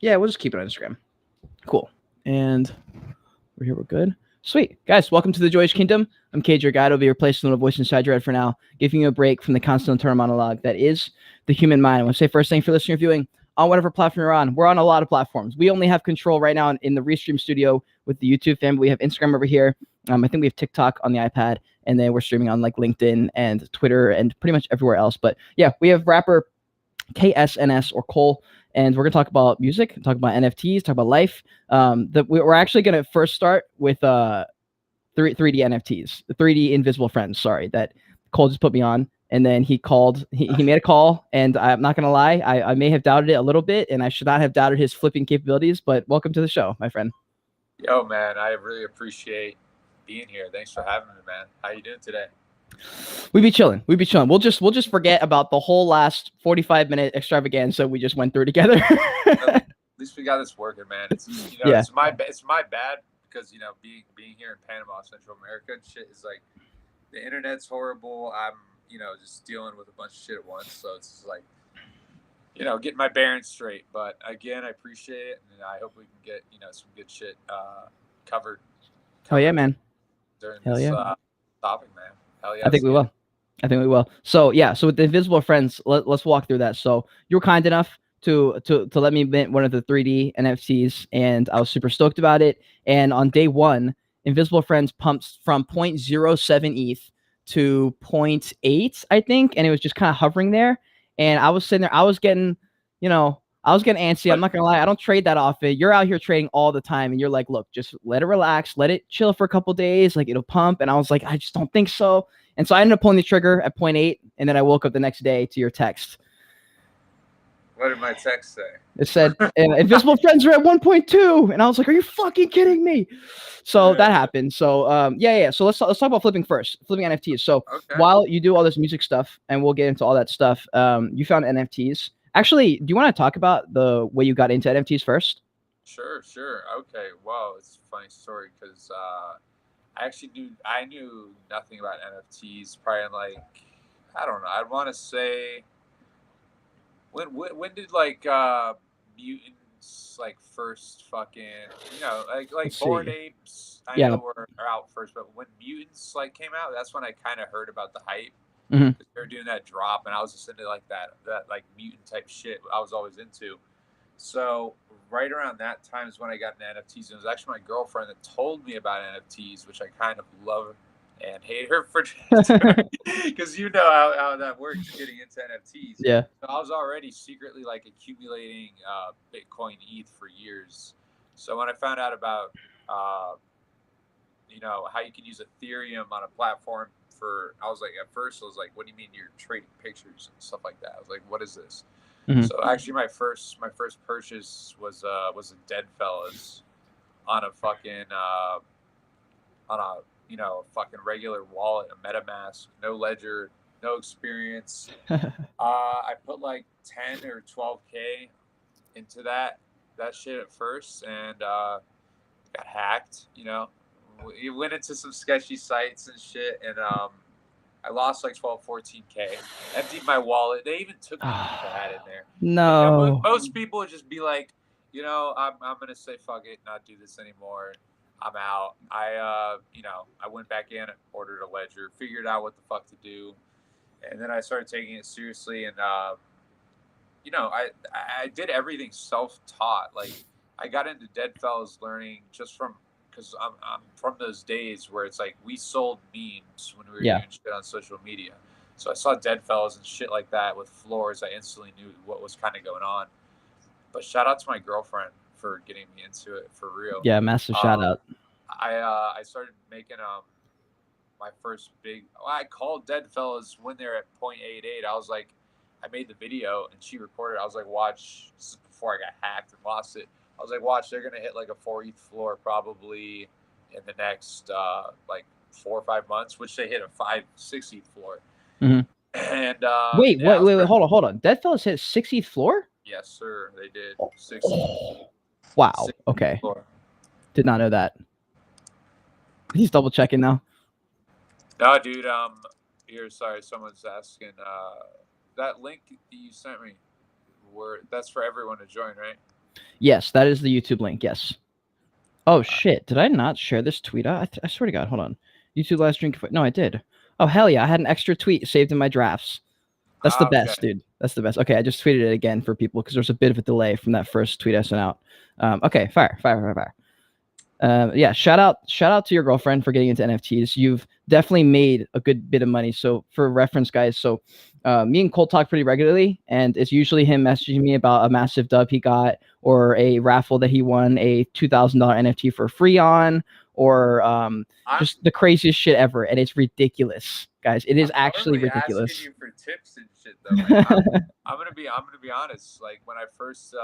Yeah, we'll just keep it on Instagram. Cool. And we're here. We're good. Sweet. Guys, welcome to the Joyage Kingdom. I'm Cade, your guide. I'll be replacing the voice inside your head for now, giving you a break from the constant internal monologue that is the human mind. I want to say first, thanks for listening or viewing on whatever platform you're on. We're on a lot of platforms. We only have control right now in the Restream studio with the YouTube family. We have Instagram over here. I think we have TikTok on the iPad, and then we're streaming on like LinkedIn and Twitter and pretty much everywhere else. But yeah, we have rapper KSNS or Cole, and we're gonna talk about music, talk about NFTs, talk about life. We're actually gonna first start with 3D NFTs, the 3D invisible friends. Sorry, that Cole just put me on, and then he made a call, and I'm not gonna lie, I may have doubted it a little bit, and I should not have doubted his flipping capabilities. But welcome to the show, my friend. Yo, man, I really appreciate being here. Thanks for having me, man. How you doing today? We'd be chilling. We'll just forget about the whole last 45-minute extravaganza we just went through together. At least we got this working, man. It's Yeah. it's my bad because being here in Panama, Central America, and shit is like the internet's horrible. I'm just dealing with a bunch of shit at once, so it's just like getting my bearings straight. But again, I appreciate it, and I hope we can get some good shit covered. Hell yeah, man. During Hell this yeah. topic, man. Hell yeah. I think we will. So yeah, so with the invisible friends, let's walk through that. So you were kind enough to let me mint one of the 3D NFTs, and I was super stoked about it. And on day one, Invisible Friends pumps from 0.07 ETH to 0.8, I think, and it was just kind of hovering there. And I was sitting there, I was getting antsy. I'm not gonna lie, I don't trade that often. You're out here trading all the time, and you're like, look, just let it relax, let it chill for a couple days, like it'll pump. And I was like, I just don't think so. And so I ended up pulling the trigger at 0.8, and then I woke up the next day to your text. What did my text say? It said, invisible friends are at 1.2. And I was like, are you fucking kidding me? So that happened. So yeah. So let's talk about flipping first, flipping NFTs. So while you do all this music stuff, and we'll get into all that stuff, you found NFTs. Actually, do you want to talk about the way you got into NFTs first? Sure. Okay. Well, it's a funny story because I knew nothing about NFTs. Probably like, I don't know. I'd want to say when did like mutants like first fucking like Bored Apes I know were out first, but when mutants like came out, that's when I kind of heard about the hype. Mm-hmm. They were doing that drop, and I was just into like that like mutant type shit. I was always into. So right around that time is when I got into NFTs. It was actually my girlfriend that told me about NFTs, which I kind of love and hate her for, because you know how that works getting into NFTs. Yeah. So I was already secretly like accumulating Bitcoin ETH for years. So when I found out about how you can use Ethereum on a platform I was like, at first I was like, what do you mean you're trading pictures and stuff like that? I was like, what is this? Mm-hmm. So actually, my first purchase was a Deadfellas on a fucking fucking regular wallet, a MetaMask, no ledger, no experience. I put like 10 or 12K into that shit at first, and got hacked. We went into some sketchy sites and shit, and I lost like 14K. Emptied my wallet. They even took the ETH I had in there. No. Most people would just be like, I'm gonna say fuck it, not do this anymore. I'm out. I went back in, ordered a ledger, figured out what the fuck to do, and then I started taking it seriously. And I did everything self-taught. Like I got into Deadfellas learning just because I'm from those days where it's like we sold memes when we were doing shit on social media. So I saw Deadfellas and shit like that with floors. I instantly knew what was kind of going on. But shout out to my girlfriend for getting me into it for real. Yeah, massive shout out. I started making my first big. I called Deadfellas when they're at 0.88. I was like, I made the video and she recorded. I was like, watch. This is before I got hacked and lost it. I was like, watch, they're gonna hit like a 4 ETH floor probably in the next like 4 or 5 months, which they hit a 5-6 ETH floor. Mm-hmm. And wait, hold on. Deadfellas hit 6 ETH floor? Yes, sir, they did. 6 Wow. 6 okay. Floor. Did not know that. He's double checking now. No, dude. Here, sorry, someone's asking. That link that you sent me, that's for everyone to join, right? Yes, that is the YouTube link. Yes. Oh shit! Did I not share this tweet? I swear to God, hold on. YouTube live stream. No, I did. Oh hell yeah! I had an extra tweet saved in my drafts. That's the best, dude. That's the best. Okay, I just tweeted it again for people because there's a bit of a delay from that first tweet I sent out. Okay, fire. Yeah, shout out to your girlfriend for getting into NFTs. You've definitely made a good bit of money. So for reference, guys, so me and Cole talk pretty regularly, and it's usually him messaging me about a massive dub he got, or a raffle that he won a $2,000 NFT for free on, or just the craziest shit ever, and it's ridiculous, guys. It is actually ridiculous. Asking you for tips and shit, though. Like, I'm gonna be honest. Like when I first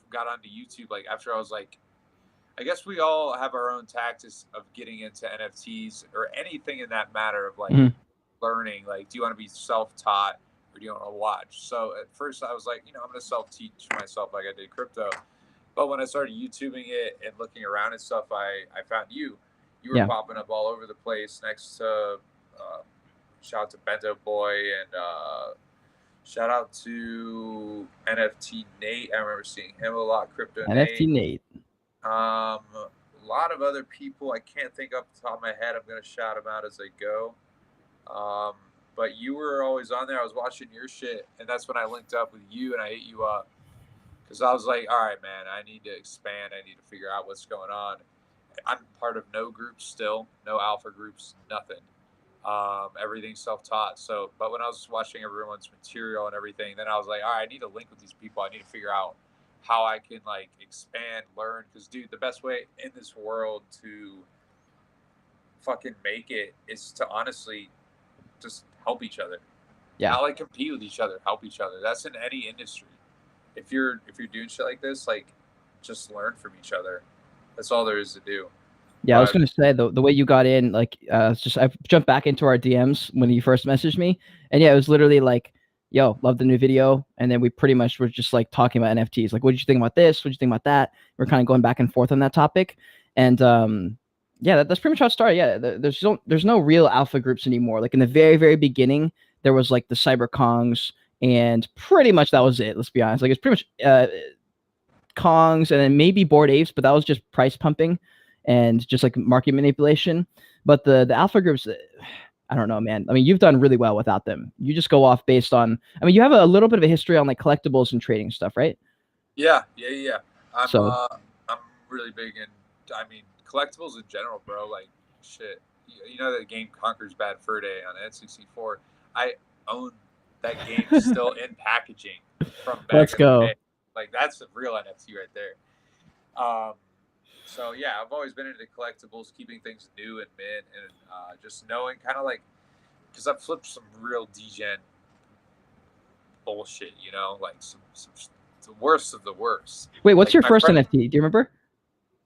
got onto YouTube, like after I was like, I guess we all have our own tactics of getting into NFTs or anything in that matter of like learning. Like, do you want to be self-taught or do you want to watch? So at first I was like, I'm going to self-teach myself like I did crypto. But when I started YouTubing it and looking around and stuff, I found you were popping up all over the place next to, shout out to Bento Boy and, shout out to NFT Nate. I remember seeing him a lot. Crypto NFT Nate. A lot of other people I can't think off the top of my head. I'm gonna shout them out as I go. But you were always on there. I was watching your shit, and that's when I linked up with you and I hit you up because I was like, all right, man, I need to expand. I need to figure out what's going on. I'm part of no groups still, no alpha groups, nothing. Everything's self-taught. So, but when I was watching everyone's material and everything, then I was like, all right, I need to link with these people. I need to figure out how I can like expand, learn. Because, dude, the best way in this world to fucking make it is to honestly just help each other. Yeah. Not like compete with each other, help each other. That's in any industry. If you're doing shit like this, like just learn from each other. That's all there is to do. Yeah, I was gonna say the way you got in, like, I jumped back into our DMs when you first messaged me, and yeah, it was literally like, "Yo, love the new video," and then we pretty much were just like talking about NFTs, like, "What did you think about this? What did you think about that?" We're kind of going back and forth on that topic, and yeah, that's pretty much how it started. Yeah, there's no real alpha groups anymore. Like in the very beginning, there was like the Cyber Kongs, and pretty much that was it. Let's be honest, like it's pretty much Kongs, and then maybe Bored Apes, but that was just price pumping and just like market manipulation. But the alpha groups, I don't know, man. I mean, you've done really well without them. You just go off based on, I mean, you have a little bit of a history on like collectibles and trading stuff, right? Yeah. I'm really big in, I mean, collectibles in general, bro. Like shit, you know that game Conker's Bad Fur Day on N64. I own that game still in packaging from back Let's go. in the day. Like that's a real NFT right there. So yeah, I've always been into collectibles, keeping things new and mint, and just knowing kind of like, because I've flipped some real degen bullshit, like some the worst of the worst. Wait, what's like your first NFT? Do you remember?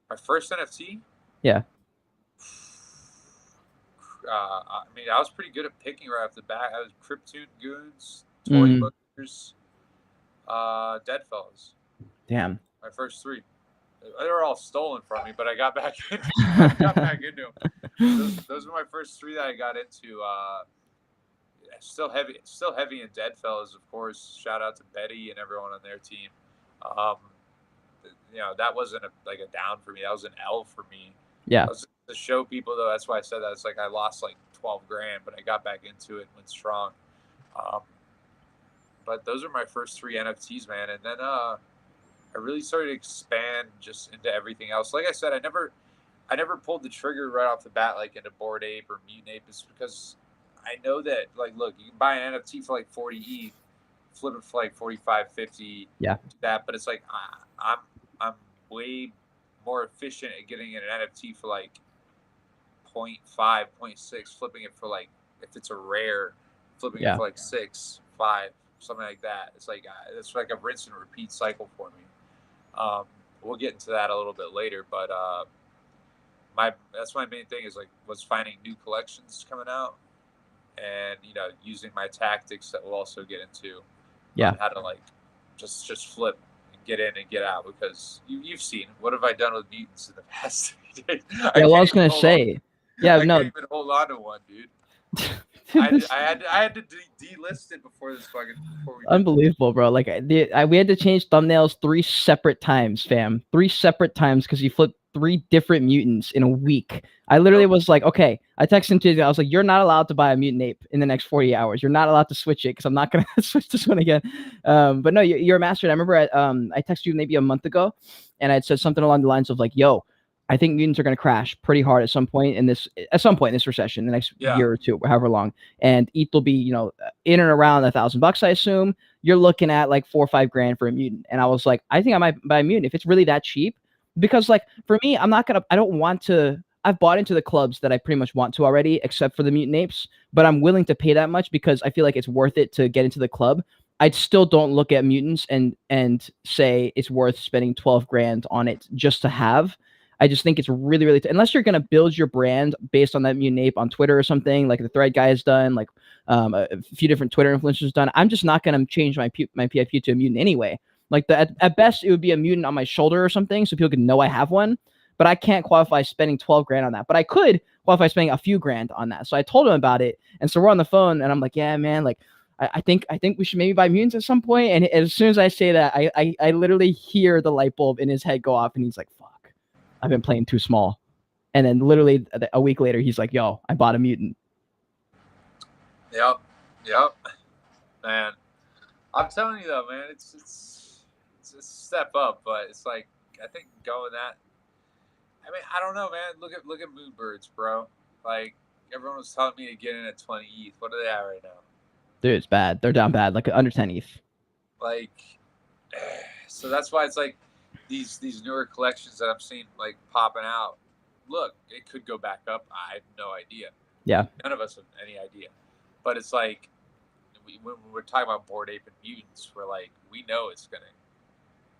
My first NFT? Yeah. I mean, I was pretty good at picking right off the bat. I was Cryptoon Goons, Toy Bookers, Deadfellas. Damn. My first three. They were all stolen from me, but I got back into them. Those were my first three that I got into. Still heavy in Deadfellas, of course. Shout out to Betty and everyone on their team. That wasn't a down for me. That was an L for me. Yeah. To show people, though, that's why I said that. It's like I lost like $12,000, but I got back into it and went strong. But those are my first three NFTs, man. And then I really started to expand just into everything else. Like I said, I never pulled the trigger right off the bat, like into Bored Ape or Mutant Ape, is because I know that, like, look, you can buy an NFT for like 40 ETH, flip it for like 45, 50. Yeah. That, but it's like I'm way more efficient at getting an NFT for like 0.5, 0.6, flipping it for like, if it's a rare, flipping it for like 6, 5, something like that. It's like a rinse and repeat cycle for me. We'll get into that a little bit later, but that's my main thing is like was finding new collections coming out, and using my tactics that we'll also get into. Yeah. How to like just flip and get in and get out, because you've seen what have I done with mutants in the past 3 days. Yeah, well, I was gonna say. Yeah, I can't even hold on to one, dude. I had to delist it before we did Unbelievable, bro. Like we had to change thumbnails 3 separate times, fam. 3 separate times because you flipped 3 different mutants in a week. I literally was like, okay. I texted him Tuesday. I was like, you're not allowed to buy a mutant ape in the next 40 hours. You're not allowed to switch it because I'm not gonna switch this one again. But no, you're a master. And I remember I texted you maybe a month ago, and I'd said something along the lines of like, yo, I think mutants are going to crash pretty hard at some point in this recession, the next year or two, however long. And ETH will be, you know, in and around $1,000, I assume. You're looking at like $4 or $5 grand for a mutant. And I was like, I think I might buy a mutant if it's really that cheap. Because like for me, I don't want to. I've bought into the clubs that I pretty much want to already, except for the mutant apes. But I'm willing to pay that much because I feel like it's worth it to get into the club. I still don't look at mutants and say it's worth spending 12 grand on it just to have. I just think it's really, really, unless you're going to build your brand based on that mutant ape on Twitter or something like the Thread guy has done, like a few different Twitter influencers done. I'm just not going to change my PIP to a mutant anyway. Like at best, it would be a mutant on my shoulder or something so people could know I have one. But I can't qualify spending 12 grand on that. But I could qualify spending a few grand on that. So I told him about it. And so we're on the phone and I'm like, yeah, man, like, I think we should maybe buy mutants at some point. And as soon as I say that, I literally hear the light bulb in his head go off and he's like, fuck. I've been playing too small. And then literally a week later, he's like, yo, I bought a mutant. Yep. Man, I'm telling you though, man, it's a step up, but it's like, I think going that, I mean, I don't know, man. Look at Moonbirds, bro. Like, everyone was telling me to get in at 20 ETH. What are they at right now? Dude, it's bad. They're down bad, like under 10 ETH. Like, so that's why it's like, these newer collections that I'm seeing like popping out, look, it could go back up. I have no idea. Yeah. None of us have any idea. But it's like when we're talking about Bored Ape and mutants, we're like, we know it's gonna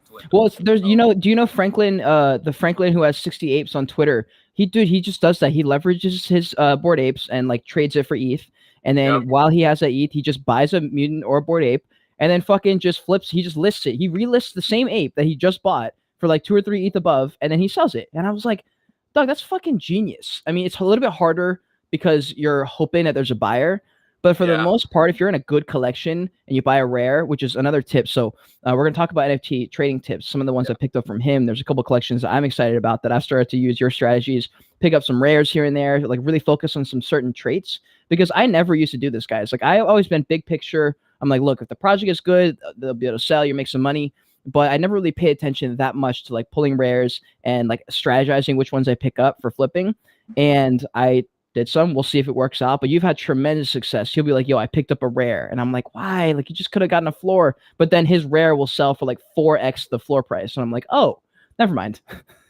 dwindle. Well, there's do you know Franklin, the Franklin who has 60 apes on Twitter? He just does that. He leverages his Bored Apes and like trades it for ETH. And then while he has that ETH, he just buys a mutant or a Bored Ape and then fucking just flips. He just lists it. He relists the same ape that he just bought for like 2 or 3 ETH above, and then he sells it. And I was like, dog, that's fucking genius. I mean, it's a little bit harder because you're hoping that there's a buyer. But for the most part, if you're in a good collection and you buy a rare, which is another tip. So we're going to talk about NFT trading tips. Some of the ones I picked up from him. There's a couple collections that I'm excited about that I've started to use your strategies, pick up some rares here and there, like really focus on some certain traits. Because I never used to do this, guys. Like I've always been big picture. I'm like, look, if the project is good, they'll be able to sell, you make some money. But I never really pay attention that much to like pulling rares and like strategizing which ones I pick up for flipping. And I did some. We'll see if it works out. But you've had tremendous success. He'll be like, yo, I picked up a rare. And I'm like, why? Like you just could have gotten a floor. But then his rare will sell for like 4x the floor price. And I'm like, oh, never mind.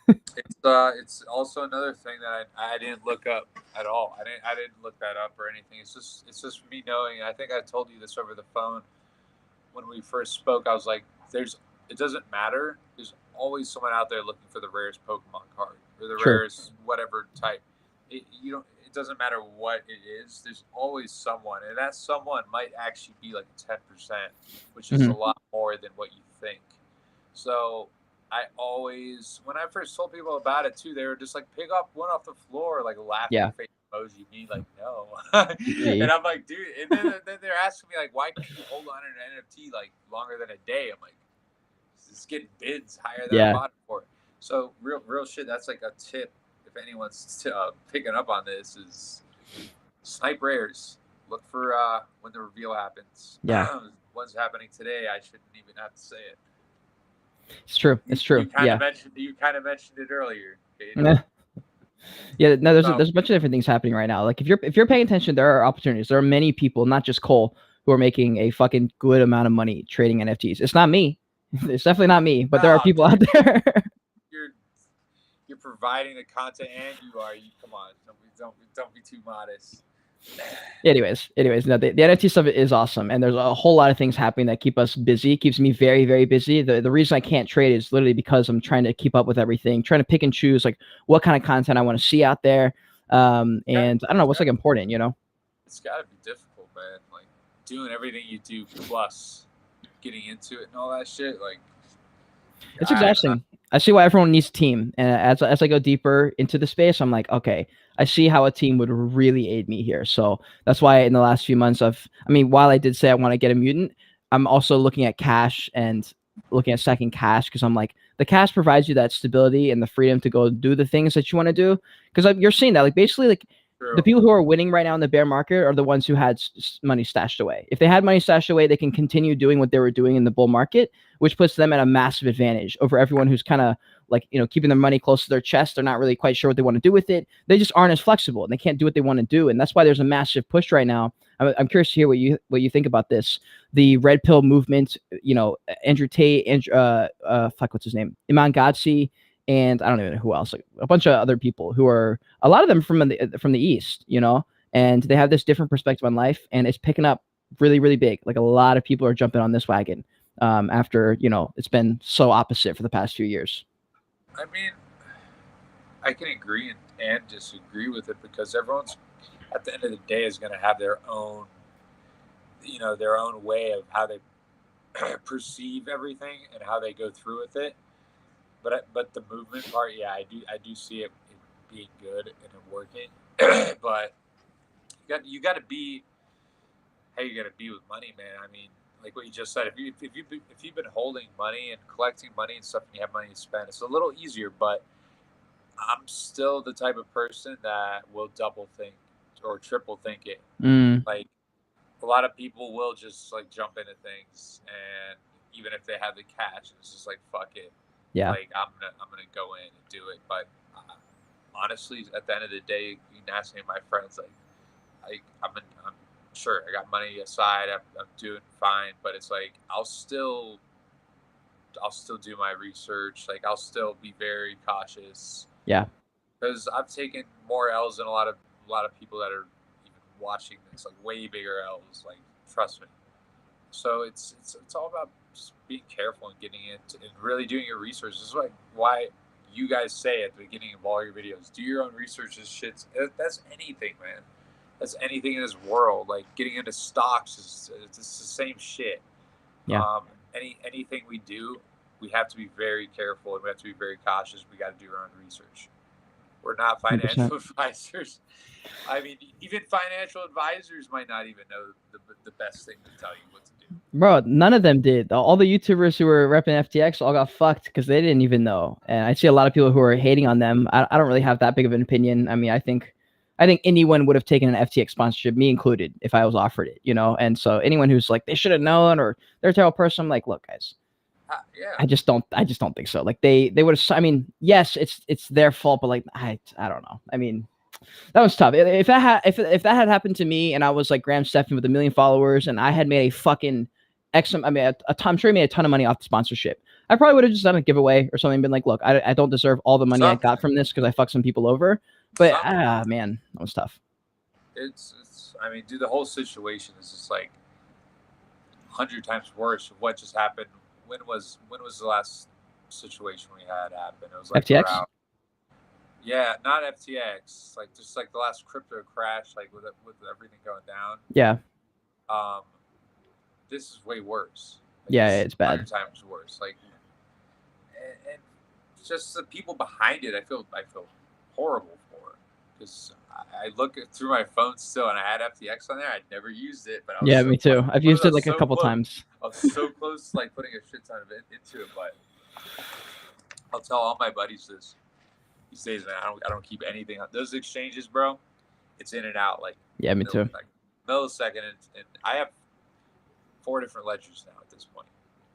It's also another thing that I didn't look up at all. I didn't look that up or anything. It's just me knowing. I think I told you this over the phone when we first spoke. I was like, it doesn't matter. There's always someone out there looking for the rarest Pokemon card or the rarest whatever type. It doesn't matter what it is. There's always someone, and that someone might actually be like 10%, which is a lot more than what you think. So I always, when I first told people about it too, they were just like, pick up one off the floor, like laughing face emoji. Me like, no. And I'm like, dude. And then they're asking me like, why can't you hold on to an NFT like longer than a day? I'm like, it's getting bids higher than I bought it for. So real shit. That's like a tip. If anyone's picking up on this, is snipe rares. Look for when the reveal happens. One's happening today. I shouldn't even have to say it. It's true. It's true. You kind of mentioned it earlier. Yeah, no, there's a bunch of different things happening right now. Like if you're paying attention, there are opportunities. There are many people, not just Cole, who are making a fucking good amount of money trading NFTs. It's not me. It's definitely not me, but there are people out there. You're providing the content, and come on, don't be too modest. Anyways, no, the NFT stuff is awesome, and there's a whole lot of things happening that keep us busy, keeps me very, very busy. The reason I can't trade is literally because I'm trying to keep up with everything, trying to pick and choose like what kind of content I want to see out there, and I don't know what's like important, you know. It's got to be difficult, man. Like doing everything you do plus getting into it and all that shit. Like it's exhausting. I see why everyone needs a team. And as I go deeper into the space, I'm like, okay, I see how a team would really aid me here. So that's why in the last few months while I did say I want to get a mutant, I'm also looking at cash and looking at stacking cash, because I'm like, the cash provides you that stability and the freedom to go do the things that you want to do. Because you're seeing that, like, basically, like, the people who are winning right now in the bear market are the ones who had money stashed away. If they had money stashed away, they can continue doing what they were doing in the bull market, which puts them at a massive advantage over everyone who's kind of like, keeping their money close to their chest. They're not really quite sure what they want to do with it. They just aren't as flexible, and they can't do what they want to do. And that's why there's a massive push right now. I'm curious to hear what you think about this. The red pill movement, Andrew Tate, what's his name? Iman Gadzhi, and I don't even know who else, like a bunch of other people who are, a lot of them from the East, and they have this different perspective on life, and it's picking up really, really big. Like, a lot of people are jumping on this wagon after, it's been so opposite for the past few years. I mean, I can agree and disagree with it, because everyone's, at the end of the day, is going to have their own, their own way of how they perceive everything and how they go through with it. But the movement part, yeah, I do see it being good and it working. But you got to be how you got to be with money, man. I mean, like what you just said, if you've been holding money and collecting money and stuff, and you have money to spend, it's a little easier. But I'm still the type of person that will double think or triple think it. Like, a lot of people will just like jump into things, and even if they have the cash, it's just like, fuck it. Yeah. Like, I'm gonna go in and do it. But honestly, at the end of the day, you can ask me, my friends, like, I'm sure I got money aside. I'm doing fine, but it's like I'll still do my research. Like, I'll still be very cautious. Yeah. Because I've taken more L's than a lot of people that are even watching this, like way bigger L's. Like, trust me. So it's all about just being careful and getting into and really doing your research. This is like why you guys say at the beginning of all your videos, do your own research. That's anything, man. That's anything in this world. Like, getting into stocks it's the same shit. Yeah. Anything we do, we have to be very careful and we have to be very cautious. We got to do our own research. We're not financial 100%. advisors. I mean, even financial advisors might not even know the best thing to tell you what to do. Bro, none of them did. All the YouTubers who were repping FTX all got fucked because they didn't even know. And I see a lot of people who are hating on them. I don't really have that big of an opinion. I mean, I think anyone would have taken an FTX sponsorship, me included, if I was offered it, And so anyone who's like, they should have known or they're a terrible person, I'm like, look, guys. Yeah. I just don't think so. Like, they would have. I mean, yes, it's their fault, but like, I don't know. I mean, that was tough. If that had happened to me, and I was like Graham Stephan with 1 million followers, and I had made a fucking I'm sure he made a ton of money off the sponsorship. I probably would have just done a giveaway or something, and been like, look, I don't deserve all the money I got from this because I fucked some people over. But man, that was tough. It's I mean, dude, the whole situation is just like 100 times worse. What just happened? When was the last situation we had happen? It was like FTX. Yeah, not FTX. Like, just like the last crypto crash, like with everything going down. Yeah. This is way worse. Like, yeah, it's bad. 100 times worse. Like, and just the people behind it, I feel horrible for, because I look through my phone still, and I had FTX on there. I'd never used it, but I was me too. I've used it like a couple times. I was so close to like putting a shit ton of it into it, but I'll tell all my buddies this. These days, man, I don't keep anything on those exchanges, bro. It's in and out, like, yeah, me too. Like, millisecond, and I have 4 different ledgers now at this point.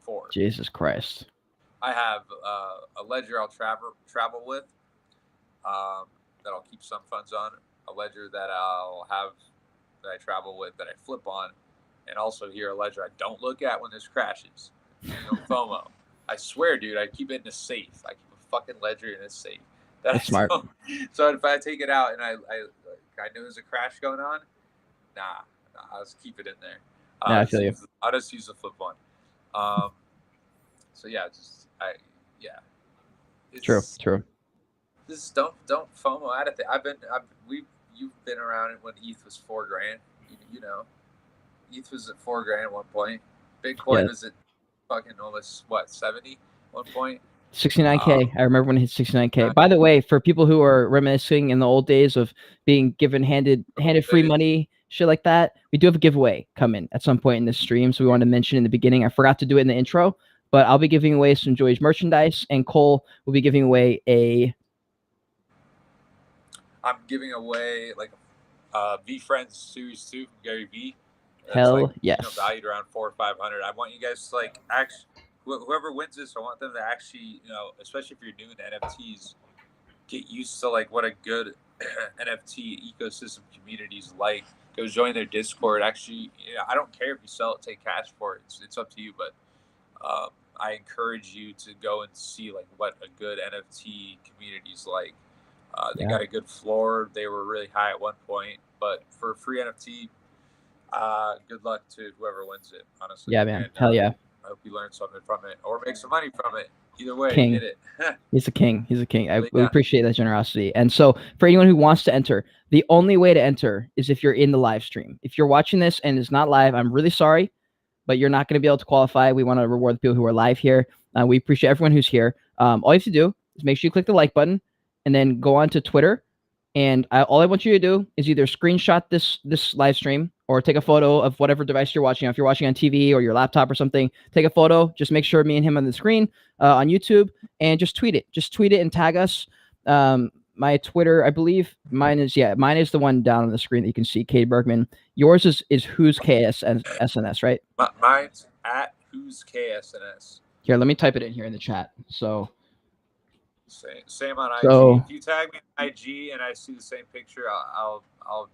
4. Jesus Christ. I have a ledger I'll travel with, that I'll keep some funds on. A ledger that I travel with, that I flip on, and also here a ledger I don't look at when this crashes. No FOMO. I swear, dude, I keep it in a safe. I keep a fucking ledger in a safe. That's smart. So if I take it out and I know there's a crash going on, I'll just keep it in there. I feel you. I'll just use the flip one. So yeah, True. Just don't FOMO out of it. You've been around it when ETH was $4,000. You know, ETH was at $4,000 at one point. Bitcoin was at fucking almost 70 at one point. 69K. I remember when it hit 69K. By the way, for people who are reminiscing in the old days of being given handed free money, shit like that, we do have a giveaway coming at some point in this stream. So we wanted to mention in the beginning. I forgot to do it in the intro, but I'll be giving away some Joyage merchandise, and Cole will be giving away I'm giving away like V Friends Series 2 from Gary V. That's hell like, yes. You know, valued around $400 or $500. I want you guys to like actually, whoever wins this, I want them to actually, you know, especially if you're new to NFTs, get used to like what a good NFT ecosystem community is like. Go join their Discord. Actually, you know, I don't care if you sell it, take cash for it. It's up to you, but I encourage you to go and see like what a good NFT community is like. They got a good floor. They were really high at one point, but for a free NFT, good luck to whoever wins it, honestly. Yeah, man. And, hell yeah. I hope you learn something from it or make some money from it. Either way, King. get it. He's a king. He's a king. We appreciate that generosity. And so for anyone who wants to enter, the only way to enter is if you're in the live stream. If you're watching this and it's not live, I'm really sorry, but you're not going to be able to qualify. We want to reward the people who are live here. We appreciate everyone who's here. All you have to do is make sure you click the like button and then go on to Twitter. And all I want you to do is either screenshot this live stream or take a photo of whatever device you're watching. If you're watching on TV or your laptop or something, take a photo. Just make sure me and him on the screen on YouTube, and just tweet it. Just tweet it and tag us. My Twitter, I believe mine is the one down on the screen that you can see, Cade Bergman. Yours is who's KSNS, right? Mine's at who's KSNS. Here, let me type it in here in the chat. So. Same on IG. So, if you tag me on IG and I see the same picture, I'll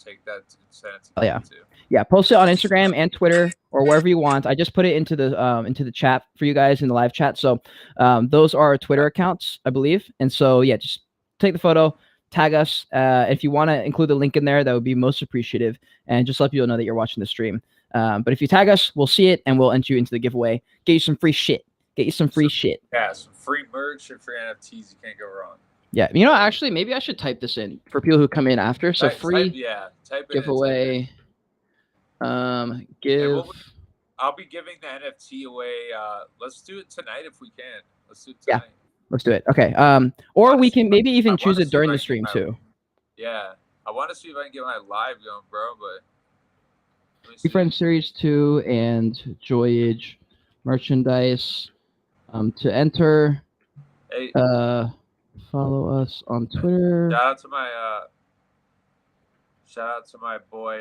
take that and send it to you too. Yeah, post it on Instagram and Twitter or wherever you want. I just put it into the chat for you guys in the live chat. So those are our Twitter accounts, I believe. And so yeah, just take the photo, tag us. If you want to include the link in there, that would be most appreciative. And just let people know that you're watching the stream. But if you tag us, we'll see it and we'll enter you into the giveaway. Get you some free shit. Get you some free shit. Yeah, some free merch and free NFTs. You can't go wrrong. Yeah, you know, actually, maybe I should type this in for people who come in after. So free type giveaway. I'll be giving the NFT away. Let's do it tonight if we can. Let's do it tonight. Yeah, let's do it. Okay. Or we can maybe even choose it during the stream too. Yeah, I want to see if I can get my live going, bro. But Friend Series 2 and Joyage merchandise. To enter, follow us on Twitter. Shout out to my boy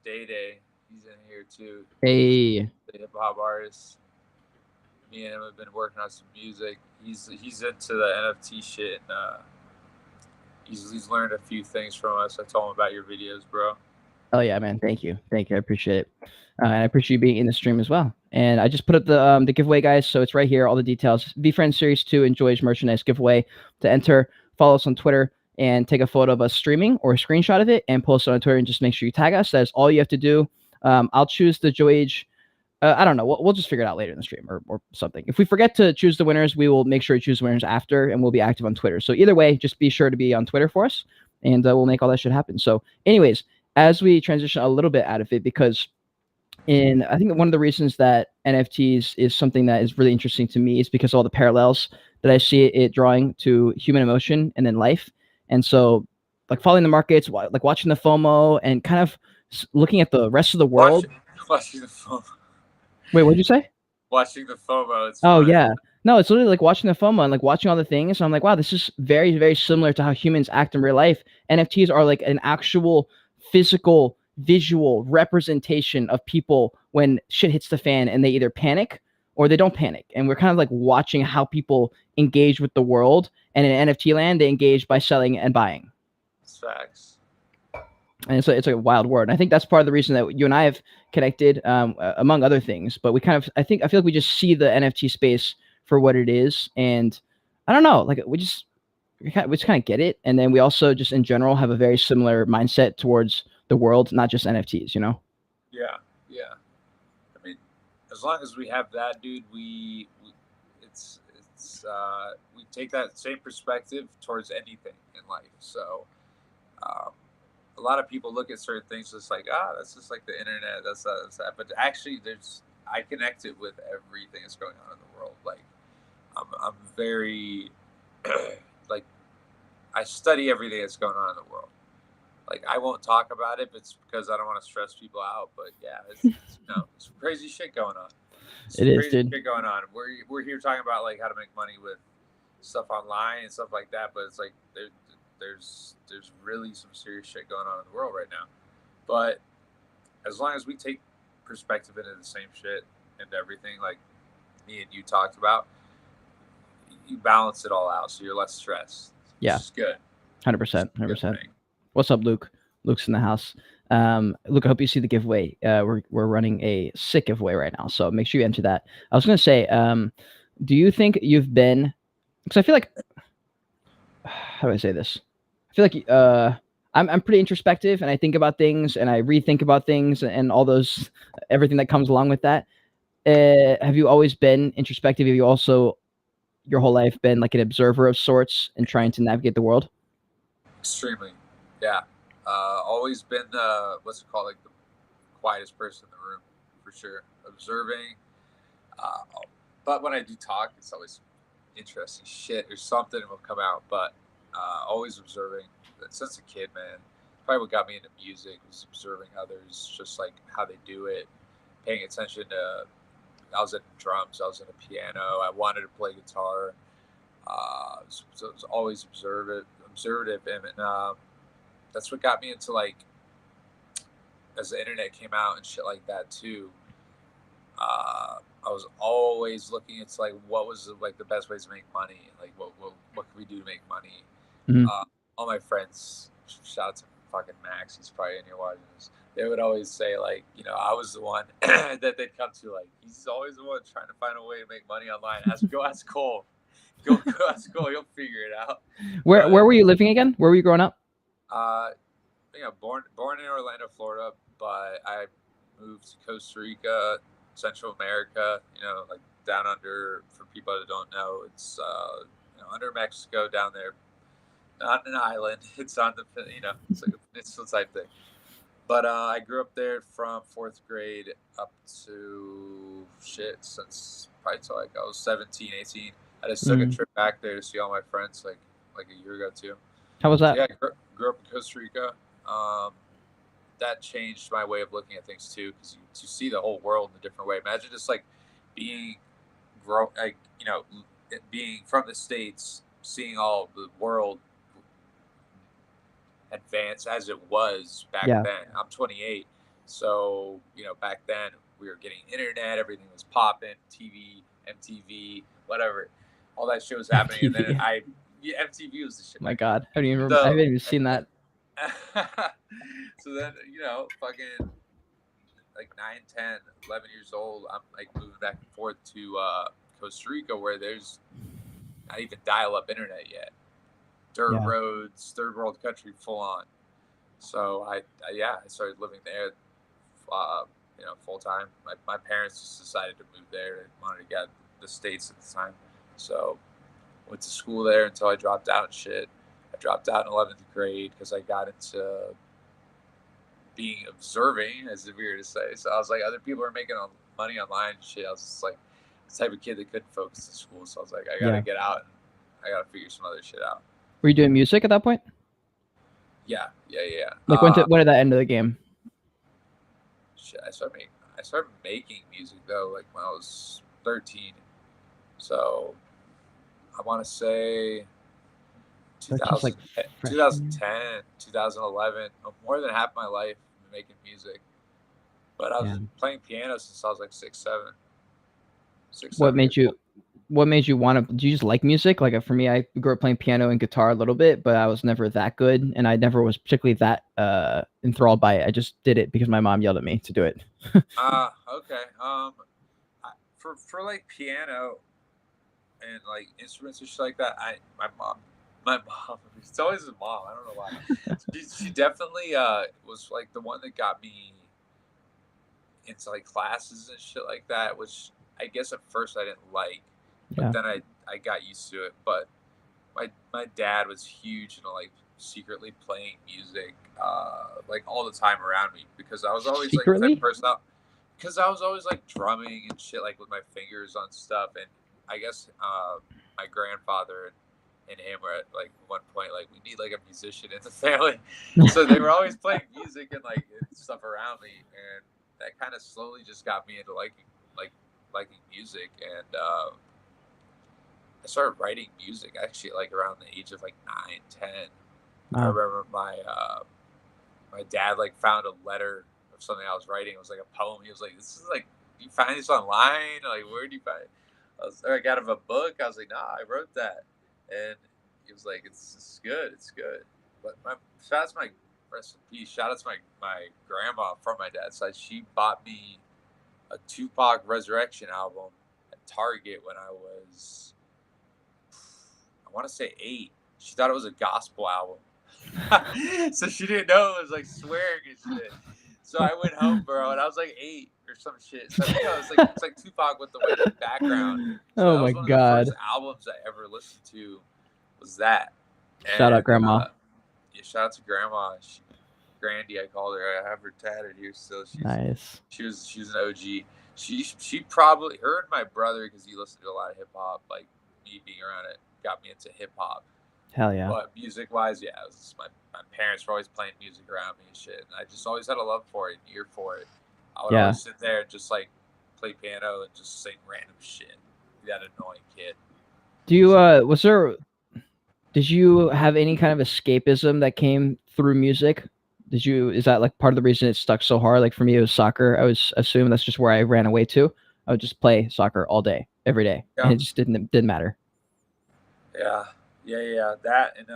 Day Day. He's in here too. Hey, the hip hop artist. Me and him have been working on some music. He's into the NFT shit, and he's learned a few things from us. I told him about your videos, bro. Oh yeah, man. Thank you. I appreciate it. And I appreciate you being in the stream as well. And I just put up the giveaway, guys. So it's right here, all the details. VFriends Series 2 and Joyage merchandise giveaway. To enter, follow us on Twitter and take a photo of us streaming or a screenshot of it and post it on Twitter and just make sure you tag us. That's all you have to do. I'll choose the Joyage. I don't know. We'll just figure it out later in the stream or something. If we forget to choose the winners, we will make sure to choose winners after, and we'll be active on Twitter. So either way, just be sure to be on Twitter for us, and we'll make all that shit happen. So anyways, as we transition a little bit out of it, because I think one of the reasons that NFTs is something that is really interesting to me is because of all the parallels that I see it drawing to human emotion and then life. And so like following the markets, like watching the FOMO and kind of looking at the rest of the world. Watching the FOMO. Wait, what did you say? Watching the FOMO. It's oh, fun. Yeah. No, it's literally like watching the FOMO and like watching all the things. So I'm like, wow, this is very, very similar to how humans act in real life. NFTs are like an actual physical, visual representation of people when shit hits the fan and they either panic or they don't panic. And we're kind of like watching how people engage with the world. And in NFT land, they engage by selling and buying. It's facts. And so it's a wild word. And I think that's part of the reason that you and I have connected, among other things. But we kind of, I feel like we just see the NFT space for what it is. And I don't know, like we just kind of get it. And then we also just in general have a very similar mindset towards the world, not just NFTs, you know? Yeah. I mean, as long as we have that, dude, we take that same perspective towards anything in life. So, a lot of people look at certain things just like, that's just like the internet, that's that. But actually, I connect it with everything that's going on in the world. Like, I'm very like I study everything that's going on in the world. Like I won't talk about it, but it's because I don't want to stress people out. But yeah, it's some crazy shit going on. It is, dude. Shit going on. We're here talking about like how to make money with stuff online and stuff like that, but it's like there's really some serious shit going on in the world right now. But as long as we take perspective into the same shit and everything, like me and you talked about, you balance it all out, so you're less stressed. Yeah, it's good. 100%, 100%. What's up, Luke? Luke's in the house. Luke, I hope you see the giveaway. We're running a sick giveaway right now, so make sure you enter that. I was gonna say, do you think you've been? Because I feel like, how do I say this? I feel like I'm pretty introspective, and I think about things, and I rethink about things, and all those everything that comes along with that. Have you always been introspective? Have you also your whole life been like an observer of sorts and trying to navigate the world? Extremely, yeah. Always been what's it called, like the quietest person in the room, for sure. Observing, but when I do talk, it's always interesting shit or something will come out. But always observing. Since a kid, man, probably what got me into music was observing others, just like how they do it, paying attention to. I was in drums, I was in a piano, I wanted to play guitar. So it was always observative, and that's what got me into like as the internet came out and shit like that too. I was always looking into like what was like the best ways to make money, like what can we do to make money. Mhm. All my friends, shout out to fucking Max, he's probably in here watching this. They would always say like, I was the one that they'd come to, like, he's always the one trying to find a way to make money online. Go ask Cole. Go ask Cole. He'll figure it out. Where were you living again? Where were you growing up? Born in Orlando, Florida, but I moved to Costa Rica, Central America. Like down under. For people that don't know, it's under Mexico, down there. Not an island. It's on the it's like a peninsula type thing. But I grew up there from 4th grade up to since probably till like I was 17, 18. I just took a trip back there to see all my friends like a year ago too. How was that? So, yeah, I grew up in Costa Rica. That changed my way of looking at things too, because you see the whole world in a different way. Imagine just like being from the States, seeing all the world advanced as it was back then. I'm 28, so back then we were getting internet, everything was popping, TV, MTV, whatever, all that shit was happening. MTV. And then MTV was the shit. My God, I haven't even seen that. So then fucking like 9, 10, 11 years old, I'm like moving back and forth to Costa Rica, where there's not even dial-up internet yet. Dirt roads, third world country, full on. So I started living there, full time. My parents just decided to move there. They wanted to get the States at the time, so went to school there until I dropped out and shit. I dropped out in 11th grade because I got into being observing, as if weird to say. So I was like, other people are making money online and shit. I was just like the type of kid that couldn't focus in school. So I was like, I gotta get out and I gotta figure some other shit out. Were you doing music at that point? Yeah. Like when did that end of the game? Shit, I started making music though, like when I was 13. So I want to say 2010, 2011. More than half my life making music. But I was playing piano since I was like 6, 7. What made you want to? Do you just like music? Like for me, I grew up playing piano and guitar a little bit, but I was never that good, and I never was particularly that enthralled by it. I just did it because my mom yelled at me to do it. Okay. For like piano and like instruments and shit like that, my mom, it's always a mom. I don't know why. she definitely was like the one that got me into like classes and shit like that, which I guess at first I didn't like. But then I got used to it. But my dad was huge into like secretly playing music like all the time around me, because I was always secretly? like the type of person because I was always like drumming and shit like with my fingers on stuff, and I guess my grandfather and him were at like one point like, we need like a musician in the family. So they were always playing music and like and stuff around me, and that kind of slowly just got me into liking music. And I started writing music actually like around the age of like 9, 10. I remember my dad like found a letter of something I was writing. It was like a poem. He was like, "This is like, you find this online? Like, where do you find it?" I was like, out of a book. I was like, "Nah, I wrote that." And he was like, "It's good. It's good." But shout out to my rest in peace. Shout out to my grandma from my dad's side. She bought me a Tupac Resurrection album at Target when I was, I want to say 8. She thought it was a gospel album. So she didn't know it was like swearing and shit. So I went home, bro, and I was like 8 or some shit. So it's like Tupac with the white background. So Oh that my was one of the God. first albums I ever listened to. Was that? Shout out grandma. Yeah, shout out to grandma. Grandy, I called her. I have her tatted here still. Nice. She was an OG. She probably, her and my brother, because he listened to a lot of hip hop. Like me being around it got me into hip hop. Hell yeah. But music wise, yeah, it was my parents were always playing music around me and shit. And I just always had a love for it, an ear for it. I would always sit there and just like play piano and just sing random shit. Be that annoying kid. Do you did you have any kind of escapism that came through music? Is that like part of the reason it stuck so hard? Like for me, it was soccer. I was assuming that's just where I ran away to. I would just play soccer all day, every day. Yeah. And it just didn't matter. Yeah. That and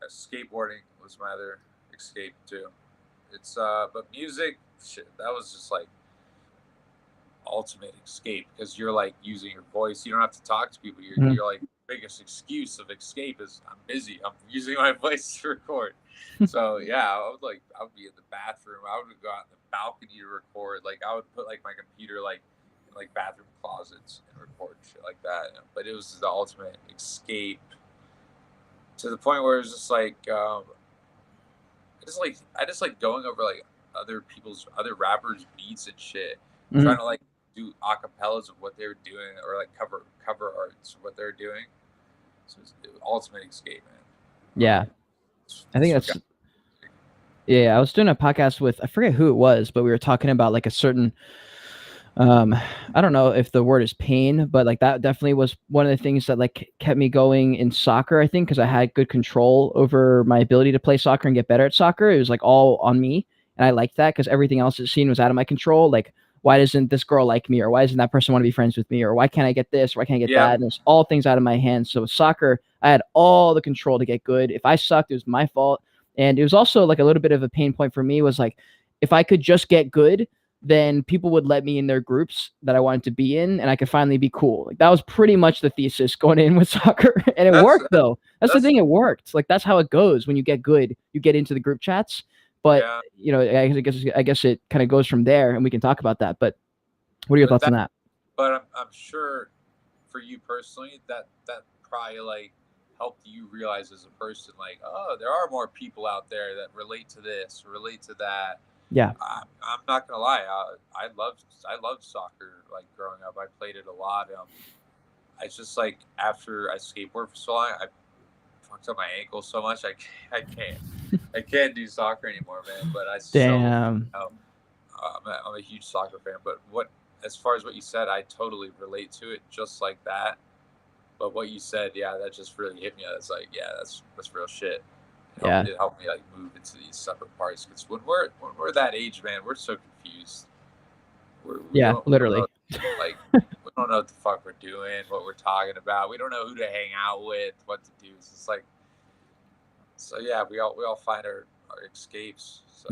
skateboarding was my other escape too. It's but music, shit, that was just like ultimate escape, because you're like using your voice. You don't have to talk to people. You're like, biggest excuse of escape is I'm busy. I'm using my voice to record. So yeah, I would be in the bathroom. I would go out in the balcony to record. Like I would put like my computer like in like bathroom closets and record shit like that. But it was the ultimate escape, to the point where it was just like I just like going over like other rappers' beats and shit, trying to like do acapellas of what they were doing, or like cover arts of what they're doing. So it's the ultimate escape, man. Yeah, I think that's. Yeah, I was doing a podcast with, I forget who it was, but we were talking about like a certain. I don't know if the word is pain, but like that definitely was one of the things that like kept me going in soccer, I think, because I had good control over my ability to play soccer and get better at soccer. It was like all on me. And I liked that because everything else it seemed was out of my control. Like, why doesn't this girl like me? Or why doesn't that person want to be friends with me? Or why can't I get this? Or why can't I get that? And it's all things out of my hands. So with soccer, I had all the control to get good. If I sucked, it was my fault. And it was also like a little bit of a pain point for me was like, if I could just get good, then people would let me in their groups that I wanted to be in, and I could finally be cool. Like that was pretty much the thesis going in with soccer, and it worked though. That's the thing; it worked. Like that's how it goes. When you get good, you get into the group chats. But you know, I guess it kind of goes from there, and we can talk about that. But what are your thoughts on that? But I'm sure, for you personally, that probably like helped you realize as a person, like, oh, there are more people out there that relate to this, relate to that. Yeah, I'm not gonna lie. I loved soccer. Like growing up, I played it a lot. I just like after I skateboarded for so long, I fucked up my ankle so much. I can't do soccer anymore, man. But I damn. I'm a huge soccer fan. But as far as what you said, I totally relate to it, just like that. But what you said, yeah, that just really hit me. It's like, yeah, that's real shit. It helped me like move into these separate parts, because when we're that age, man, we're so confused. Literally. Like we don't know what the fuck we're doing, what we're talking about. We don't know who to hang out with, what to do. It's like, so yeah, we all find our escapes. So,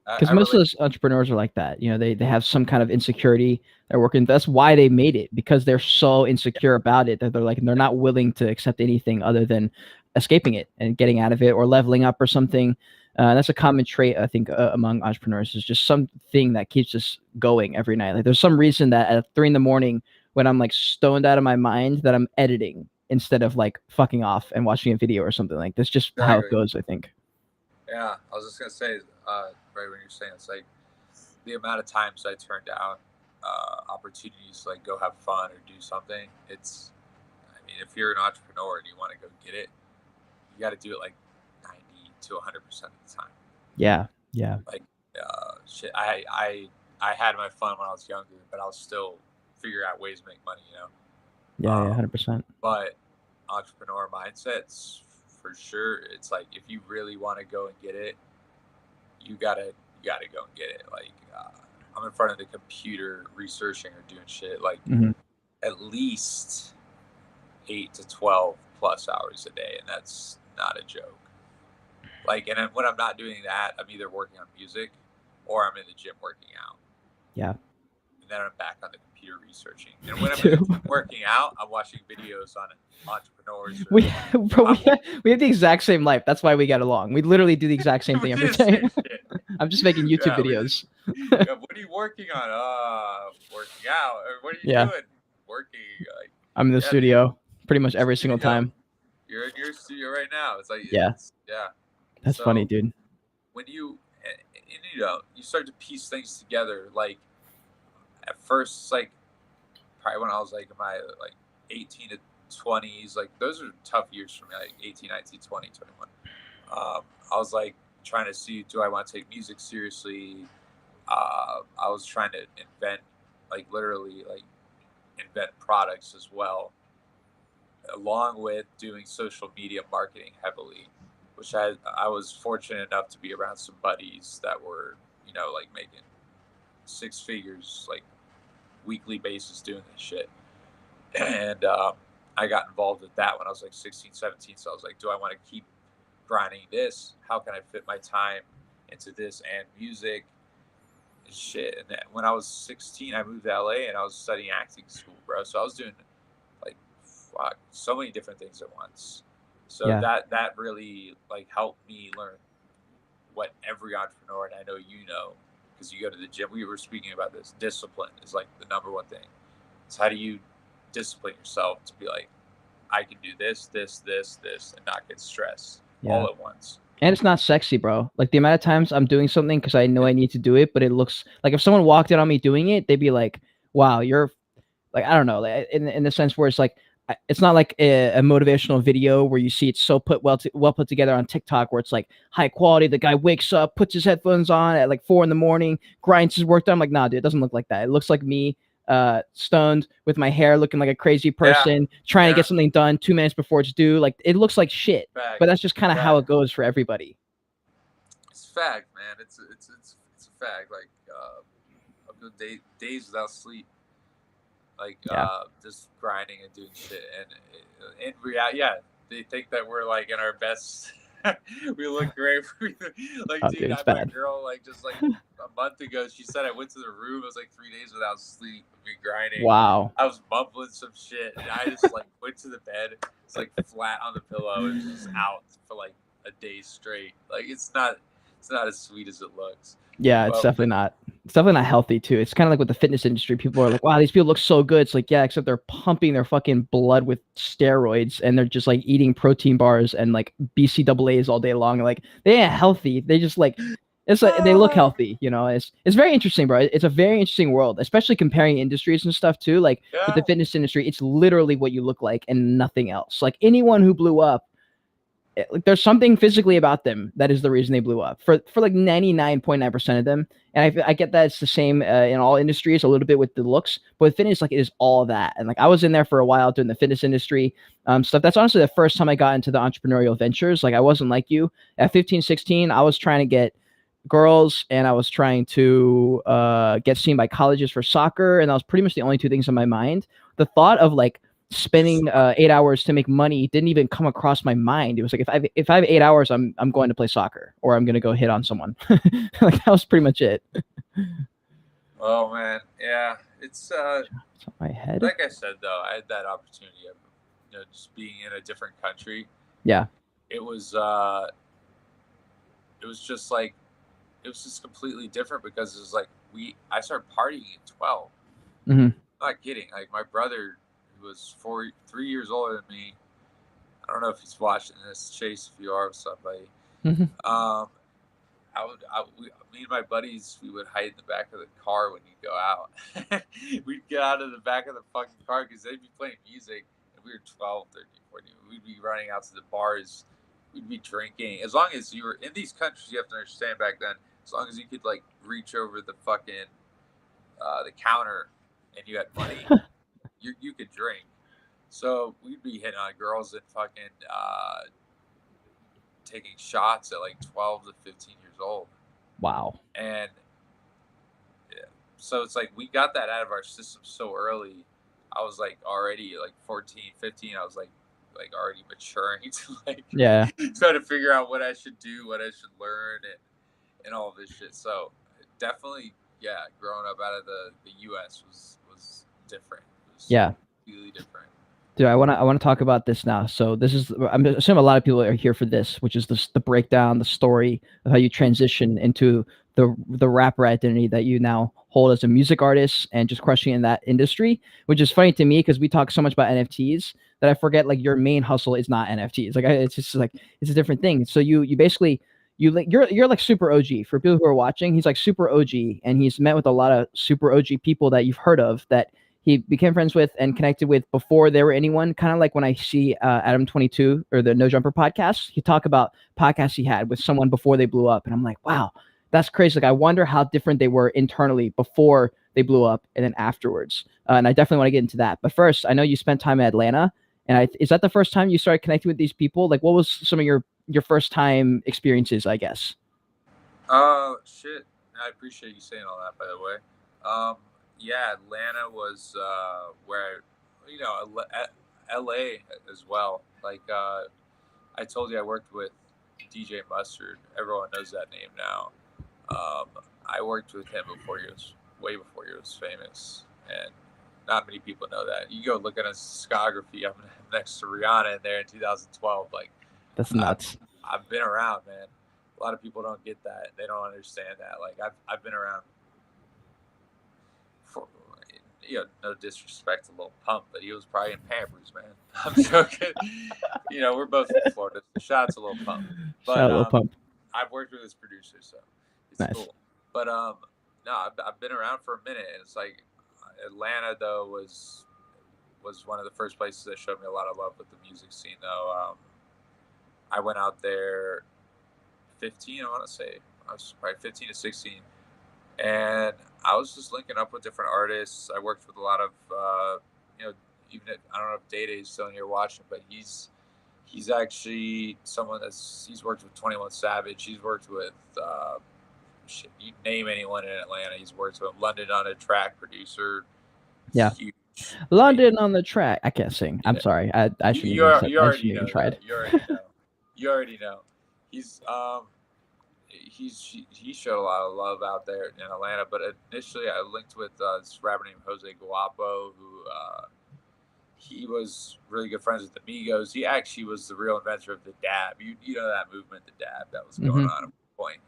because most of those entrepreneurs are like that. You know, they have some kind of insecurity they're working. That's why they made it, because they're so insecure about it that they're not willing to accept anything other than escaping it and getting out of it or leveling up or something. That's a common trait, I think, among entrepreneurs, is just something that keeps us going every night. Like there's some reason that at 3 a.m, when I'm like stoned out of my mind, that I'm editing instead of like fucking off and watching a video or something. Like that's just how it goes, I think. Yeah, I was just gonna say, right when you're saying, it's like the amount of times I turn down opportunities to like go have fun or do something. mean, if you're an entrepreneur and you want to go get it, you got to do it like 90 to 100% of the time. Yeah. Like, shit, I had my fun when I was younger, but I'll still figure out ways to make money, you know? Yeah, 100%. But entrepreneur mindsets, for sure, it's like, if you really want to go and get it, you gotta go and get it. Like, I'm in front of the computer researching or doing shit like at least 8 to 12 plus hours a day, and that's not a joke. Like, and when I'm not doing that, I'm either working on music or I'm in the gym working out. Yeah. And then I'm back on the computer researching. And when I'm in the gym working out, I'm watching videos on entrepreneurs. We have the exact same life. That's why we get along. We literally do the exact same thing every day. I'm just making YouTube videos. What are you working on? Working out. Or what are you doing? Working. Like, I'm in the studio pretty much every single time. You're in your studio right now. It's like, yeah. That's funny, dude. When you start to piece things together, like, at first, it's like, probably when I was like in my like 18 to 20s, like, those are tough years for me, like 18, 19, 20, 21. I was like trying to see, do I want to take music seriously? I was trying to invent, like, literally, like, invent products as well, along with doing social media marketing heavily, which I was fortunate enough to be around some buddies that were, you know, like, making 6 figures, like, weekly basis doing this shit. And I got involved with that when I was like 16, 17. So I was like, do I want to keep grinding this? How can I fit my time into this and music and shit? And then when I was 16, I moved to LA and I was studying acting school, bro. So I was doing like so many different things at once. So that really like helped me learn what every entrepreneur, and I know you know, because you go to the gym, we were speaking about this, discipline is like the number one thing. It's how do you discipline yourself to be like, I can do this, and not get stressed all at once. And it's not sexy, bro. Like, the amount of times I'm doing something because I know I need to do it, but it looks like if someone walked in on me doing it, they'd be like, wow, you're like, I don't know, in the sense where it's like, it's not like a motivational video where you see it's so well put together on TikTok where it's like high quality. The guy wakes up, puts his headphones on at like 4 a.m, grinds his work done. I'm like, nah, dude, it doesn't look like that. It looks like me stoned with my hair looking like a crazy person trying to get something done 2 minutes before it's due. Like, it looks like shit, but that's just kind of how it goes for everybody. It's fact, man. It's a fact. Like, I've been days without sleep. Like, just grinding and doing shit. And in reality, they think that we're like in our best. We look great. Like, dude, I met a girl like just like a month ago. She said I went to the room. It was like 3 days without sleep. Me grinding. Wow. I was mumbling some shit, and I just like went to the bed. It's like flat on the pillow and just out for like a day straight. Like, it's not as sweet as it looks. Yeah, it's definitely not. It's definitely not healthy too. It's kind of like with the fitness industry. People are like, wow, these people look so good. It's like, yeah, except they're pumping their fucking blood with steroids and they're just like eating protein bars and like BCAAs all day long. Like, they ain't healthy. They just like, it's like they look healthy, you know. It's very interesting, bro. It's a very interesting world, especially comparing industries and stuff too. Like, with the fitness industry, it's literally what you look like and nothing else. Like, anyone who blew up, like, there's something physically about them that is the reason they blew up for like 99.9% of them. And I get that it's the same in all industries, a little bit with the looks, but with fitness, like, it is all that. And like, I was in there for a while doing the fitness industry stuff. That's honestly the first time I got into the entrepreneurial ventures. Like, I wasn't like you at 15, 16. I was trying to get girls and I was trying to get seen by colleges for soccer. And that was pretty much the only 2 things on my mind. The thought of like spending 8 hours to make money didn't even come across my mind. It was like, if I have 8 hours, I'm going to play soccer or I'm going to go hit on someone. Like, that was pretty much it. Oh man, yeah, it's my head. Like I said though, I had that opportunity of, you know, just being in a different country. Yeah, it was just completely different because it was like I started partying at 12. I'm not kidding. Like, my brother, who was 3 years older than me, I don't know if he's watching this, Chase, if you are, somebody. Me and my buddies, we would hide in the back of the car when you go out. We'd get out of the back of the fucking car because they'd be playing music, we were 12, 13, 14. We'd be running out to the bars. We'd be drinking. As long as you were in these countries, you have to understand back then, as long as you could like reach over the fucking the counter and you had money, you could drink. So we'd be hitting on girls and fucking taking shots at like 12 to 15 years old. Wow. And yeah, so it's like we got that out of our system so early. I was like already like 14, 15. I was like already maturing to like try to figure out what I should do, what I should learn, and all this shit. So definitely, yeah, growing up out of the US was different. It was completely different. Dude, I want to talk about this now. So this is, I'm assuming a lot of people are here for this, which is the breakdown, the story of how you transition into the rapper identity that you now hold as a music artist and just crushing in that industry, which is funny to me because we talk so much about NFTs that I forget like your main hustle is not NFTs. Like it's just like it's a different thing. So you basically you're like super OG for people who are watching. He's like super OG, and he's met with a lot of super OG people that you've heard of that he became friends with and connected with before there were anyone. Kind of like when I see Adam 22 or the No Jumper podcast, he talk about podcasts he had with someone before they blew up, and I'm like, wow, that's crazy. Like I wonder how different they were internally before they blew up and then afterwards. And I definitely want to get into that. But first, I know you spent time in Atlanta, and is that the first time you started connecting with these people? Like, what was some of your first time experiences, I guess? Shit. I appreciate you saying all that, by the way. Yeah, Atlanta was where, you know, LA as well. Like I told you, I worked with DJ Mustard. Everyone knows that name now. I worked with him way before he was famous, and not many people know that. You go look at his discography. I'm next to Rihanna in there in 2012. Like, that's nuts. I've been around, man. A lot of people don't get that. They don't understand that. Like, I've been around. For, you know, no disrespect to Lil Pump, but he was probably in Pampers, man. I'm joking. You know, we're both from Florida. So shout out to Lil Pump. But shout out Lil Pump. I've worked with his producer, so it's nice. Cool. But no, I've been around for a minute, and it's like Atlanta though was one of the first places that showed me a lot of love with the music scene. Though I went out there 15, I want to say I was probably 15 to 16, and I was just linking up with different artists. I worked with a lot of you know, even if, I don't know if Data is still in here watching, but he's actually someone he's worked with 21 Savage. He's worked with shit, you name anyone in Atlanta. He's worked with London on a Track producer. Yeah. Huge. London on the Track. I can't sing. I'm sorry. I shouldn't you already know. You already know. He's he showed a lot of love out there in Atlanta. But initially, I linked with this rapper named Jose Guapo, who he was really good friends with the Migos. He actually was the real inventor of the dab. You know that movement, the dab, that was going on at one point.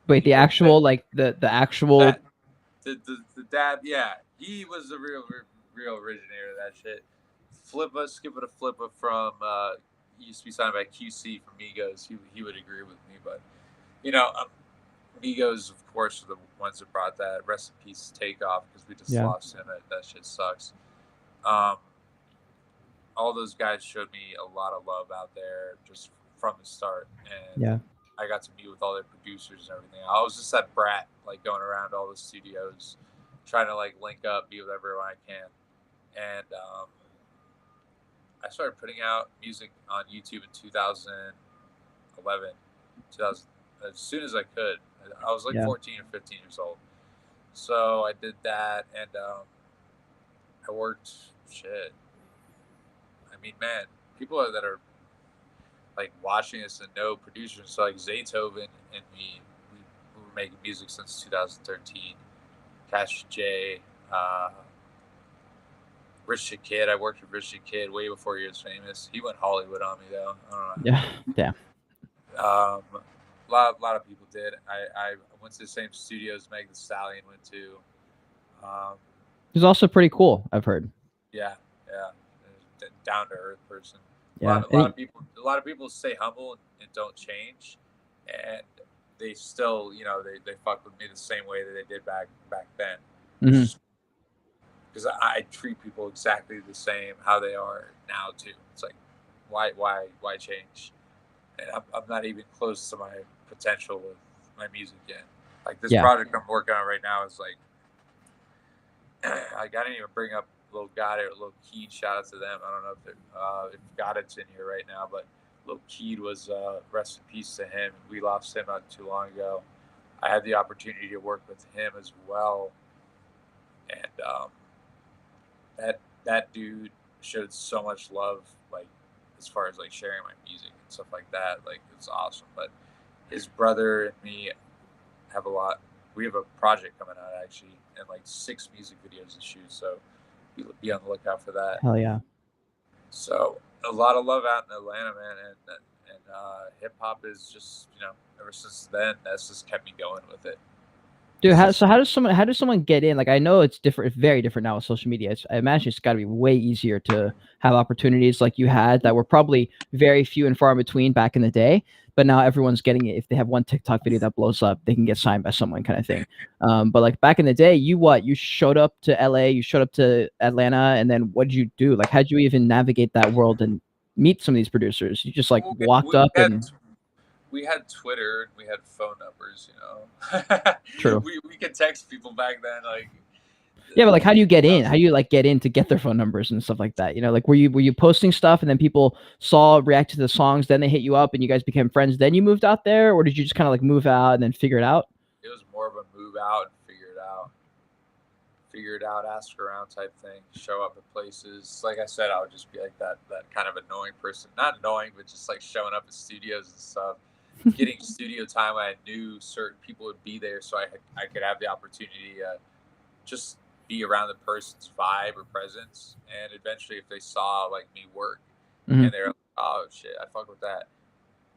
Wait, the actual the actual the dab, yeah. He was the real originator of that shit. Skip it a flipper from he used to be signed by QC from Migos. He would agree with me, but you know, Migos of course are the ones that brought that. Rest in peace, Takeoff, because we just lost him. That shit sucks. All those guys showed me a lot of love out there just from the start, and I got to meet with all their producers and everything. I was just that brat, like going around all the studios, trying to like link up, be with everyone I can. And I started putting out music on YouTube in 2011, as soon as I could. I was like 14 or 15 years old. So I did that, and I worked shit. I mean, man, people that are like watching us and know producers, so like Zaytoven and me, we were making music since 2013. Cash J, Rich the Kid. I worked with Rich the Kid way before he was famous. He went Hollywood on me though. I don't know. Yeah. A lot of people did. I went to the same studios Meg Thee Stallion went to. He's also pretty cool, I've heard. Yeah. Down to earth person. Yeah. A lot of people stay humble and don't change, and they still, you know, they fuck with me the same way that they did back then. Mm-hmm. because I treat people exactly the same how they are now too. It's like, why change? And I'm not even close to my potential with my music yet. Like this project I'm working on right now is like, I didn't even bring up Lil Goddard, Lil Cade. Shout out to them. I don't know if Goddard's in here right now, but Lil Cade was rest in peace to him. We lost him not too long ago. I had the opportunity to work with him as well, and that dude showed so much love, like as far as like sharing my music and stuff like that. Like it's awesome. But his brother and me have a lot. We have a project coming out actually, and like 6 music videos to shoot. So be on the lookout for that. Hell yeah. So a lot of love out in Atlanta, man, and hip hop is just, you know, ever since then, that's just kept me going with it. Dude, how does someone get in? Like, I know it's different, it's very different now with social media. I imagine it's got to be way easier to have opportunities like you had that were probably very few and far in between back in the day. But now everyone's getting it. If they have one TikTok video that blows up, they can get signed by someone, kind of thing. But like back in the day, you showed up to LA, you showed up to Atlanta, and then what did you do? Like, how'd you even navigate that world and meet some of these producers? You just like walked up and. We had Twitter and we had phone numbers, you know. True. We could text people back then, like. Yeah, but like, how do you get in? How do you like get in to get their phone numbers and stuff like that? You know, like were you posting stuff and then people reacted to the songs, then they hit you up and you guys became friends, then you moved out there, or did you just kind of like move out and then figure it out? It was more of a move out and figure it out, ask around type thing, show up at places. Like I said, I would just be like that kind of annoying person. Not annoying, but just like showing up at studios and stuff. Getting studio time, I knew certain people would be there, so I could have the opportunity to just be around the person's vibe or presence. And eventually, if they saw like me work, and they're like, oh shit, I fuck with that,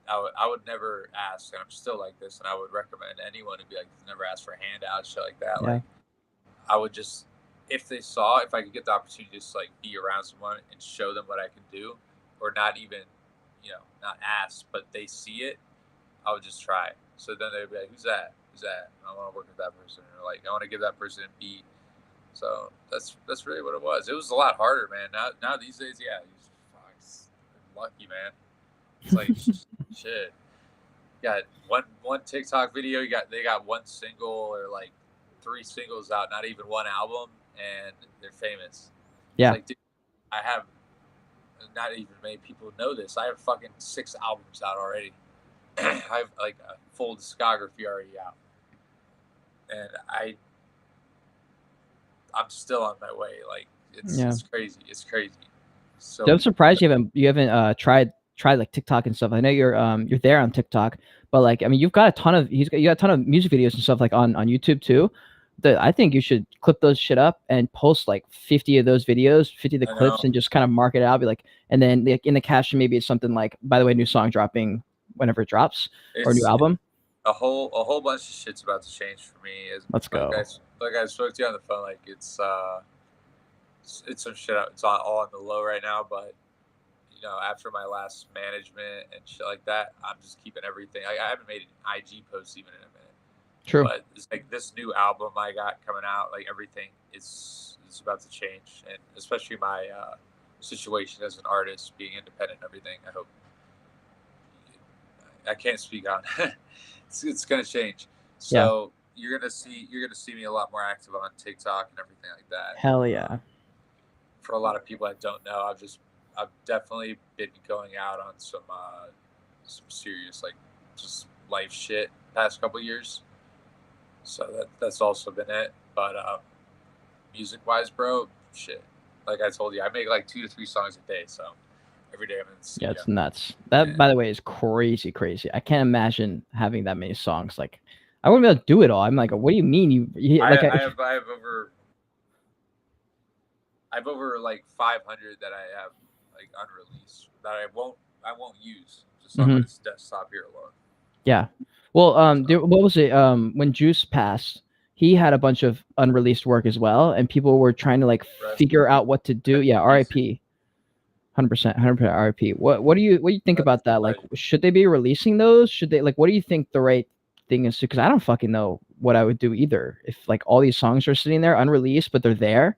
I would never ask, and I'm still like this, and I would recommend anyone to be like, never ask for handouts, shit like that. Yeah. Like I would just, if I could get the opportunity to just like be around someone and show them what I can do, or not even, you know, not ask, but they see it, I would just try. So then they'd be like, who's that? I want to work with that person. Or like, I want to give that person a beat. So that's really what it was. It was a lot harder, man. Now these days, yeah, you're lucky, man. It's like, shit. You got one TikTok video, they got one single or like 3 singles out, not even one album, and they're famous. Yeah. Like, dude, I have, not even many people know this, I have fucking 6 albums out already. I have like a full discography already out, and I'm still on my way. Like it's crazy. It's crazy. So I'm surprised you haven't tried like TikTok and stuff. I know you're there on TikTok, but like I mean, you got a ton of music videos and stuff like on YouTube too. I think you should clip those shit up and post like 50 of those videos, 50 of the clips, and just kind of mark it out. Be like, and then like in the caption, maybe it's something like, by the way, new song dropping whenever it drops, or new album. A whole bunch of shit's about to change for me. Let's go. Like I spoke to you on the phone, like it's some shit. It's all on the low right now, but you know, after my last management and shit like that, I'm just keeping everything. I haven't made an IG post even in a minute. True. But it's like this new album I got coming out, like everything is about to change, and especially my situation as an artist, being independent and everything. I hope. I can't speak on. It's gonna change. So you're gonna see me a lot more active on TikTok and everything like that. Hell yeah. For a lot of people I don't know, I've definitely been going out on some serious like just life shit past couple years. So that's also been it. But music wise, bro, shit. Like I told you, I make like 2 to 3 songs a day. So every day I'm in the studio. Yeah, it's nuts. That, by the way, is crazy. I can't imagine having that many songs. Like, I wouldn't be able to do it all. I'm like, what do you mean? I have over like 500 that I have like unreleased that I won't use just on this desktop here alone. Yeah. Well, what was it? When Juice passed, he had a bunch of unreleased work as well, and people were trying to like figure out what to do. Yeah, R.I.P. 100% RIP. What do you think about that? Like, should they be releasing those? Should they, like, what do you think the right thing is to? Because I don't fucking know what I would do either. If like all these songs are sitting there unreleased, but they're there,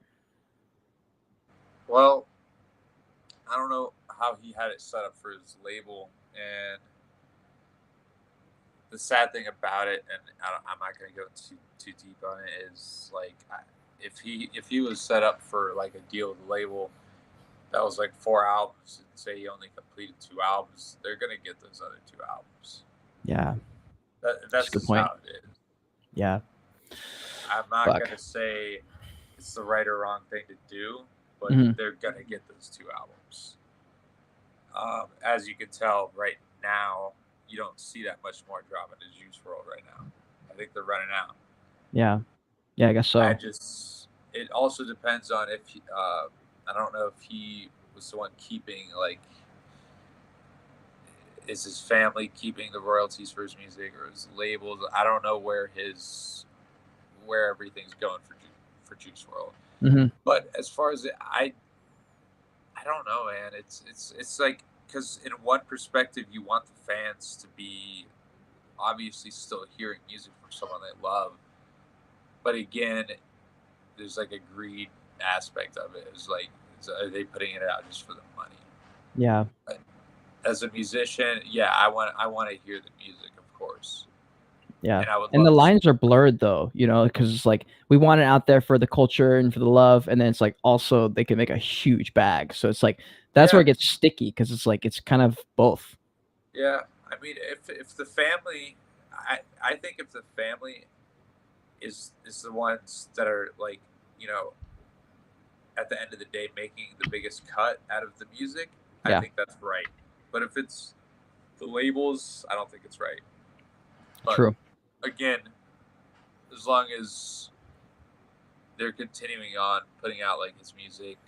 Well, I don't know how he had it set up for his label, and the sad thing about it, and I'm not going to go too deep on it, is like if he was set up for like a deal with the label that was like 4 albums, and say he only completed 2 albums, they're going to get those other 2 albums. Yeah, That's a good just point. how it is. Yeah, I'm not Fuck. going to say it's the right or wrong thing to do, but Mhm. they're going to get those 2 albums. As you can tell right now, you don't see that much more drama in the Juice World right now. I think they're running out. Yeah, I guess so. It also depends on if I don't know if he was the one keeping, like, is his family keeping the royalties for his music or his labels? I don't know where everything's going for Juice World. Mhm. But as far as I don't know, man. It's like, because in one perspective, you want the fans to be obviously still hearing music from someone they love, but again, there's like a greed aspect of it. It's like, are they putting it out just for the money? Yeah. But as a musician, yeah, I want to hear the music, of course. Yeah. And I would And the love to lines are blurred though, you know, because it's like we want it out there for the culture and for the love, and then it's like also they can make a huge bag. So it's like that's where it gets sticky because it's like it's kind of both. Yeah, I mean, if the family, I think if the family is the ones that are, like, you know, at the end of the day making the biggest cut out of the music, I Yeah. think that's right. But if it's the labels, I don't think it's right. But True. again, as long as they're continuing on putting out like his music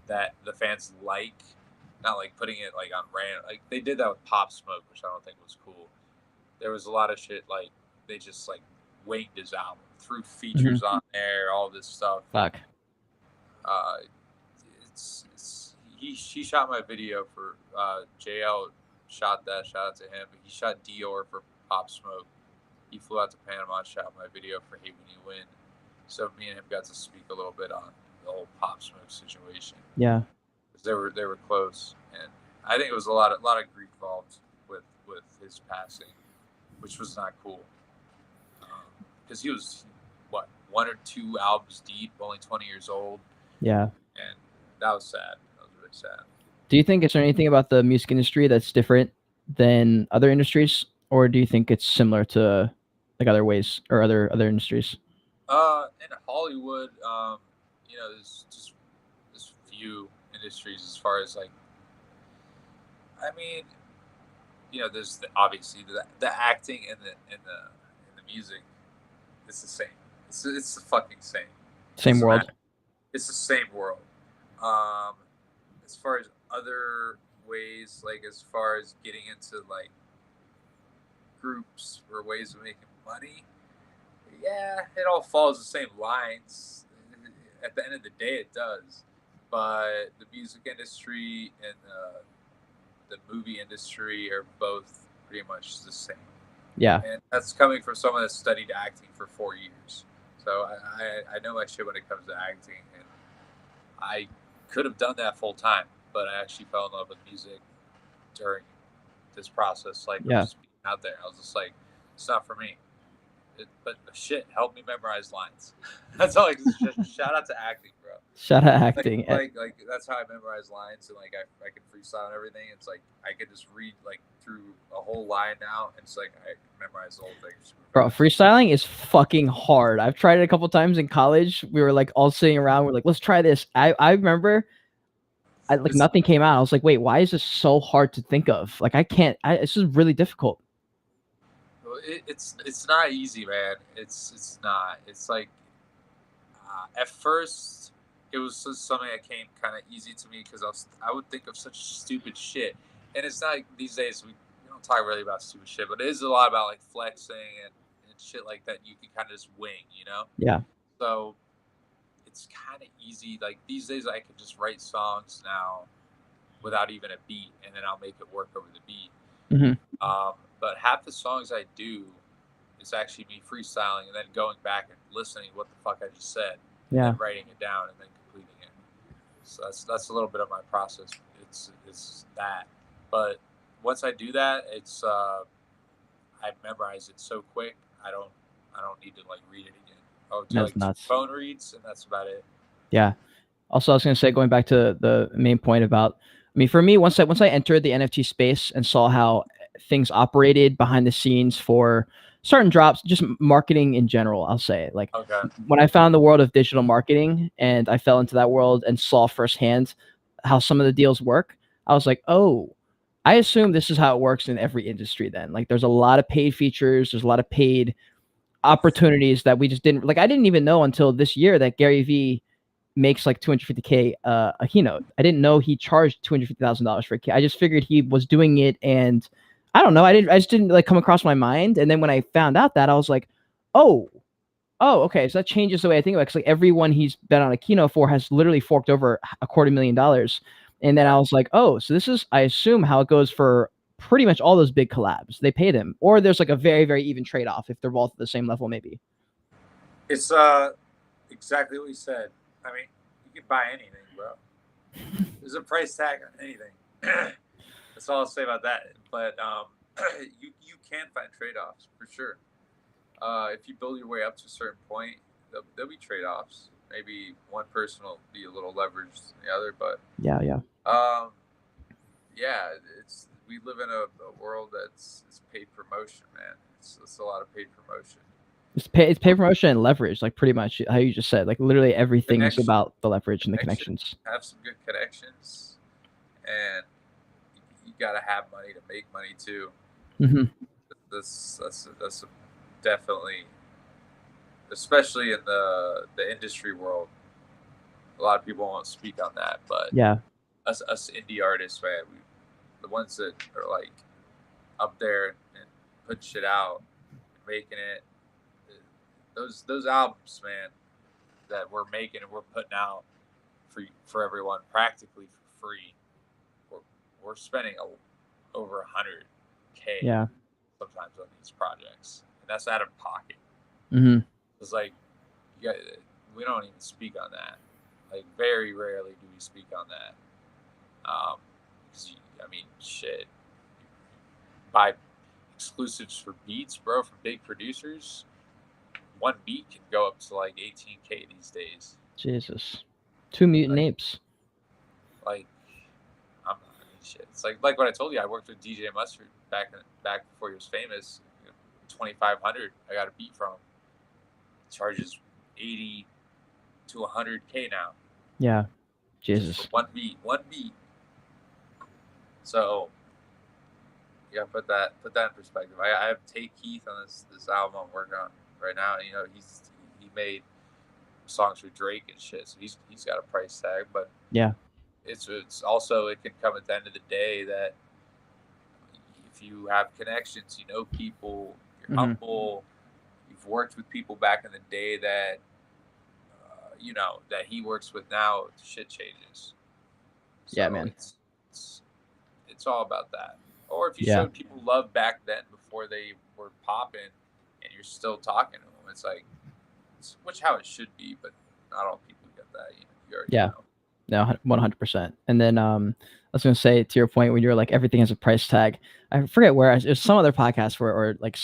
that the fans like, not like putting it like on random, like they did that with Pop Smoke, which I don't think was cool. There was a lot of shit like they just like winged his album, threw features on there, all this stuff. Fuck. He shot my video for JL shot that. Shout out to him. He shot Dior for Pop Smoke. He flew out to Panama, shot my video for Hey When You Win. So me and him got to speak a little bit on the whole Pop Smoke situation. Yeah. They were close, and I think it was a lot of grief involved with his passing, which was not cool. Because he was what, 1 or 2 albums deep, only 20 years old. Yeah. And that was sad. That was really sad. Do you think is there anything about the music industry that's different than other industries, or do you think it's similar to like other ways or other industries? In Hollywood, you know, there's few industries as far as like, I mean, you know, there's obviously the acting and the music. It's the same. It's the fucking same. Same world. It's the same world. As far as other ways, like as far as getting into like groups or ways of making money, yeah, it all follows the same lines. At the end of the day, it does. But the music industry and the movie industry are both pretty much the same. Yeah. And that's coming from someone that studied acting for 4 years. So I know my shit when it comes to acting, and I could have done that full time, but I actually fell in love with music during this process. Like, just being out there, I was just like, it's not for me. But shit, help me memorize lines. That's all I can say. Shout out to acting, bro. Shout out acting. Like that's how I memorize lines, and like I can freestyle and everything. It's like I could just read like through a whole line now, and it's like I memorize the whole thing. Bro, freestyling is fucking hard. I've tried it a couple times in college. We were like all sitting around. We're like, let's try this. I remember nothing came out. I was like, wait, why is this so hard to think of? Like, I can't. It's just really difficult. It's not easy, man. It's not. It's like at first it was something that came kind of easy to me because I would think of such stupid shit, and it's not like these days we don't talk really about stupid shit, but it is a lot about like flexing and shit like that. You can kind of just wing, you know? Yeah. So it's kind of easy. Like these days, I can just write songs now without even a beat, and then I'll make it work over the beat. But half the songs I do is actually me freestyling and then going back and listening what the fuck I just said, and then writing it down and then completing it. So that's a little bit of my process. It's that, but once I do that, it's I memorize it so quick. I don't need to like read it again. I'll do That's like 2 nuts. phone reads, and that's about it. Yeah. Also, I was going to say, going back to the main point about, I mean, for me, once I entered the NFT space and saw how things operated behind the scenes for certain drops, just marketing in general, I'll say, like Okay. when I found the world of digital marketing and I fell into that world and saw firsthand how some of the deals work, I was like, oh, I assume this is how it works in every industry then. Like there's a lot of paid features, there's a lot of paid opportunities that we just didn't, like I didn't even know until this year that Gary Vee makes like 250K a keynote. I didn't know he charged $250,000 for a key. I just figured he was doing it, and I don't know. I just didn't like come across my mind. And then when I found out that, I was like, oh, okay. So that changes the way I think about it. 'Cause like everyone he's been on a keynote for has literally forked over $250,000. And then I was like, oh, so this is, I assume, how it goes for pretty much all those big collabs. They pay them, or there's like a very, very even trade off if they're both at the same level, maybe. It's exactly what you said. I mean, you can buy anything, bro. There's a price tag on anything. That's all I'll say about that. But you can find trade-offs for sure. If you build your way up to a certain point, there'll be trade-offs. Maybe one person will be a little leveraged than the other, but yeah, we live in a world that's paid promotion, man. It's a lot of paid promotion. It's pay promotion and leverage, like pretty much how you just said. Like literally everything is about the leverage and the connections. Have some good connections, and you gotta have money to make money too. Mm-hmm. That's definitely, especially in the industry world. A lot of people won't speak on that, but yeah, us indie artists, man, the ones that are like up there and putting shit out, and making it. Those albums, man, that we're making and we're putting out for everyone practically for free. We're spending over $100K sometimes on these projects, and that's out of pocket. Mm-hmm. It's like we don't even speak on that. Like very rarely do we speak on that. Because I mean, shit, buy exclusives for beats, bro, from big producers. One beat can go up to like 18K these days. Jesus, 2 mutant apes. Like, I'm not shit. It's like what I told you. I worked with DJ Mustard back before he was famous. 2,500. I got a beat from him. Charges 80 to 100K now. Yeah, Jesus. Just for one beat. So you gotta put that in perspective. I have Tate Keith on this album I'm working on right now. You know, he made songs for Drake and shit, so he's got a price tag. But yeah, it's also, it can come at the end of the day that if you have connections, you know people, you're humble, you've worked with people back in the day that you know that he works with now, shit changes. So yeah, man. It's all about that. Or if you showed people love back then before they were popping, and you're still talking to them, it's like, which how it should be, but not all people get that. You already know. No, 100%. And then I was gonna say, to your point, when you're like everything has a price tag. I forget where it was, some other podcast where, or like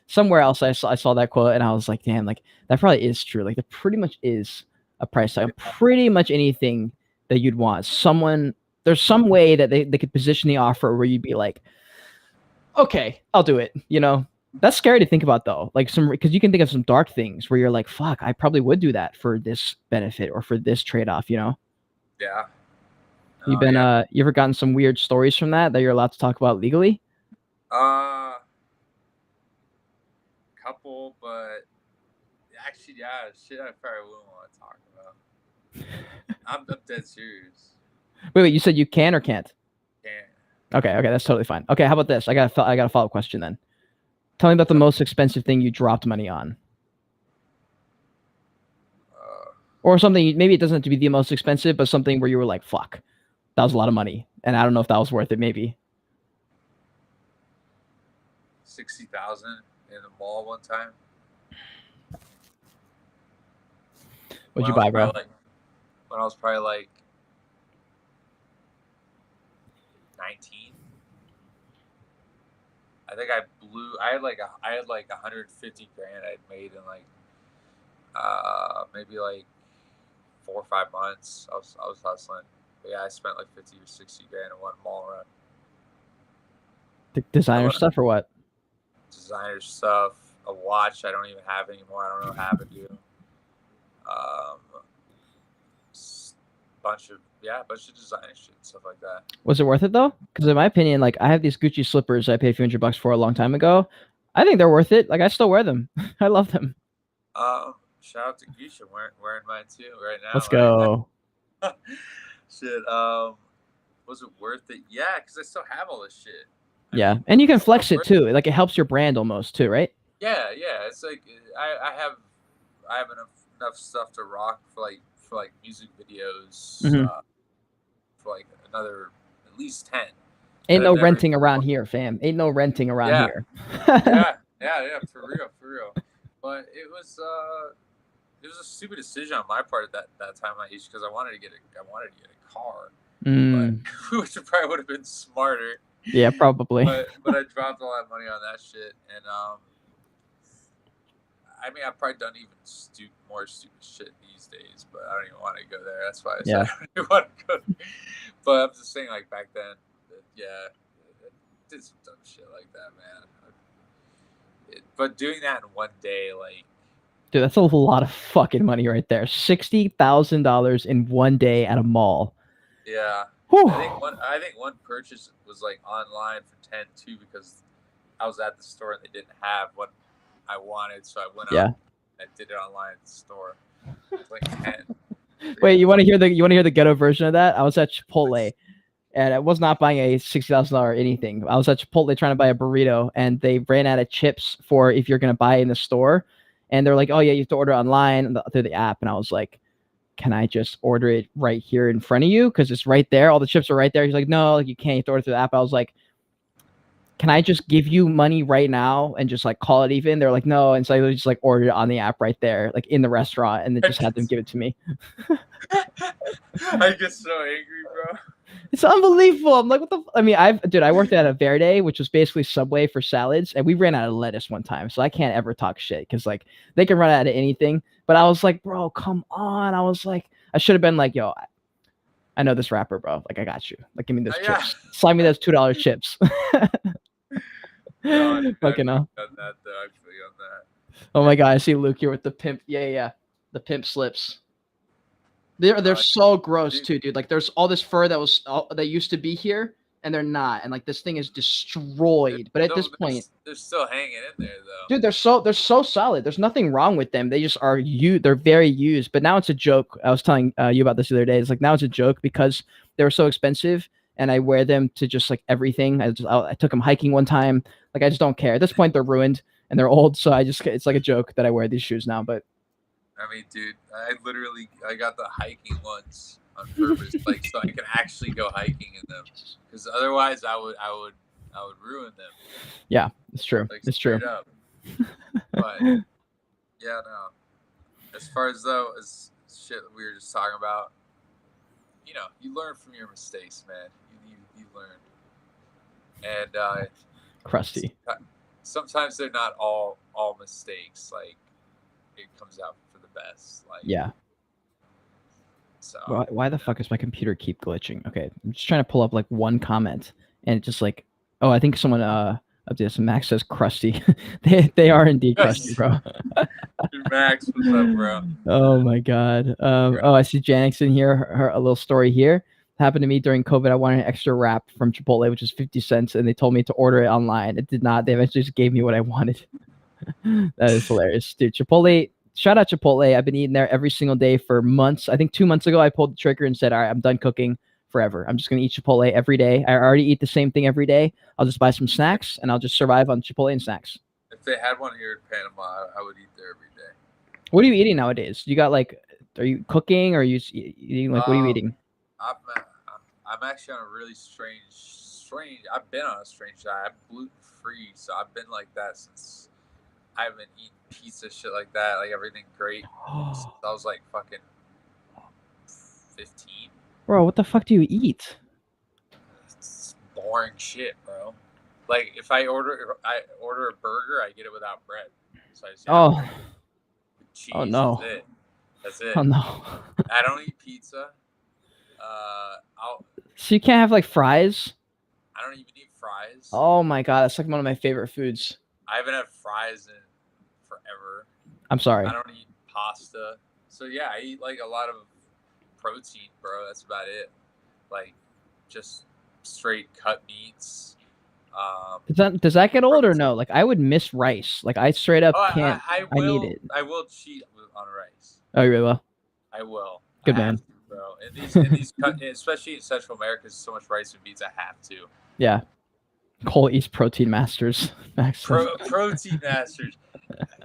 somewhere else I saw that quote, and I was like, damn, like that probably is true. Like there pretty much is a price tag. Pretty much anything that you'd want. There's some way that they could position the offer where you'd be like, okay, I'll do it. You know, that's scary to think about though. Like because you can think of some dark things where you're like, fuck, I probably would do that for this benefit or for this trade-off, you know? Yeah. You've been you ever gotten some weird stories from that you're allowed to talk about legally? Couple, but actually, yeah, shit I probably wouldn't want to talk about. I'm dead serious. Wait, you said you can or can't? Can. Okay, that's totally fine. Okay, how about this? I got a follow-up question then. Tell me about the most expensive thing you dropped money on. Or something, maybe it doesn't have to be the most expensive, but something where you were like, fuck, that was a lot of money, and I don't know if that was worth it, maybe. 60,000 in the mall one time. What'd you buy, bro? When I was probably like 19. I think I had like 150 grand I'd made in like maybe like 4 or 5 months. I was hustling. But yeah, I spent like 50 or 60 grand in one mall run. Designer stuff or what? Designer stuff. A watch I don't even have anymore. I don't know how to do. Bunch of designer shit, stuff like that. Was it worth it though? Because in my opinion, like I have these Gucci slippers I paid a few $100 for a long time ago. I think they're worth it. Like I still wear them. I love them. Shout out to Gucci. I'm wearing mine too right now. Let's go. Shit. Was it worth it? Yeah, because I still have all this shit. I mean, and you can flex it too. Like it helps your brand almost too, right? Yeah. It's like I have enough stuff to rock for music videos. For like another at least 10. Ain't no renting around here, fam. Ain't no renting around here. yeah, for real. But it was a stupid decision on my part at that time of my age because I wanted to get a car, which probably would have been smarter. Yeah, probably. But I dropped a lot of money on that shit, and I mean, I've probably done even more stupid shit these days, but I don't even want to go there. That's why I said I don't even want to go there. But I'm just saying, like, back then, I did some dumb shit like that, man. But doing that in one day, like... Dude, that's a lot of fucking money right there. $60,000 in one day at a mall. Yeah. Whew. I think one purchase was, like, online for 10 too, because I was at the store and they didn't have what I wanted, so I went out and did it online at the store. It was like 10. Wait, you want to hear the ghetto version of that? I was at Chipotle, and I was not buying a $60,000 anything. I was at Chipotle trying to buy a burrito, and they ran out of chips for if you're gonna buy in the store, and they're like, "Oh yeah, you have to order online through the app." And I was like, "Can I just order it right here in front of you? Because it's right there. All the chips are right there." He's like, "No, like you can't. You have to order through the app." I was like, "Can I just give you money right now and just like call it even?" They're like, "No." And so I just like ordered it on the app right there, like in the restaurant, and then just had them give it to me. I get so angry, bro. It's unbelievable. I'm like, what the? I mean, I worked at a Verde, which was basically Subway for salads, and we ran out of lettuce one time, so I can't ever talk shit because like they can run out of anything. But I was like, bro, come on. I was like, I should have been like, yo, I know this rapper, bro. Like, I got you. Like, give me those chips. Slide me those $2 chips. No, fucking hell. Done that though. I feel you on that. Oh my god, I see Luke here with the pimp. Yeah, the pimp slips. They're so gross too, dude. Like there's all this fur that used to be here, and they're not. And like this thing is destroyed. But at this point, they're still hanging in there though. Dude, they're so solid. There's nothing wrong with them. They just are they're very used. But now it's a joke. I was telling you about this the other day. It's like now it's a joke because they were so expensive, and I wear them to just like everything. I took them hiking one time. Like I just don't care. At this point, they're ruined and they're old. So it's like a joke that I wear these shoes now. But I mean, dude, I got the hiking ones on purpose, like so I can actually go hiking in them. Because otherwise, I would ruin them. Yeah, it's true. Like, it's true. Up. But yeah, no. As far as shit we were just talking about, you know, you learn from your mistakes, man. You learn. And crusty. Sometimes they're not all mistakes. Like it comes out for the best. Like yeah. So why the fuck does my computer keep glitching? Okay, I'm just trying to pull up like one comment, and it's just like, oh, I think someone updated. Max says crusty. they are indeed crusty, bro. Max, what's up, bro? Oh my god. Oh, I see Janix in here. Her a little story here. Happened to me during COVID. I wanted an extra wrap from Chipotle, which is 50 cents, and they told me to order it online. It did not. They eventually just gave me what I wanted. That is hilarious, dude. Chipotle. Shout out Chipotle. I've been eating there every single day for months. I think 2 months ago, I pulled the trigger and said, all right, I'm done cooking forever. I'm just going to eat Chipotle every day. I already eat the same thing every day. I'll just buy some snacks, and I'll just survive on Chipotle and snacks. If they had one here in Panama, I would eat there every day. What are you eating nowadays? You got like, are you cooking or are you eating like, what are you eating? I'm actually on a really strange, I've been on a strange diet. I'm gluten-free, so I've been like that since I haven't eaten pizza, shit like that, like everything great. Since I was like fucking 15. Bro, what the fuck do you eat? It's boring shit, bro. Like if I order a burger, I get it without bread. So I just have cheese. Oh no. That's it. Oh no. I don't eat pizza. So you can't have like fries? I don't even eat fries. Oh my god, that's like one of my favorite foods. I haven't had fries in forever. I'm sorry. I don't eat pasta. So yeah, I eat like a lot of protein, bro. That's about it. Like just straight cut meats. Does that get old or no? Like I would miss rice. Like I straight up can't. I need it. I will cheat on rice. Oh, you really will? I will. Good man. Bro. In these especially in Central America, there's so much rice and beans. I have to. Yeah. Cole eats protein masters. Protein masters.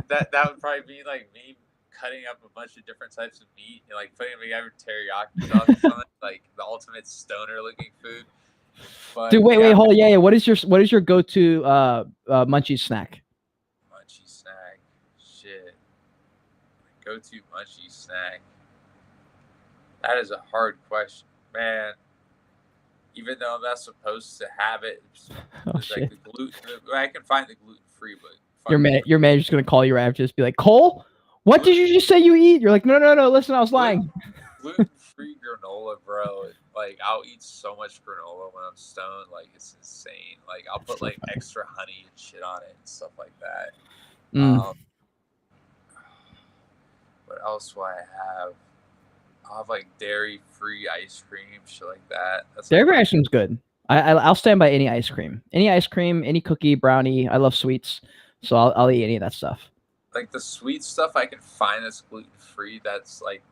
That would probably be like me cutting up a bunch of different types of meat and like putting together teriyaki sauce or something, like the ultimate stoner looking food. But, dude, wait, hold on. Yeah. What is your go-to munchie snack? Munchie snack. Shit. Go-to munchie snack. That is a hard question, man. Even though I'm not supposed to have it, like the gluten. I can find the gluten-free, but your manager's gonna call you right after, just be like, Cole, what did you just say you eat? You're like, no. Listen, I was lying. Gluten-free granola, bro. Like I'll eat so much granola when I'm stoned. Like it's insane. Like I'll put like extra honey and shit on it and stuff like that. What else do I have? I'll have like dairy-free ice cream, shit like that. Dairy-free ice cream's good. I'll stand by any ice cream, any cookie, brownie. I love sweets, so I'll eat any of that stuff. Like the sweet stuff I can find that's gluten-free. That's like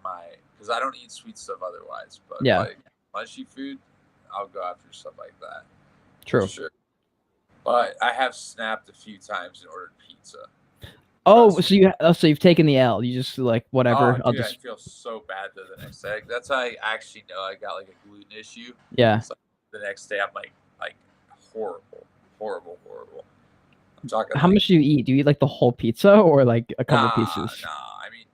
because I don't eat sweet stuff otherwise. But yeah, like mushy food, I'll go after stuff like that. True. Sure. But I have snapped a few times and ordered pizza. Oh, so you've taken the L. You just like whatever. Oh, dude, I feel so bad though the next day. That's how I actually know I got like a gluten issue. Yeah. Like, the next day I'm like horrible. I'm talking. How much do you eat? Do you eat like the whole pizza or like a couple pieces? Nah. I mean,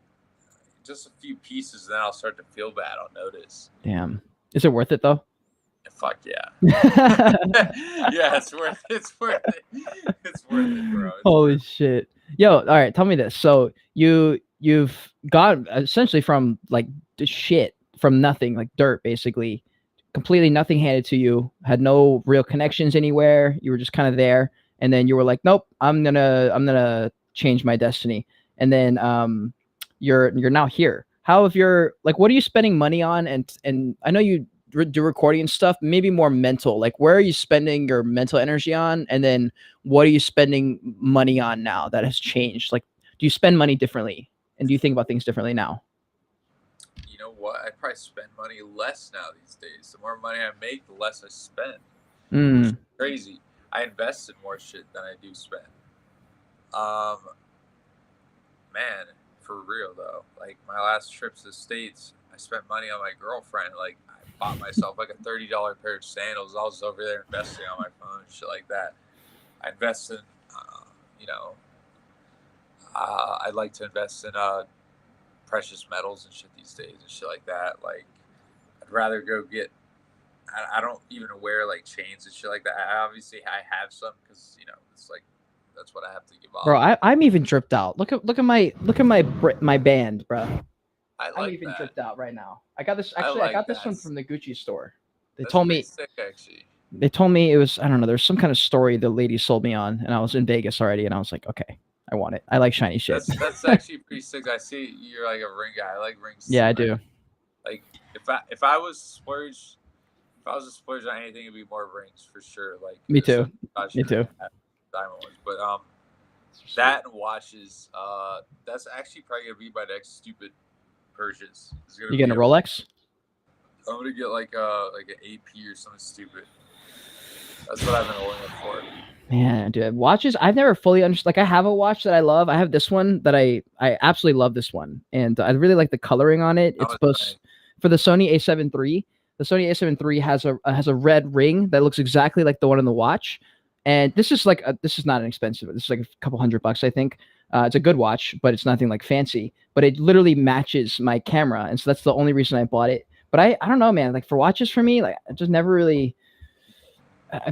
just a few pieces, then I'll start to feel bad. I'll notice. Damn. Is it worth it though? Fuck yeah. Yeah, it's worth it. It's worth it, bro. Holy shit. Yo, all right, tell me this. So you've gone essentially from like shit, from nothing, like dirt basically, completely nothing handed to you, had no real connections anywhere. You were just kind of there, and then you were like, nope, I'm gonna change my destiny. And then you're now here. How have what are you spending money on? And I know you do recording and stuff, maybe more mental, like where are you spending your mental energy on, and then what are you spending money on now that has changed? Like, do you spend money differently, and do you think about things differently now? You know what, I probably spend money less now these days. The more money I make, the less I spend. It's crazy. I invest in more shit than I do spend. Man, for real though, like my last trip to the States, I spent money on my girlfriend. Like I bought myself like a $30 pair of sandals. I was over there investing on my phone and shit like that. I invest in, I'd like to invest in precious metals and shit these days and shit like that. Like I'd rather go get, I don't even wear like chains and shit like that. Obviously I have some because, it's like, that's what I have to give off. Bro, I'm even dripped out. Look at my band, bro. I'm even dripped out right now. I got this. Actually, I got this one from the Gucci store. That's told me. Sick, actually. They told me it was, I don't know. There's some kind of story the lady sold me on, and I was in Vegas already, and I was like, okay, I want it. I like shiny shit. That's actually pretty sick. I see you're like a ring guy. I like rings. Yeah, I do. Like if I was splurge, on anything, it'd be more rings for sure. Like me too. Me too. Diamond ones, but that and watches. That's actually probably gonna be my next stupid purchase. You getting a Rolex? I'm gonna get like an AP or something stupid. That's what I've been holding it for. Man, dude, watches. I've never fully understood. Like, I have a watch that I love. I have this one that I absolutely love this one, and I really like the coloring on it. It's supposed for the Sony A7 III. The Sony A7 III has a red ring that looks exactly like the one on the watch. And this is like this is not an expensive. This is like a couple $100, I think. It's a good watch, but it's nothing like fancy. But it literally matches my camera, and so that's the only reason I bought it. But I don't know, man. Like for watches, for me, like I just never really.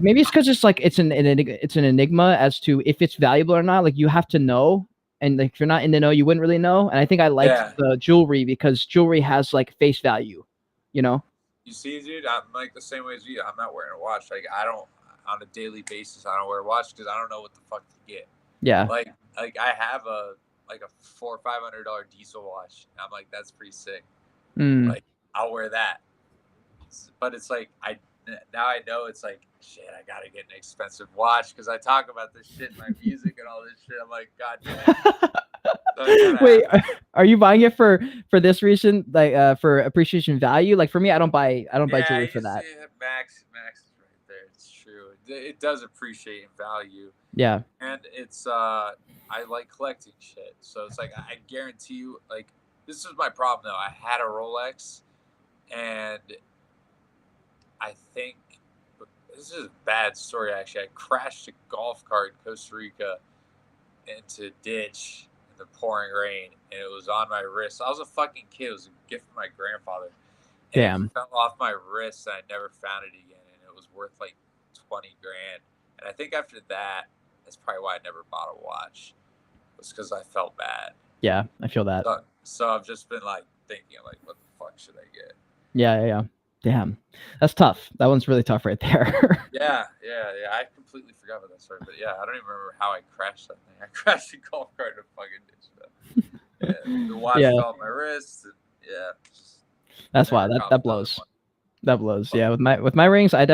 maybe it's because it's like it's an enigma as to if it's valuable or not. Like you have to know, and like if you're not in the know, you wouldn't really know. And I think I liked Yeah. the jewelry because jewelry has like face value, you know? You see, dude, I'm like the same way as you. I'm not wearing a watch. Like I don't on a daily basis. I don't wear a watch because I don't know what the fuck to get. Yeah. Like I have a $400 or $500 diesel watch. I'm like, that's pretty sick. Mm. Like I'll wear that. But it's like now I know it's like shit. I gotta get an expensive watch because I talk about this shit in my music and all this shit. I'm like, god damn. So wait, are you buying it for this reason, like for appreciation value? Like for me, I don't buy jewelry for that. Max is right there. It's true. It does appreciate in value. Yeah. And it's I like collecting shit. So it's like I guarantee you, like this is my problem though. I had a Rolex, and I think this is a bad story actually. I crashed a golf cart in Costa Rica into a ditch in the pouring rain, and it was on my wrist. I was a fucking kid. It was a gift from my grandfather. And Damn. it fell off my wrist, and I never found it again. And it was worth like 20 grand. And I think after that, that's probably why I never bought a watch. It was because I felt bad. Yeah, I feel that. So I've just been like thinking, like, what the fuck should I get? Yeah. Damn, that's tough. That one's really tough right there. Yeah. I completely forgot about that story, but yeah, I don't even remember how I crashed that thing. I crashed a golf cart in a fucking ditch. Yeah, the watch fell off my wrist. And, yeah. That's why that blows. That blows. Yeah, with my rings, I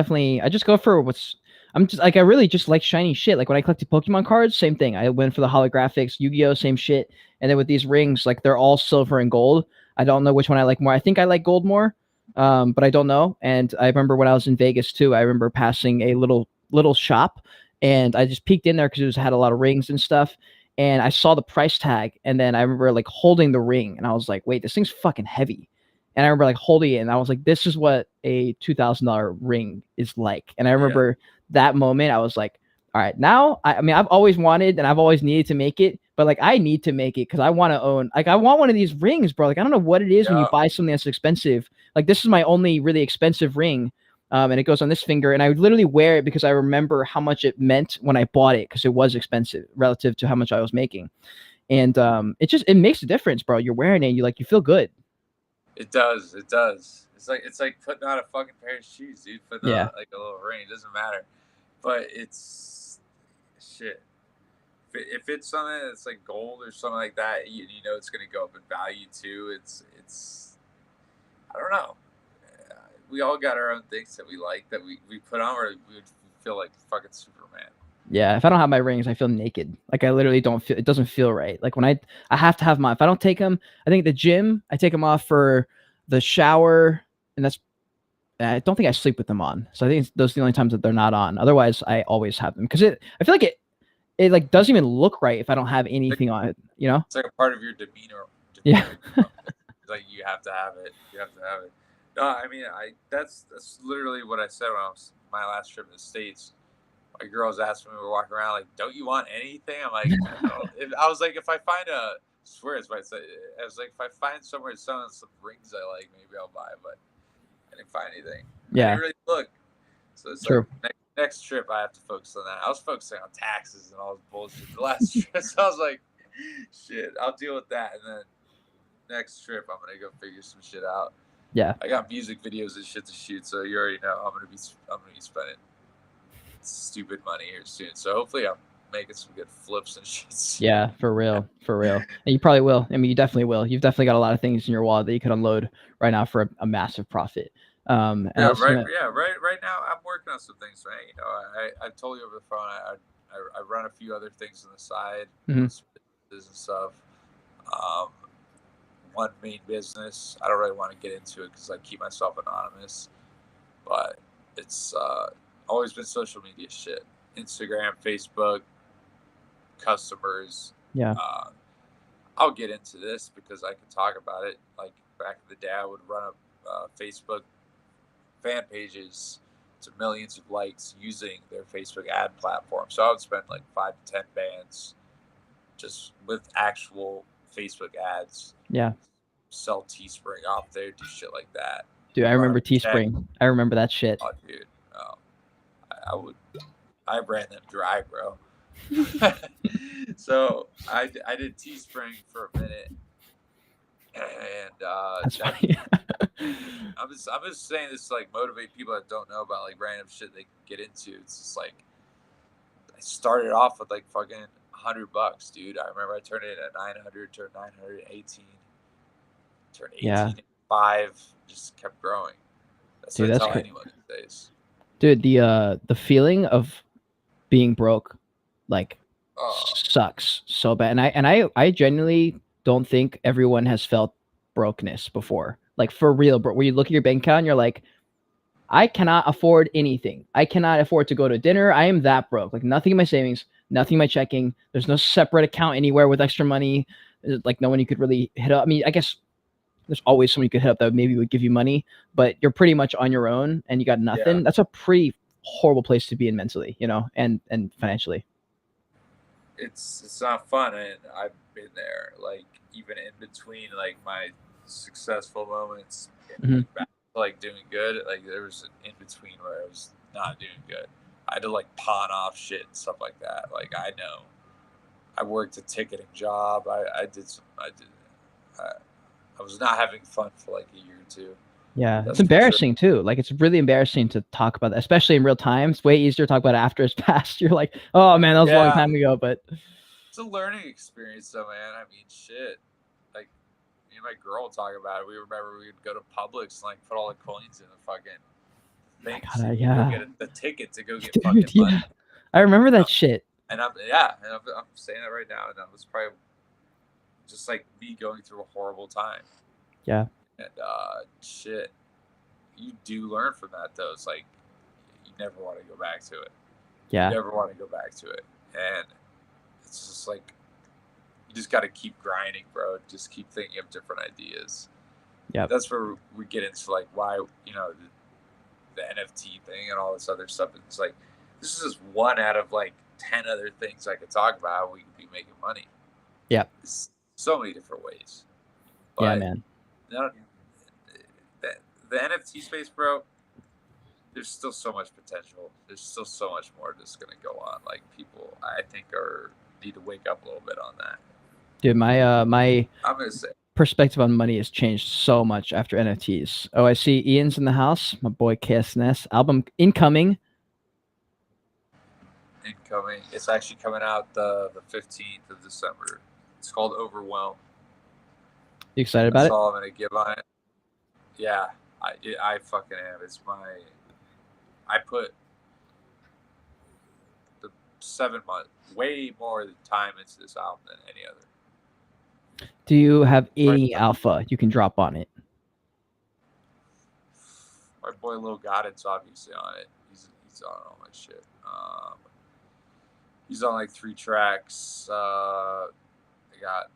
just go for what's. I'm just like I really just like shiny shit. Like when I collected Pokemon cards, same thing. I went for the holographics, Yu-Gi-Oh, same shit. And then with these rings, like they're all silver and gold. I don't know which one I like more. I think I like gold more, but I don't know. And I remember when I was in Vegas too. I remember passing a little shop, and I just peeked in there because it had a lot of rings and stuff. And I saw the price tag, and then I remember like holding the ring, and I was like, "Wait, this thing's fucking heavy." And I remember like holding it, and I was like, "This is what a $2,000 ring is like." And I remember that moment, I was like, "All right, now." I mean, I've always wanted and I've always needed to make it, but like I need to make it because I want to own. Like I want one of these rings, bro. Like I don't know what it is when you buy something that's expensive. Like this is my only really expensive ring, and it goes on this finger, and I would literally wear it because I remember how much it meant when I bought it because it was expensive relative to how much I was making, and it makes a difference, bro. You're wearing it, you feel good. It does. It's like putting on a fucking pair of shoes, dude. Putting on like a little ring. It doesn't matter. But it's shit. If it's something that's like gold or something like that, you know it's gonna go up in value too. It's I don't know. We all got our own things that we like that we put on where we would feel like fucking Superman. Yeah, if I don't have my rings, I feel naked. Like I literally don't feel. It doesn't feel right. Like when I have to have mine. If I don't take them, I think the gym, I take them off for the shower, and I don't think I sleep with them on. So I think those are the only times that they're not on. Otherwise, I always have them because I feel like it like doesn't even look right if I don't have anything on it. You know? It's like a part of your demeanor. Yeah. Like you have to have it. You have to have it. No, I mean, that's literally what I said when I was my last trip to the States. My girls asked me, we were walking around like, "Don't you want anything?" I'm like, I was like, if I find I was like, if I find somewhere selling some rings I like, maybe I'll buy. But I didn't find anything. Yeah, I didn't really look. So it's true. Like next trip I have to focus on that. I was focusing on taxes and all this bullshit the last trip, so I was like, shit, I'll deal with that, and then next trip I'm gonna go figure some shit out. Yeah, I got music videos and shit to shoot, so you already know I'm gonna be spending stupid money here soon. So hopefully I'm making some good flips and shit. Yeah, for real. And you probably will. I mean, you definitely will. You've definitely got a lot of things in your wallet that you could unload right now for a massive profit. Right now I'm working on some things, man. You know, I told you over the phone. I run a few other things on the side, business and stuff. One main business. I don't really want to get into it because I keep myself anonymous, but it's always been social media shit. Instagram, Facebook, customers. Yeah. I'll get into this because I can talk about it. Like back in the day, I would run a Facebook fan pages to millions of likes using their Facebook ad platform. So I would spend like 5 to 10 bands just with actual Facebook ads. Yeah. Sell Teespring off there, do shit like that. Dude, I remember Teespring. I remember that shit. Oh, dude. I ran them dry, bro. So I did Teespring for a minute, and That's funny. I'm just saying this to like motivate people that don't know about like random shit they get into. It's just like I started off with like fucking $100, dude. I remember I turned it at 900, turned 918, turned 18 Yeah. 5, just kept growing. That's Dude, what I that's tell crazy. anyone these days. Dude, the feeling of being broke, like, Oh, sucks so bad. And I genuinely don't think everyone has felt brokenness before. Like, for real, bro. Where you look at your bank account and you're like, I cannot afford anything. I cannot afford to go to dinner. I am that broke. Like, nothing in my savings, nothing in my checking. There's no separate account anywhere with extra money. Like, no one you could really hit up. I mean, I guess there's always someone you could hit up that maybe would give you money, but you're pretty much on your own and you got nothing. yeah. That's a pretty horrible place to be in mentally, and financially. It's not fun, and I've been there. Like even in between, like my successful moments, Mhm. back to like doing good. Like there was an in between where I was not doing good. I had to like pawn off shit and stuff like that. Like I know, I worked a ticketing job. I was not having fun for like a year or two. Yeah, it's That's for sure. embarrassing too. Like, it's really embarrassing to talk about that, especially in real time. It's way easier to talk about it after it's passed. You're like, oh man, that was a long Yeah, time ago. But it's a learning experience, though, man. I mean, shit. Like me and my girl would talk about it. We remember we would go to Publix and like put all the coins in the fucking thing. God, So you yeah, go get the ticket to go get dude, fucking yeah, money. I remember that Um, shit. and I'm saying that right now, and that was probably just like me going through a horrible time. Yeah, And shit, you do learn from that though. It's like you never want to go back to it. yeah, You never want to go back to it, and it's just like you just got to keep grinding, bro. Just keep thinking of different ideas. yeah, That's where we get into like why the NFT thing and all this other stuff. It's like this is just one out of like 10 other things I could talk about how we could be making money. yeah, It's so many different ways. yeah, But man. no, the NFT space, bro, there's still so much potential. There's still so much more that's gonna go on. Like people, I think, need to wake up a little bit on that. Dude, my I'm gonna say perspective on money has changed so much after NFTs. Oh, I see Ian's in the house. My boy KSNS album incoming. incoming. It's actually coming out the 15th of December. It's called Overwhelm. You excited about That's it? all I'm gonna give on it. Yeah, I fucking am. I put the 7 months, way more time into this album than any other. Do you have any Right. alpha you can drop on it? My boy Lil Goddard's obviously on it. He's on all my shit. He's on like 3 tracks. I got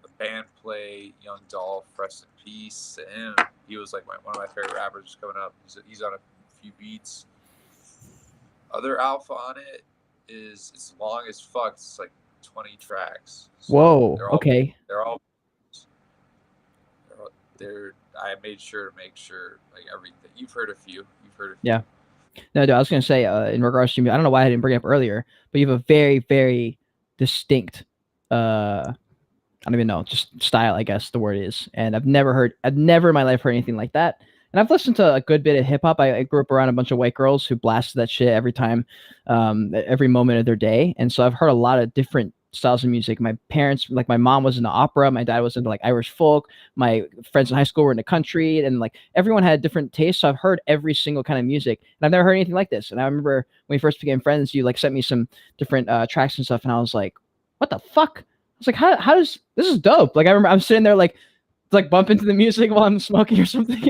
the band play, Young Dolph, rest in peace to him. He was like one of my favorite rappers coming up. He's on a few beats. Other alpha on it is it's long as fuck. It's like 20 tracks. So Whoa. Okay. I made sure to make sure like everything. You've heard a few. Yeah. No, dude, I was gonna say, in regards to me, I don't know why I didn't bring it up earlier, but you have a very, very distinct, I don't even know, just style, I guess the word is. And I've never in my life heard anything like that. And I've listened to a good bit of hip hop. I grew up around a bunch of white girls who blasted that shit every time, every moment of their day. And so I've heard a lot of different styles of music. My parents, like my mom was into opera. My dad was into like Irish folk. My friends in high school were into country, and like everyone had different tastes. So I've heard every single kind of music, and I've never heard anything like this. And I remember when we first became friends, you like sent me some different tracks and stuff, and I was like, what the fuck? I was like, how does this is dope? Like I remember I'm sitting there like bumping to the music while I'm smoking or something.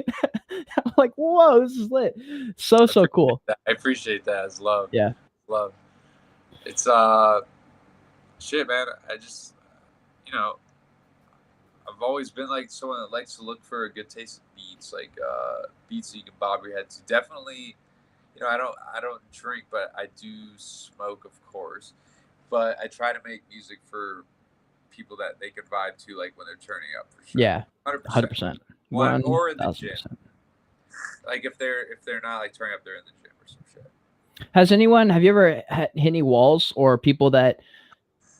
I'm like, whoa, this is lit. So cool. I appreciate that as love. Yeah. Love. It's shit, man. I just I've always been like someone that likes to look for a good taste of beats, like beats that you can bob your head to. Definitely, I don't drink, but I do smoke, of course. But I try to make music for people that they can vibe to, like when they're turning up, for sure. Yeah. 100%. 100%. Or in the 1000%. gym. Like if they're not like turning up, they're in the gym or some shit. Have you ever hit any walls or people that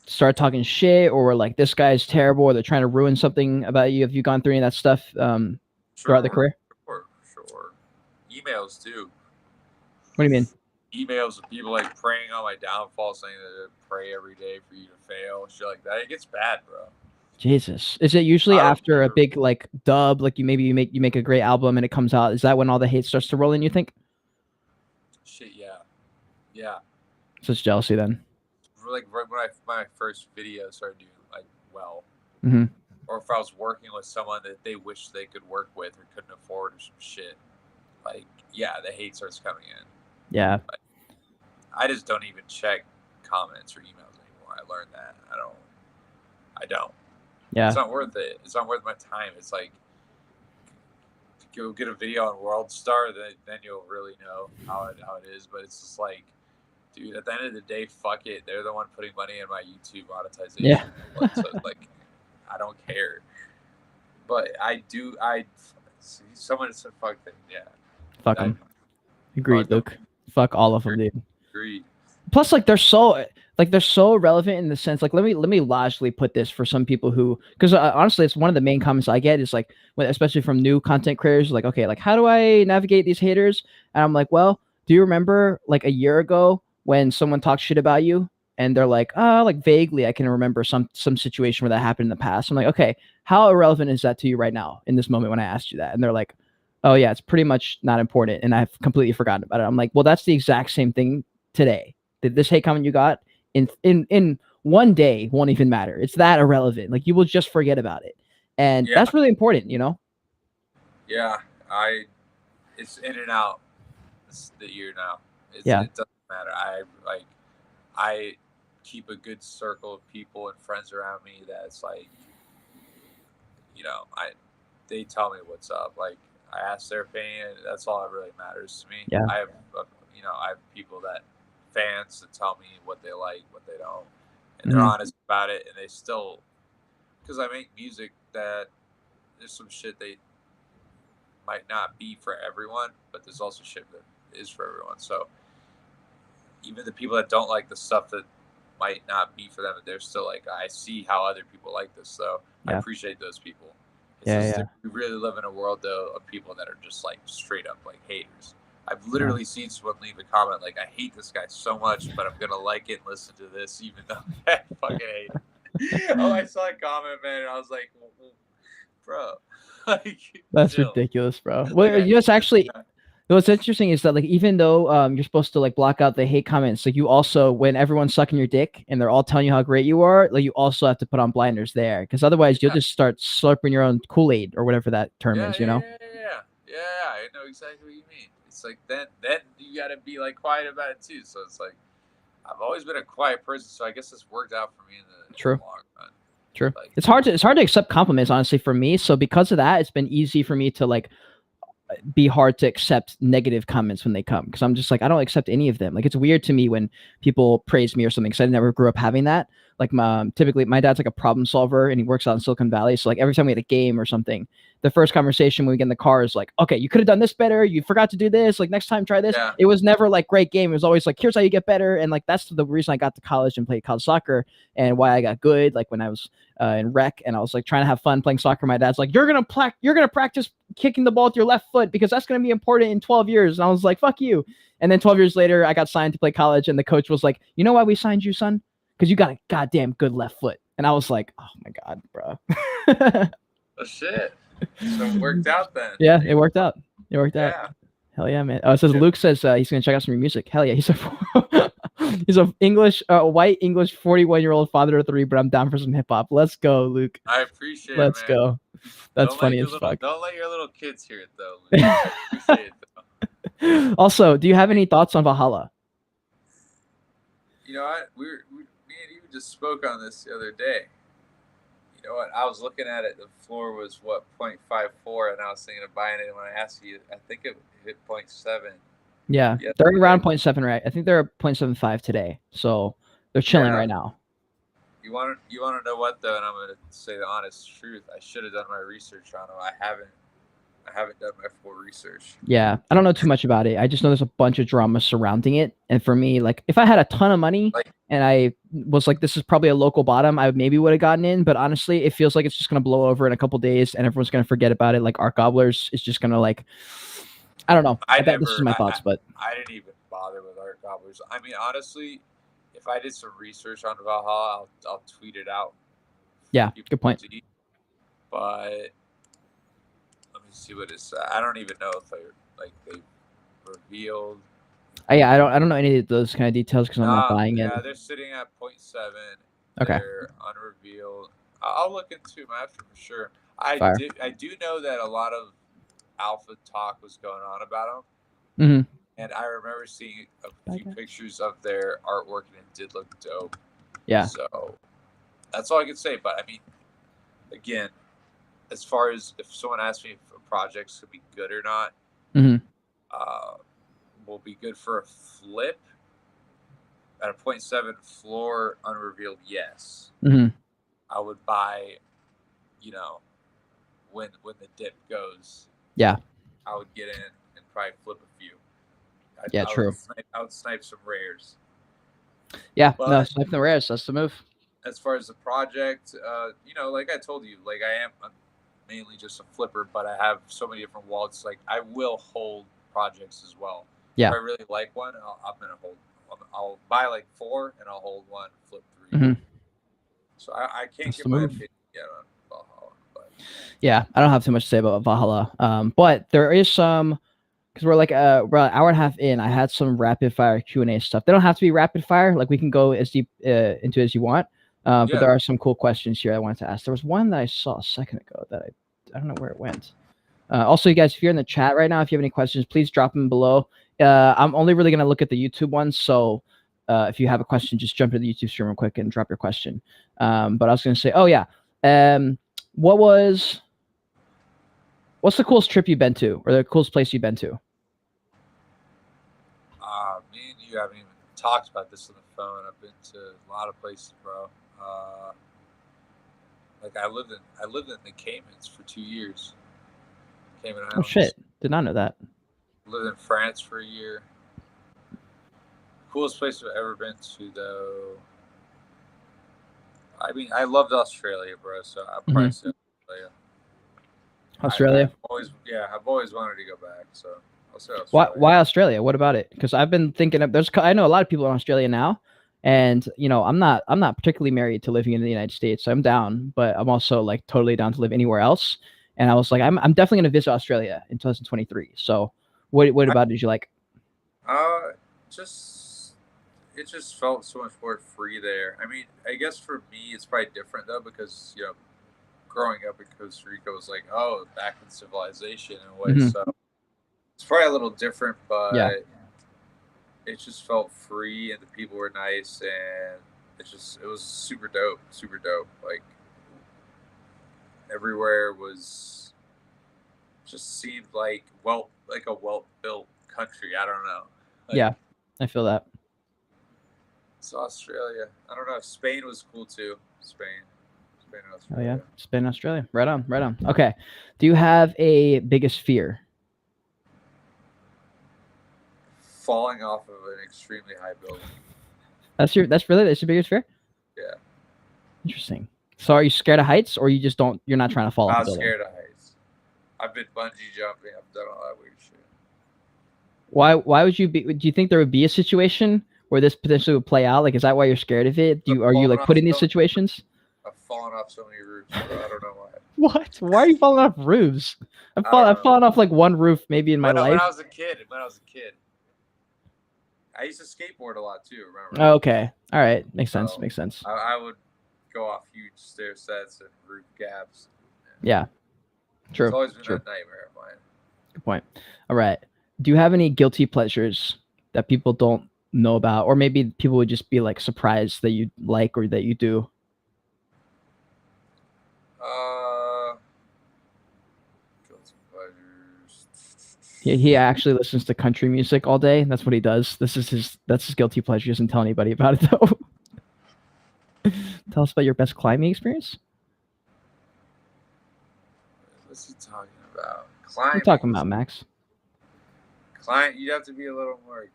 start talking shit or were like, this guy's terrible, or they're trying to ruin something about you? Have you gone through any of that stuff throughout the career? Sure. Emails too. What do you mean? Emails of people like praying on my downfall, saying that they pray every day for you to fail, shit like that. It gets bad, bro. Jesus. Is it usually I don't after a care. big like dub, like you make a great album and it comes out? Is that when all the hate starts to roll in, you think? Shit, yeah. So it's jealousy then. Like right when my first video started doing like well, Mm-hmm. or if I was working with someone that they wish they could work with or couldn't afford or some shit, like yeah, the hate starts coming in. Yeah. Like, I just don't even check comments or emails anymore. I learned that. I don't. Yeah. It's not worth it. It's not worth my time. It's like go get a video on World Star, then you'll really know how it is. But it's just like, dude, at the end of the day, fuck it. They're the one putting money in my YouTube monetization. Yeah. So like, I don't care. But I do. Someone said fuck them. Yeah. Fuck them. Agreed, Luke. Fuck all of them, dude. Agreed. Plus, like they're so relevant in the sense, like let me logically put this for some people who, because honestly, it's one of the main comments I get is like, especially from new content creators, like, okay, like how do I navigate these haters? And I'm like, well, do you remember like a year ago when someone talked shit about you? And they're like, oh, like vaguely, I can remember some situation where that happened in the past. I'm like, okay, how irrelevant is that to you right now in this moment when I asked you that? And they're like, oh yeah, it's pretty much not important, and I've completely forgotten about it. I'm like, well, that's the exact same thing today. This hate comment you got in one day won't even matter. It's that irrelevant. Like you will just forget about it, and that's really important, you know. Yeah, it's in and out. It's the year now. It doesn't matter. I keep a good circle of people and friends around me that's like, you know, they tell me what's up. Like I ask their opinion. That's all that really matters to me. Yeah. I have people fans that tell me what they like, what they don't, and they're honest about it. And they still, because I make music that there's some shit they might not be for everyone, but there's also shit that is for everyone. So even the people that don't like the stuff that might not be for them, they're still like, I see how other people like this, so I appreciate those people. We really live in a world though of people that are just like straight up like haters. I've literally seen someone leave a comment like, I hate this guy so much, but I'm gonna like it and listen to this even though I fucking hate it. Oh, I saw a comment, man, and I was like, bro, like, that's ridiculous, bro. Well, like, actually, what's interesting is that like even though you're supposed to like block out the hate comments, like you also, when everyone's sucking your dick and they're all telling you how great you are, like you also have to put on blinders there, because otherwise you'll just start slurping your own Kool-Aid or whatever that term is, you know. Yeah, I know exactly what you mean. It's like then you gotta be like quiet about it too. So it's like I've always been a quiet person, so I guess this worked out for me in the long run. True. Like, it's hard to accept compliments, honestly, for me. So because of that, it's been easy for me to like be hard to accept negative comments when they come, because I'm just like, I don't accept any of them. Like it's weird to me when people praise me or something, because I never grew up having that. Like typically my dad's like a problem solver and he works out in Silicon Valley, so like every time we had a game or something, the first conversation when we get in the car is like, okay, you could have done this better, you forgot to do this, like next time try this. It was never like great game. It was always like, here's how you get better. And like that's the reason I got to college and played college soccer, and why I got good. Like when I was in rec and I was like trying to have fun playing soccer, my dad's like, you're gonna practice kicking the ball with your left foot because that's gonna be important in 12 years. And I was like, fuck you. And then 12 years later I got signed to play college, and the coach was like, you know why we signed you, son? Because you got a goddamn good left foot. And I was like, oh my god, bro. Oh shit. So it worked out then. Yeah, it worked out. Out. Hell yeah, man. Oh, it says Luke says he's gonna check out some of your music. Hell yeah. He's a English, white English 41-year-old father of 3, but I'm down for some hip hop. Let's go, Luke. I appreciate Let's it, man. go. That's funny as fuck. Don't let your little kids hear it though, Luke. I appreciate it though. Also, do you have any thoughts on Valhalla? You know what? Me and you just spoke on this the other day. You know what? I was looking at it. The floor was what, 0.54, and I was thinking of buying it. And when I asked you, I think it hit 0.7. Yeah, they're around 0.7, right? I think they're 0.75 today, so they're chilling right now. You want to know what though? And I'm gonna say the honest truth. I should have done my research on them. I haven't. I haven't done my full research. Yeah, I don't know too much about it. I just know there's a bunch of drama surrounding it. And for me, like if I had a ton of money Like, and I was like, this is probably a local bottom, I maybe would have gotten in. But honestly, it feels like it's just gonna blow over in a couple days and everyone's gonna forget about it. Like Art Gobblers is just gonna like, I don't know. This is my thoughts, but I didn't even bother with Art Gobblers. I mean, honestly, if I did some research on Valhalla, I'll tweet it out. Yeah, good point. See. But let me see what it's. I don't even know if they revealed. Yeah, I don't know any of those kind of details because I'm not buying it. Yeah, they're sitting at 0.7. Okay. They're unrevealed. I'll look into them after for sure. I do know that a lot of alpha talk was going on about them. Mm-hmm. And I remember seeing a few pictures of their artwork, and it did look dope. Yeah. So that's all I can say. But I mean, again, as far as if someone asks me if a project's gonna be good or not, will be good for a flip at a 0.7 floor unrevealed. Yes. I would buy. When the dip goes. Yeah. I would get in and probably flip a few. True. I would snipe some rares. Yeah, no, snipe the rares. That's the move. As far as the project, like I told you, like I'm mainly just a flipper, but I have so many different wallets. Like I will hold projects as well. Yeah. If I really like one, I'm gonna hold. I'll buy like 4 and I'll hold 1, flip 3. So I can't get my opinion yet on Valhalla. But. Yeah, I don't have too much to say about Valhalla. But there is some. Because we're like we're an hour and a half in. I had some rapid fire Q&A stuff. They don't have to be rapid fire. Like we can go as deep into it as you want. But there are some cool questions here I wanted to ask. There was one that I saw a second ago that I don't know where it went. Also, you guys, if you're in the chat right now, if you have any questions, please drop them below. I'm only really going to look at the YouTube ones. So if you have a question, just jump to the YouTube stream real quick and drop your question. But I was going to say, oh yeah. What's the coolest trip you've been to, or the coolest place you've been to? Me and you haven't even talked about this on the phone. I've been to a lot of places, bro. Like I lived in the Caymans for 2 years. Cayman Islands. Oh shit! Did not know that. Lived in France for a year. Coolest place I've ever been to, though. I mean, I loved Australia, bro. So I'll probably say Australia. Australia. I've always wanted to go back. So I'll say Australia. Why Australia? What about it? Because I've been thinking of I know a lot of people in Australia now, and I'm not particularly married to living in the United States. So I'm down, but I'm also like totally down to live anywhere else. And I was like, I'm definitely gonna visit Australia in 2023. So what about it did you like? It just felt so much more free there. I mean, I guess for me it's probably different though, because growing up in Costa Rica was like, back in civilization in a way. So it's probably a little different, but it just felt free and the people were nice, and it was super dope. Like everywhere just seemed like a well-built country. I don't know. Yeah, I feel that. So Australia. I don't know. Spain was cool too. Spain and Australia. Oh yeah, Spain and Australia. Right on. Okay. Do you have a biggest fear? Falling off of an extremely high building. That's your biggest fear? Yeah. Interesting. So are you scared of heights, or you're not trying to fall off a building? I'm scared of heights. I've been bungee jumping. I've done all that weird shit. Why would you be? Do you think there would be a situation where this potentially would play out? Like, is that why you're scared of it? Are you like put in these situations? I've fallen off so many roofs, bro. I don't know why. What? Why are you falling off roofs? I've fallen off like one roof maybe in my life. When I was a kid. I used to skateboard a lot too, remember? Oh, okay. All right. Makes sense. I would go off huge stair sets and roof gaps. Yeah. True. It's always been a nightmare of mine. Good point. All right. Do you have any guilty pleasures that people don't know about, or maybe people would just be like surprised that you like or that you do? Guilty pleasures. He actually listens to country music all day. That's what he does. That's his guilty pleasure. He doesn't tell anybody about it though. Tell us about your best climbing experience. What's he talking about? What are you talking about, Max? Client, you have to be a little more.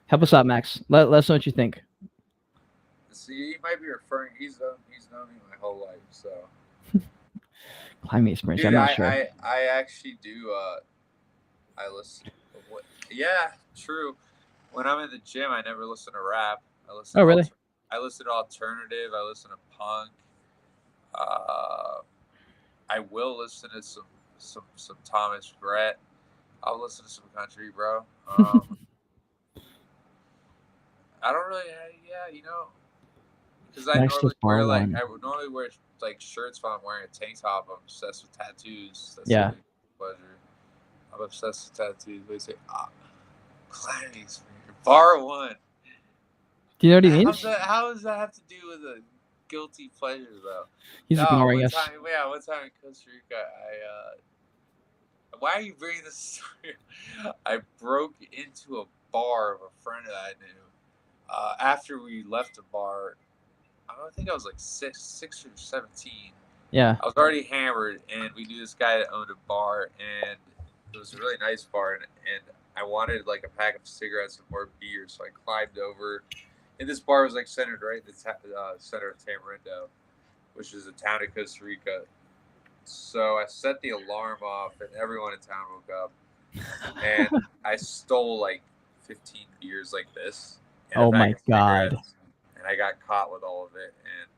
Help us out, Max. Let us know what you think. See, he might be referring. He's known me my whole life, so. Climbing experience. Dude, I'm not sure. I actually do. I listen. Yeah, true. When I'm in the gym, I never listen to rap. I listen. Oh, really? I listen to alternative. I listen to punk. I will listen to some Thomas Rhett. I'll listen to some country, bro. I don't really, yeah, because I normally wear I would normally wear like shirts while I'm wearing a tank top. I'm obsessed with tattoos. That's Yeah. a big pleasure. I'm obsessed with tattoos. They say, climbing experience. Bar one. Do you know what he means? How does that have to do with a guilty pleasure, though? He's ignoring us. One time in Costa Rica, why are you bringing this story? I broke into a bar of a friend that I knew. After we left the bar, I think I was like 6 or 17. Yeah. I was already hammered, and we knew this guy that owned a bar, and it was a really nice bar, and I wanted like a pack of cigarettes and more beer, so I climbed over. And this bar was like centered right in the center of Tamarindo, which is a town in Costa Rica. So I set the alarm off, and everyone in town woke up. And I stole like 15 beers like this. And oh my God. And I got caught with all of it. And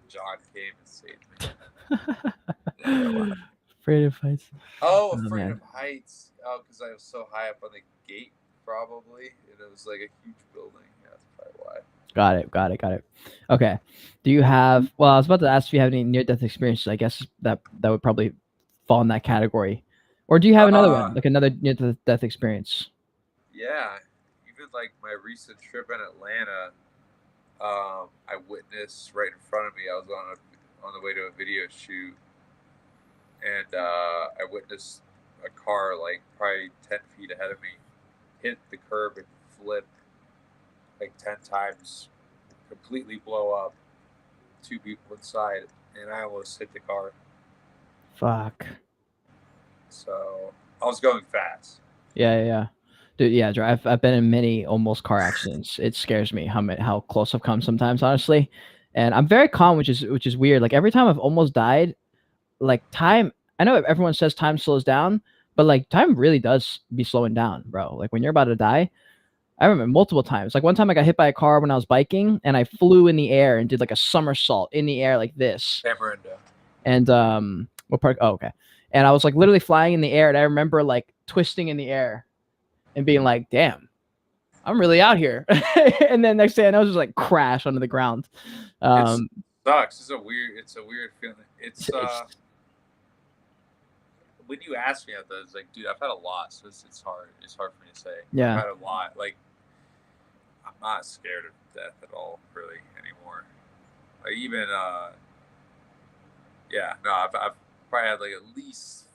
John came and saved me. Afraid of heights. Afraid of heights. Because I was so high up on the gate, probably. And it was like a huge building. Yeah, that's probably why. Got it. Okay. Do you have? Well, I was about to ask if you have any near-death experiences. I guess that would probably fall in that category. Or do you have another one, like another near-death experience? Yeah, even like my recent trip in Atlanta, I witnessed right in front of me. I was on the way to a video shoot, and I witnessed a car like probably 10 feet ahead of me hit the curb and flip like 10 times, completely blow up, 2 people inside, and I almost hit the car. Fuck. So I was going fast. Yeah. Dude, yeah, I've been in many almost car accidents. It scares me how close I've come sometimes, honestly. And I'm very calm, which is weird. Like every time I've almost died, like time, I know everyone says time slows down, but like time really does be slowing down, bro. Like when you're about to die, I remember multiple times. Like one time I got hit by a car when I was biking, and I flew in the air and did like a somersault in the air like this. Tamarindo. And what part? Oh, okay. And I was like literally flying in the air, and I remember like twisting in the air and being like, "Damn, I'm really out here." And then next day, I was just like crash onto the ground. It sucks. It's a weird feeling. It's when you ask me about that, it's like, dude, I've had a lot, so it's hard. It's hard for me to say. Yeah. I've had a lot. Like, I'm not scared of death at all, really, anymore. Like, even, I've probably had like at least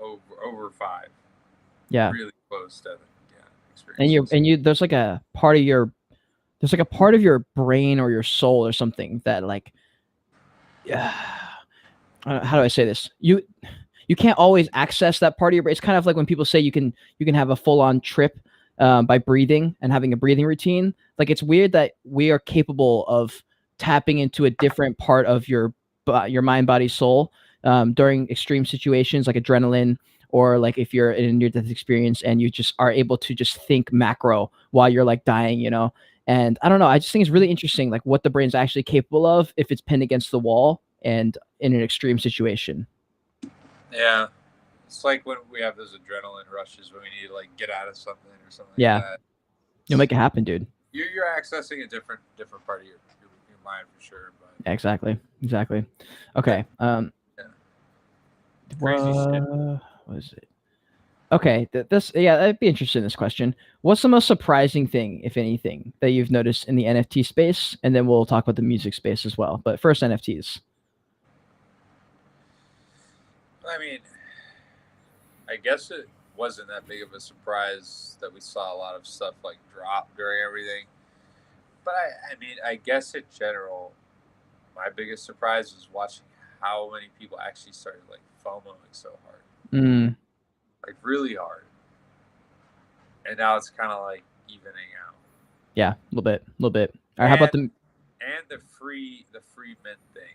over 5. Yeah. Really close death. Yeah. Experiences. And you, there's like a part of your brain or your soul or something that like, how do I say this? You can't always access that part of your brain. It's kind of like when people say you can have a full-on trip by breathing and having a breathing routine. Like it's weird that we are capable of tapping into a different part of your mind, body, soul during extreme situations like adrenaline, or like if you're in a near-death experience and you just are able to just think macro while you're like dying, you know? And I don't know, I just think it's really interesting, like what the brain's actually capable of if it's pinned against the wall and in an extreme situation. Yeah. It's like when we have those adrenaline rushes when we need to like get out of something or something Yeah. like that. You'll make it happen, dude. You're accessing a different part of your mind for sure. But Exactly. Okay. Crazy shit. What is it? Okay, I'd be interested in this question. What's the most surprising thing, if anything, that you've noticed in the NFT space? And then we'll talk about the music space as well. But first, NFTs. I mean, I guess it wasn't that big of a surprise that we saw a lot of stuff like drop during everything. But I mean, I guess in general, my biggest surprise was watching how many people actually started like FOMOing so hard, Mm. like really hard. And now it's kind of like evening out. Yeah, a little bit. All right, how about the the free mint thing?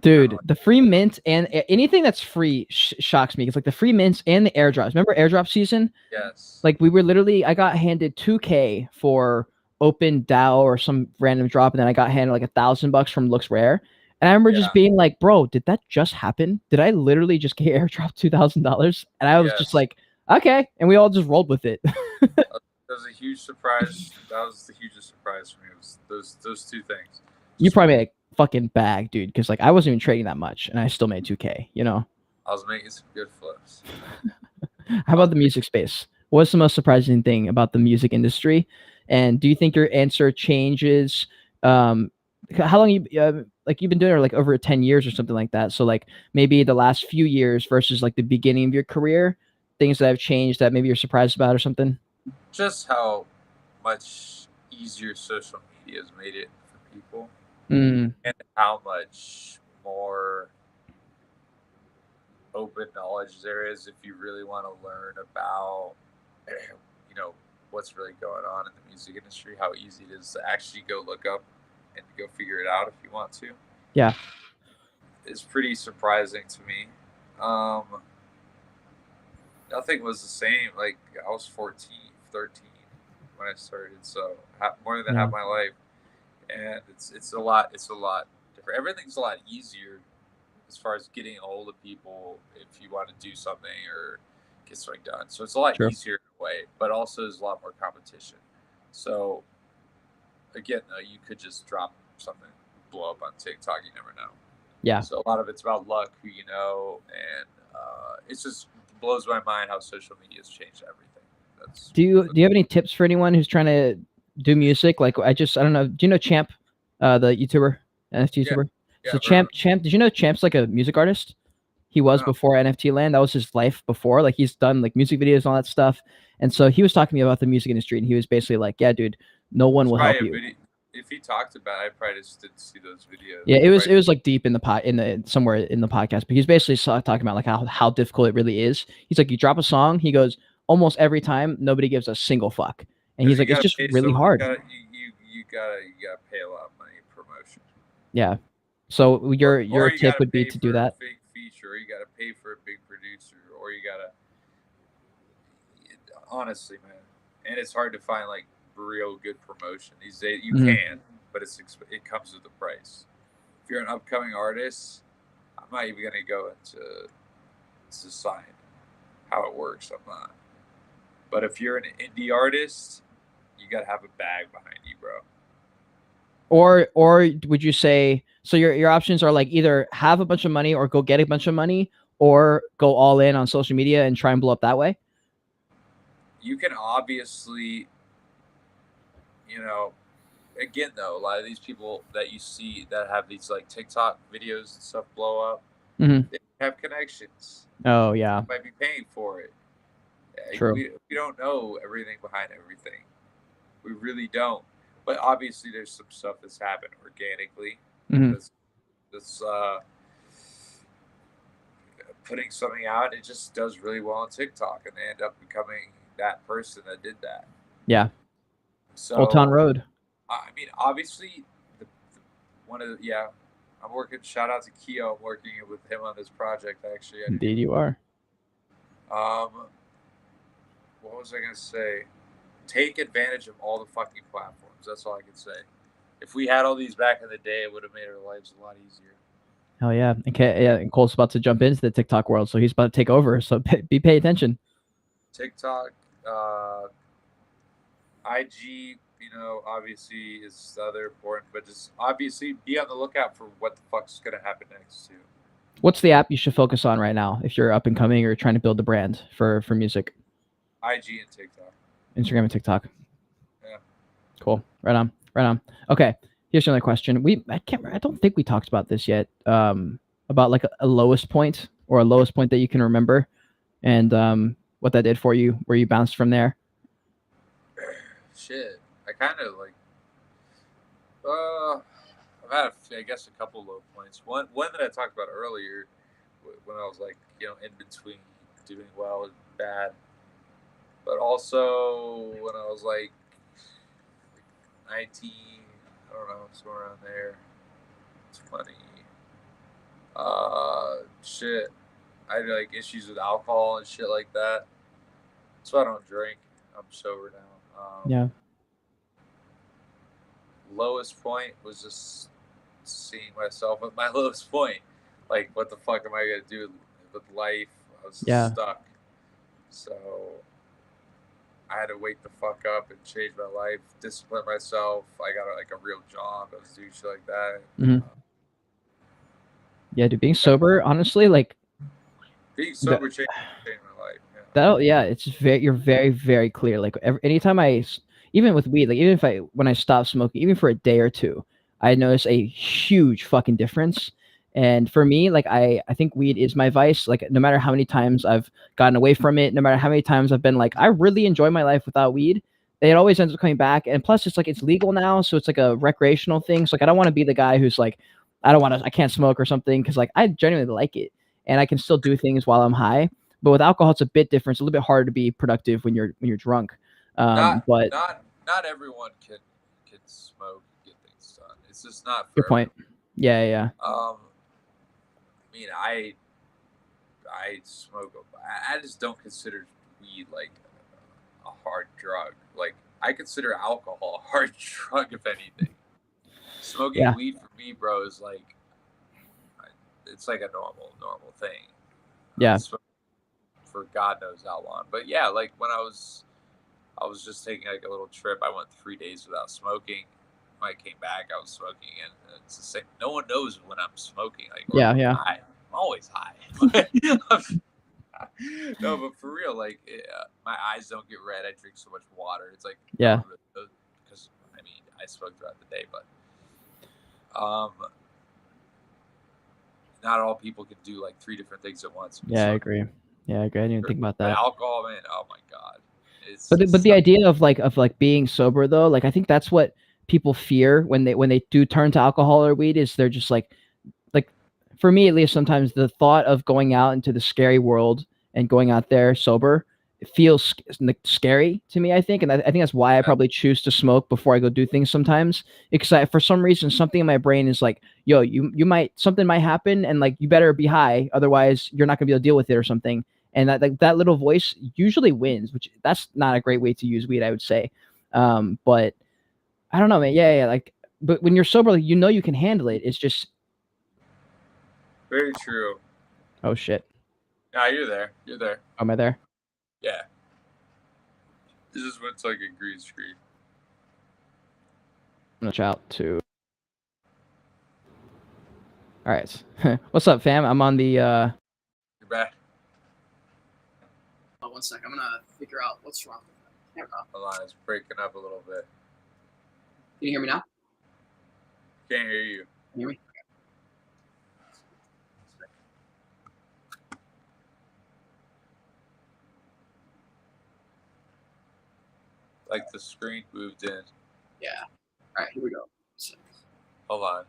dude? The free mint and anything that's free shocks me. It's like the free mints and the airdrops. Remember airdrop season? Yes. Like we were literally, I got handed 2K for open DAO or some random drop, and then I got handed like $1,000 from Looks Rare. And I remember just being like, bro, did that just happen? Did I literally just get airdropped $2,000? And I was just like, okay. And we all just rolled with it. That was a huge surprise. That was the hugest surprise for me. Was those two things. You probably made a fucking bag, dude, because like I wasn't even trading that much, and I still made 2K. You know. I was making some good flips. How about the music space? What's the most surprising thing about the music industry? And do you think your answer changes? How long you like you've been doing it like over 10 years or something like that? So like maybe the last few years versus like the beginning of your career, things that have changed that maybe you're surprised about or something? Just how much easier social media has made it for people, and how much more open knowledge there is if you really want to learn about what's really going on in the music industry, how easy it is to actually go look up and go figure it out if you want to. Yeah, it's pretty surprising to me. Nothing was the same. Like I was 14, 13 when I started, so more than half my life, and it's a lot different. Everything's a lot easier as far as getting a hold of people if you want to do something or get something done. So it's a lot easier in a way, but also there's a lot more competition. So again, though, you could just drop something, blow up on TikTok. You never know. Yeah. So a lot of it's about luck, who you know, and it just blows my mind how social media has changed everything. Do you have any tips for anyone who's trying to do music? Like I don't know. Do you know Champ, the YouTuber, NFT YouTuber? So Champ, did you know Champ's like a music artist? He was before NFT land. That was his life before. Like he's done like music videos and all that stuff. And so he was talking to me about the music industry, and he was basically like, "Yeah, dude, no one will help you." If he talked about it, I probably just didn't see those videos. Yeah, it was like deep in the somewhere in the podcast, but he's basically talking about like how difficult it really is. He's like, you drop a song, he goes, almost every time nobody gives a single fuck, and he's like, it's just really hard. You gotta pay a lot of money in promotion. Yeah. So your tip would be to do that. Big feature, or you gotta pay for a big producer, or you gotta honestly, man, and it's hard to find like real good promotion these days. You can, but it comes with a price. If you're an upcoming artist, I'm not even gonna go into sign how it works. I'm not. But if you're an indie artist, you gotta have a bag behind you, bro. Or would you say so? Your options are like either have a bunch of money or go get a bunch of money, or go all in on social media and try and blow up that way. You can obviously, again though, a lot of these people that you see that have these like TikTok videos and stuff blow up, they have connections. Oh yeah, they might be paying for it. True. We don't know everything behind everything. We really don't. But obviously, there's some stuff that's happened organically. That's putting something out. It just does really well on TikTok, and they end up becoming that person that did that. Yeah. So Old Town Road. I mean, obviously, I'm working. Shout out to Keo. I'm working with him on this project. Actually, indeed, you are. What was I gonna say? Take advantage of all the fucking platforms. That's all I can say. If we had all these back in the day, it would have made our lives a lot easier. Hell yeah. And Cole's about to jump into the TikTok world, so he's about to take over. So pay attention. TikTok, IG, obviously is the other important, but just obviously be on the lookout for what the fuck's gonna happen next too. What's the app you should focus on right now if you're up and coming or trying to build a brand for music? IG and TikTok. Instagram and TikTok. Yeah. Cool. Right on. Okay. Here's another question. I don't think we talked about this yet. About like a lowest point or a lowest point that you can remember, and what that did for you, where you bounced from there. Shit. I kind of like. I've had I guess a couple low points. One that I talked about earlier when I was like, in between doing well and bad. But also when I was like 19, I don't know, somewhere around there, 20. Shit. I had like issues with alcohol and shit like that. So I don't drink. I'm sober now. Yeah. Lowest point was just seeing myself at my lowest point. Like, what the fuck am I gonna do with life? I was stuck. So I had to wake the fuck up and change my life, discipline myself. I got like a real job. I was doing shit like that. Mm-hmm. Yeah, dude, being sober, honestly, like being sober changed my life. You're very, very clear. Like anytime even with weed, like when I stop smoking, even for a day or two, I notice a huge fucking difference. And for me, like I think weed is my vice. Like no matter how many times I've gotten away from it, no matter how many times I've been like, I really enjoy my life without weed, it always ends up coming back. And plus it's like it's legal now, so it's like a recreational thing. So like I don't want to be the guy who's like, I can't smoke or something, because like I genuinely like it and I can still do things while I'm high. But with alcohol, it's a bit different. It's a little bit harder to be productive when you're drunk. Not everyone can smoke and get things done. It's just not for good point. Yeah. I mean, I smoke. I just don't consider weed like a hard drug. Like I consider alcohol a hard drug, if anything. Smoking weed for me, bro, is like it's like a normal thing. Yeah. For God knows how long, but yeah, like when I was just taking like a little trip. I went 3 days without smoking. When I came back, I was smoking, and it's the same. No one knows when I'm smoking. Like, yeah. I'm always high. No, but for real, like my eyes don't get red. I drink so much water. It's like because I mean I smoke throughout the day, but not all people can do like 3 different things at once. Yeah, I agree. I didn't even think about that. But alcohol, man, oh my god. But the idea of like being sober though, like I think that's what people fear when they do turn to alcohol or weed, is they're just like for me at least, sometimes the thought of going out into the scary world and going out there sober, it feels scary to me, I think. And I think that's why I probably choose to smoke before I go do things sometimes, because for some reason something in my brain is like, yo, something might happen and like you better be high, otherwise you're not gonna be able to deal with it or something. And that little voice usually wins, which that's not a great way to use weed, I would say. But I don't know, man. Yeah. Like, but when you're sober, like, you can handle it. It's just very true. Oh shit. Nah, you're there. Am I there? Yeah. This is when it's like a green screen. I'm gonna shout to. All right. What's up, fam? I'm on the. You're back. Oh, 1 sec. I'm gonna figure out what's wrong with the camera. Hold on, it's breaking up a little bit. Can you hear me now? Can't hear you. Can you hear me? Like the screen moved in. Yeah. All right, here we go. Hold on.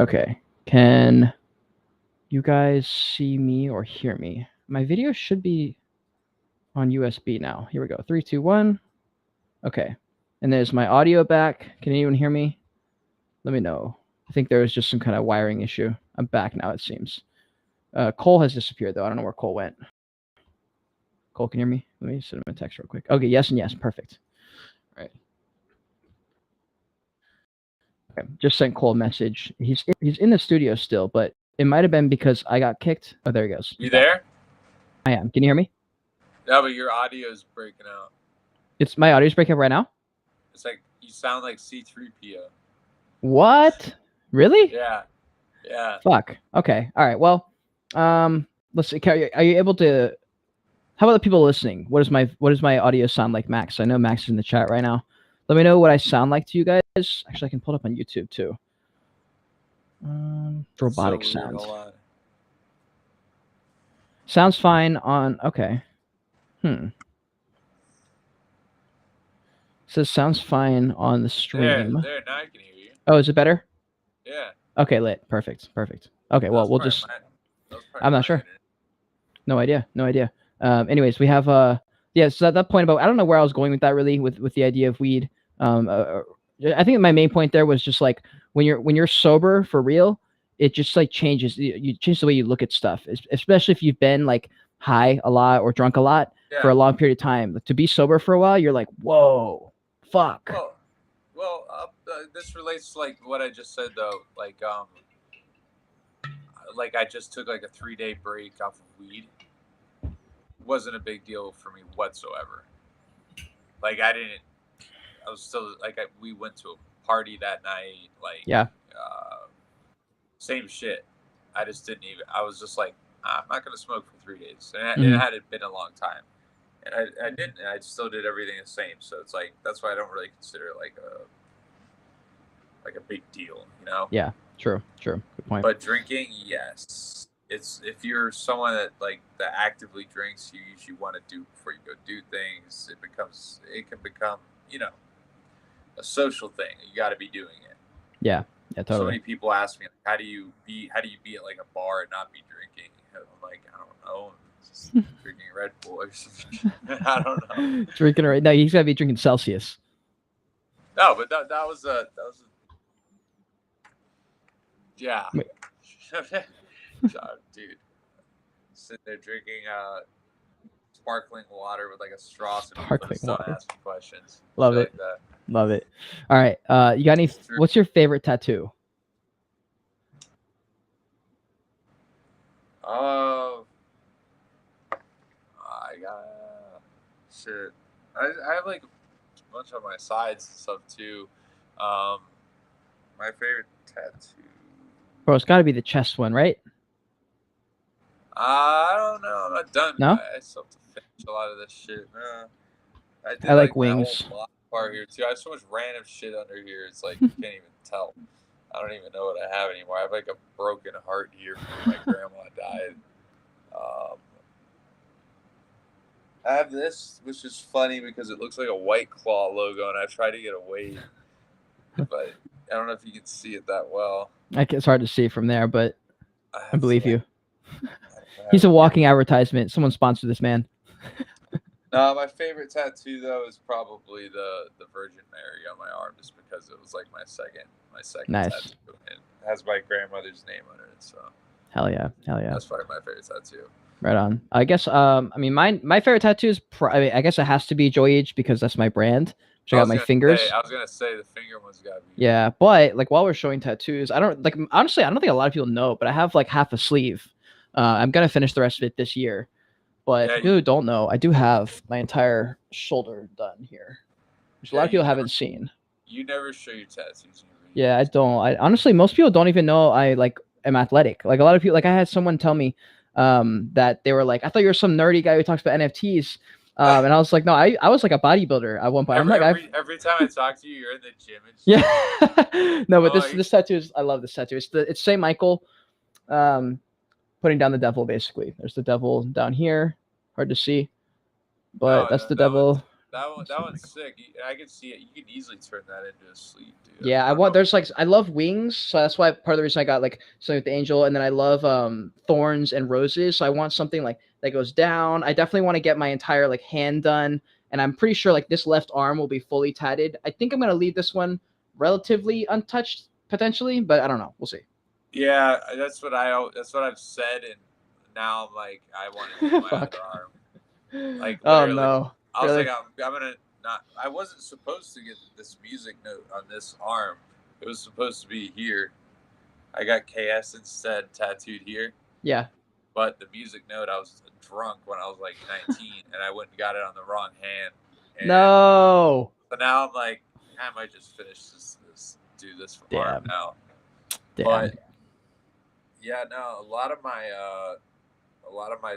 Okay. Can you guys see me or hear me? My video should be on USB now. Here we go. 3, 2, 1. Okay. And there's my audio back. Can anyone hear me? Let me know. I think there was just some kind of wiring issue. I'm back now, it seems. Cole has disappeared, though. I don't know where Cole went. Cole, can you hear me? Let me send him a text real quick. Okay, yes and yes. Perfect. All right. Okay, just sent Cole a message. He's in the studio still, but it might have been because I got kicked. Oh, there he goes. You there? I am. Can you hear me? No, but your audio is breaking out. My audio's breaking up right now? It's like you sound like C3PO. What? Really? Yeah. Fuck. Okay. All right. Well, let's see. Are you able to? How about the people listening? What does my audio sound like, Max? I know Max is in the chat right now. Let me know what I sound like to you guys. Actually, I can pull it up on YouTube too. Robotic sounds. Sounds fine on. Okay. says sounds fine on the stream. There, now I can hear you. Oh, is it better? Yeah. Okay, lit. Perfect. Okay, well, we'll just. I'm not sure. No idea. Anyways, we have yeah. So at that point about I don't know where I was going with that really with the idea of weed. I think my main point there was just like when you're sober for real, it just like changes. You change the way you look at stuff, especially if you've been like high a lot or drunk a lot for a long period of time. To be sober for a while, you're like, whoa, fuck. Well, this relates to like what I just said though. Like I just took like a 3-day break off of weed. Wasn't a big deal for me whatsoever. Like I was still like we went to a party that night. Like same shit. I just didn't even. I was just like, I'm not gonna smoke for 3 days, and it hadn't been a long time, and I didn't. And I still did everything the same. So it's like that's why I don't really consider it like a big deal, you know? Yeah, true. Good point. But drinking, yes. It's if you're someone that actively drinks, you usually want to do before you go do things. It can become, you know, a social thing. You got to be doing it. Yeah, totally. So many people ask me, like, how do you be at like a bar and not be drinking? And I'm like, I don't know. Just drinking Red Bull or something. I don't know. Drinking right now, he's got to be drinking Celsius. No, but that was a yeah. Dude, sitting there drinking sparkling water with like a straw. Sparkling water. Asking questions. Love it. Like love it. All right. You got any? What's your favorite tattoo? I got shit. I have like a bunch on my sides and stuff too. My favorite tattoo. Bro, it's got to be the chest one, right? I don't know. I'm not done. No? I still have to finish a lot of this shit. I like wings. Part here too. I have so much random shit under here. It's like you can't even tell. I don't even know what I have anymore. I have like a broken heart here from when my grandma died. I have this, which is funny because it looks like a White Claw logo, and I tried to get away, but I don't know if you can see it that well. It's hard to see from there, but I believe you. He's a walking advertisement. Someone sponsor this man. No, my favorite tattoo though is probably the Virgin Mary on my arm, just because it was like my second nice. tattoo, and it has my grandmother's name under it. So hell yeah. That's probably my favorite tattoo. Right on. I guess I mean my favorite tattoo is I guess it has to be Joyage because that's my brand. Check out my fingers. I was gonna say the finger one's gotta be. Yeah, but like while we're showing tattoos, I don't like honestly I don't think a lot of people know, but I have like half a sleeve. I'm gonna finish the rest of it this year. But people who don't know, I do have my entire shoulder done here, which a lot of people haven't seen. You never show your tattoos. Yeah, I don't. I honestly, most people don't even know I like am athletic. Like a lot of people, like I had someone tell me that they were like, I thought you were some nerdy guy who talks about NFTs. And I was like, no, I was like a bodybuilder at one point. Every time I talk to you, you're in the gym. And yeah. No, but this tattoo is, I love this tattoo. It's St. Michael. Putting down the devil, basically. There's the devil down here. Hard to see, but that's the devil. That one's sick. I can see it. You can easily turn that into a sleeve, dude. Yeah, I love wings, so that's why part of the reason I got like something with the angel, and then I love thorns and roses. So I want something like that goes down. I definitely want to get my entire like hand done, and I'm pretty sure like this left arm will be fully tatted. I think I'm gonna leave this one relatively untouched potentially, but I don't know. We'll see. Yeah, that's what I've said, and now I'm like, I want to do my other arm. Like, oh no! I was like, I'm gonna not. I wasn't supposed to get this music note on this arm. It was supposed to be here. I got KS instead tattooed here. Yeah. But the music note, I was drunk when I was like 19, and I went and got it on the wrong hand. And no. So now I'm like, I might just finish do this from arm now. Damn. But yeah, no, a lot of my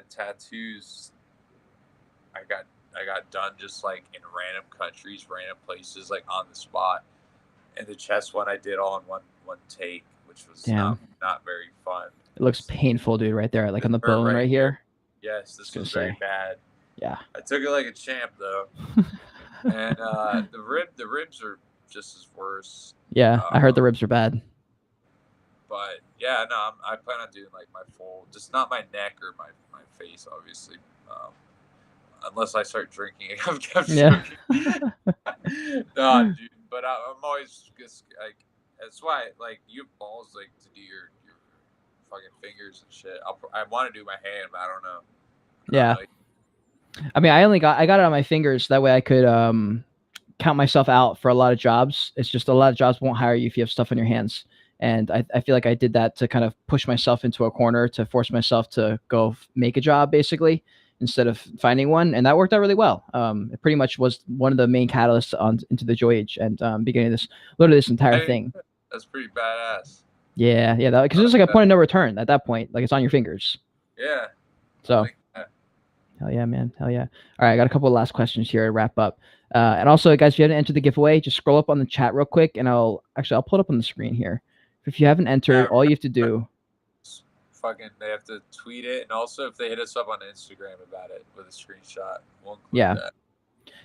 tattoos, I got done just like in random countries, random places, like on the spot. And the chest one I did all in one take, which was not very fun. It looks painful, dude, right there, like on the bone right here. Yes, this was very bad. Yeah. I took it like a champ, though. And the ribs are just as worse. Yeah, I heard the ribs are bad. But yeah, no, I plan on doing like my full, just not my neck or my face, obviously. Unless I start drinking. I'm Yeah. No, dude. But I'm always just like, that's why like you have balls like to do your fucking fingers and shit. I want to do my hand, but I don't know. Yeah. Like, I mean, I got it on my fingers. That way I could count myself out for a lot of jobs. It's just a lot of jobs won't hire you if you have stuff on your hands. And I feel like I did that to kind of push myself into a corner, to force myself to go make a job, basically, instead of finding one. And that worked out really well. It pretty much was one of the main catalysts into the Joyage and beginning this, literally this entire thing. That's pretty badass. Yeah, because it's like a point of no return at that point. Like, it's on your fingers. Yeah. So, like hell yeah, man. Hell yeah. All right, I got a couple of last questions here to wrap up. And also, guys, if you haven't entered the giveaway, just scroll up on the chat real quick, and I'll pull it up on the screen here. If you haven't entered, all you have to do, they have to tweet it, and also if they hit us up on Instagram about it with a screenshot, we'll include that.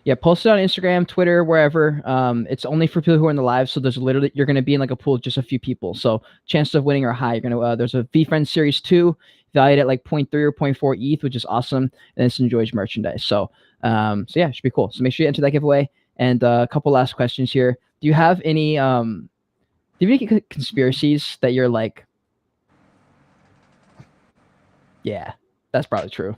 Yeah, post it on Instagram, Twitter, wherever. It's only for people who are in the live, so you're going to be in like a pool of just a few people. So chances of winning are high. You're gonna there's a VFriends Series 2 valued at like 0.3 or 0.4 ETH, which is awesome, and it's Joyage merchandise. So yeah, it should be cool. So make sure you enter that giveaway. And a couple last questions here. Do you have any conspiracies that you're like, yeah, that's probably true?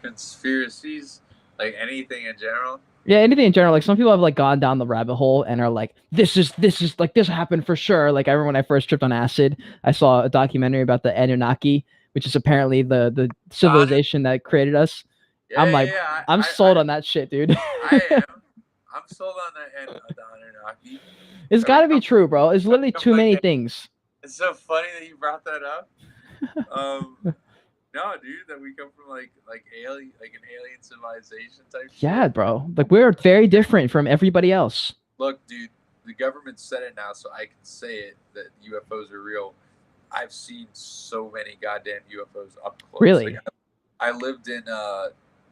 Conspiracies, like anything in general? Yeah, anything in general. Like, some people have like gone down the rabbit hole and are like, this is like, this happened for sure. Like, I remember when I first tripped on acid, I saw a documentary about the Anunnaki, which is apparently the civilization that created us. Yeah, I'm like, I'm sold on that shit, dude. I am. I'm sold on the Anunnaki. It's got to be true, bro. It's literally too many things. It's so funny that you brought that up. No, dude, that we come from like alien, like an alien civilization type shit. Yeah, bro. Like, we're very different from everybody else. Look, dude, the government said it now, so I can say it that UFOs are real. I've seen so many goddamn UFOs up close. Really? Like, I lived in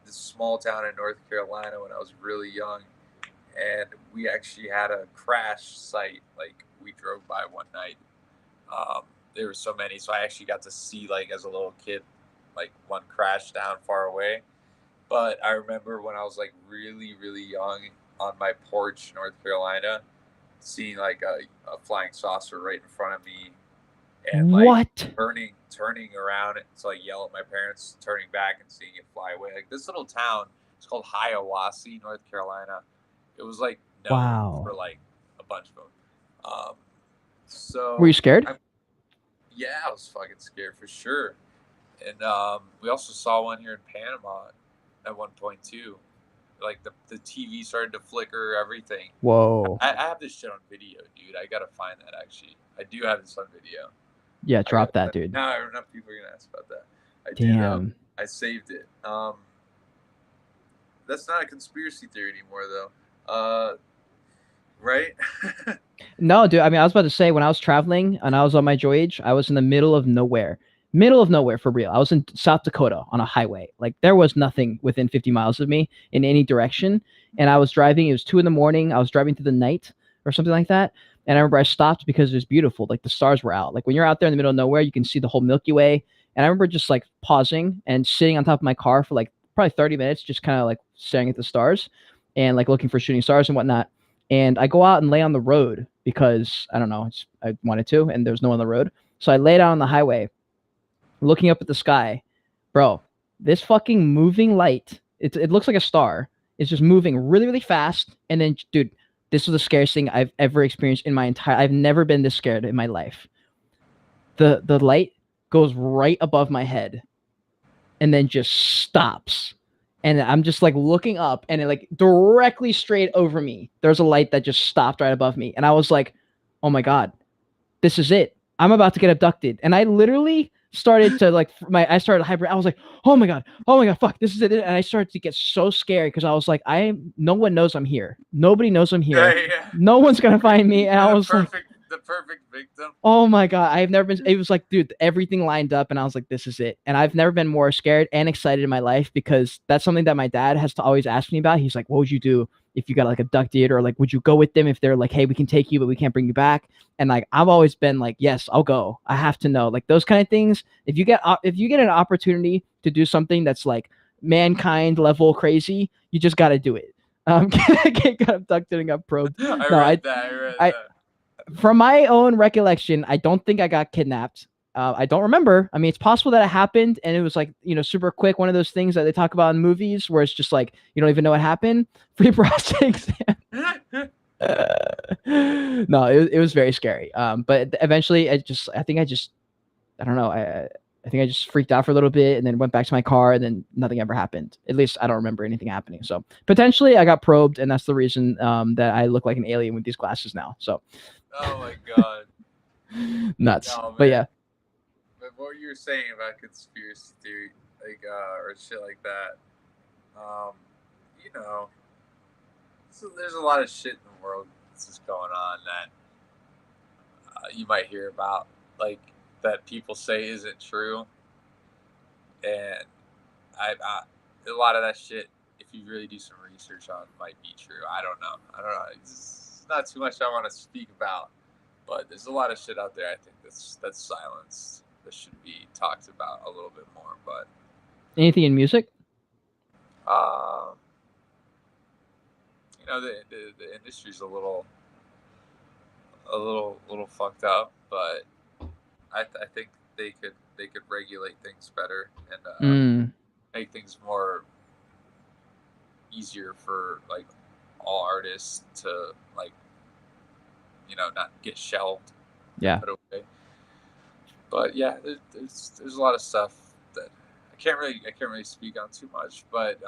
this small town in North Carolina when I was really young, and we actually had a crash site. Like, we drove by one night. There were so many, so I actually got to see, like, as a little kid, like, one crash down far away. But I remember when I was like really, really young, on my porch in North Carolina, seeing like a flying saucer right in front of me, and like turning around to like yell at my parents, turning back and seeing it fly away. Like, this little town, it's called Hiawassee, North Carolina. It was like known for like a bunch of them. So were you scared? Yeah, I was fucking scared for sure. And we also saw one here in Panama at one point too. Like, the TV started to flicker, everything. Whoa. I have this shit on video, dude. I gotta find that, actually. I do have this on video. Yeah, drop that, dude. No, enough people are gonna ask about that. Damn. I saved it. That's not a conspiracy theory anymore, though. Right? No, dude. I mean, I was about to say, when I was traveling and I was on my Joyage, I was in the middle of nowhere for real. I was in South Dakota on a highway. Like, there was nothing within 50 miles of me in any direction. And I was driving. It was 2 a.m. I was driving through the night or something like that. And I remember I stopped because it was beautiful. Like, the stars were out. Like, when you're out there in the middle of nowhere, you can see the whole Milky Way. And I remember just like pausing and sitting on top of my car for like probably 30 minutes, just kind of like staring at the stars and like looking for shooting stars and whatnot. And I go out and lay on the road because, I don't know, I wanted to, and there's no one on the road. So I laid out on the highway, looking up at the sky. Bro, this fucking moving light, it looks like a star. It's just moving really, really fast. And then, dude, this was the scariest thing I've ever experienced in my I've never been this scared in my life. The light goes right above my head and then just stops. And I'm just like looking up, and it like directly straight over me, there's a light that just stopped right above me. And I was like, oh my God, this is it. I'm about to get abducted. And I literally started to like, I started hyper. I was like, oh my God, fuck, this is it. And I started to get so scared because I was like, no one knows I'm here. Nobody knows I'm here. Yeah. No one's going to find me. And I was like, The perfect victim. Oh my God. I've never been, it was like, dude, everything lined up and I was like, this is it. And I've never been more scared and excited in my life because that's something that my dad has to always ask me about. He's like, what would you do if you got like abducted, or like, would you go with them if they're like, hey, we can take you, but we can't bring you back? And like, I've always been like, yes, I'll go. I have to know, like, those kind of things. If you get an opportunity to do something that's like mankind level crazy, you just got to do it. Got abducted and got probed. I No, read that. From my own recollection, I don't think I got kidnapped. I don't remember. I mean, it's possible that it happened and it was like, super quick. One of those things that they talk about in movies where it's just like, you don't even know what happened. Free prostate exam. No, it was very scary. But eventually I think I don't know. I think I just freaked out for a little bit and then went back to my car and then nothing ever happened. At least I don't remember anything happening. So potentially I got probed, and that's the reason that I look like an alien with these glasses now. So. Oh my God. Nuts. No, but yeah. But what you were saying about conspiracy theory, like or shit like that, so there's a lot of shit in the world that's just going on that you might hear about, like, that people say isn't true, and a lot of that shit, if you really do some research on, might be true. I don't know. It's not too much I want to speak about, but there's a lot of shit out there I think that's silenced, that should be talked about a little bit more. But anything in music? The industry's a little fucked up, but I think they could regulate things better and make things more easier for like all artists to, like, not get shelved. Yeah. Put away. But yeah, there's a lot of stuff that I can't really speak on too much, but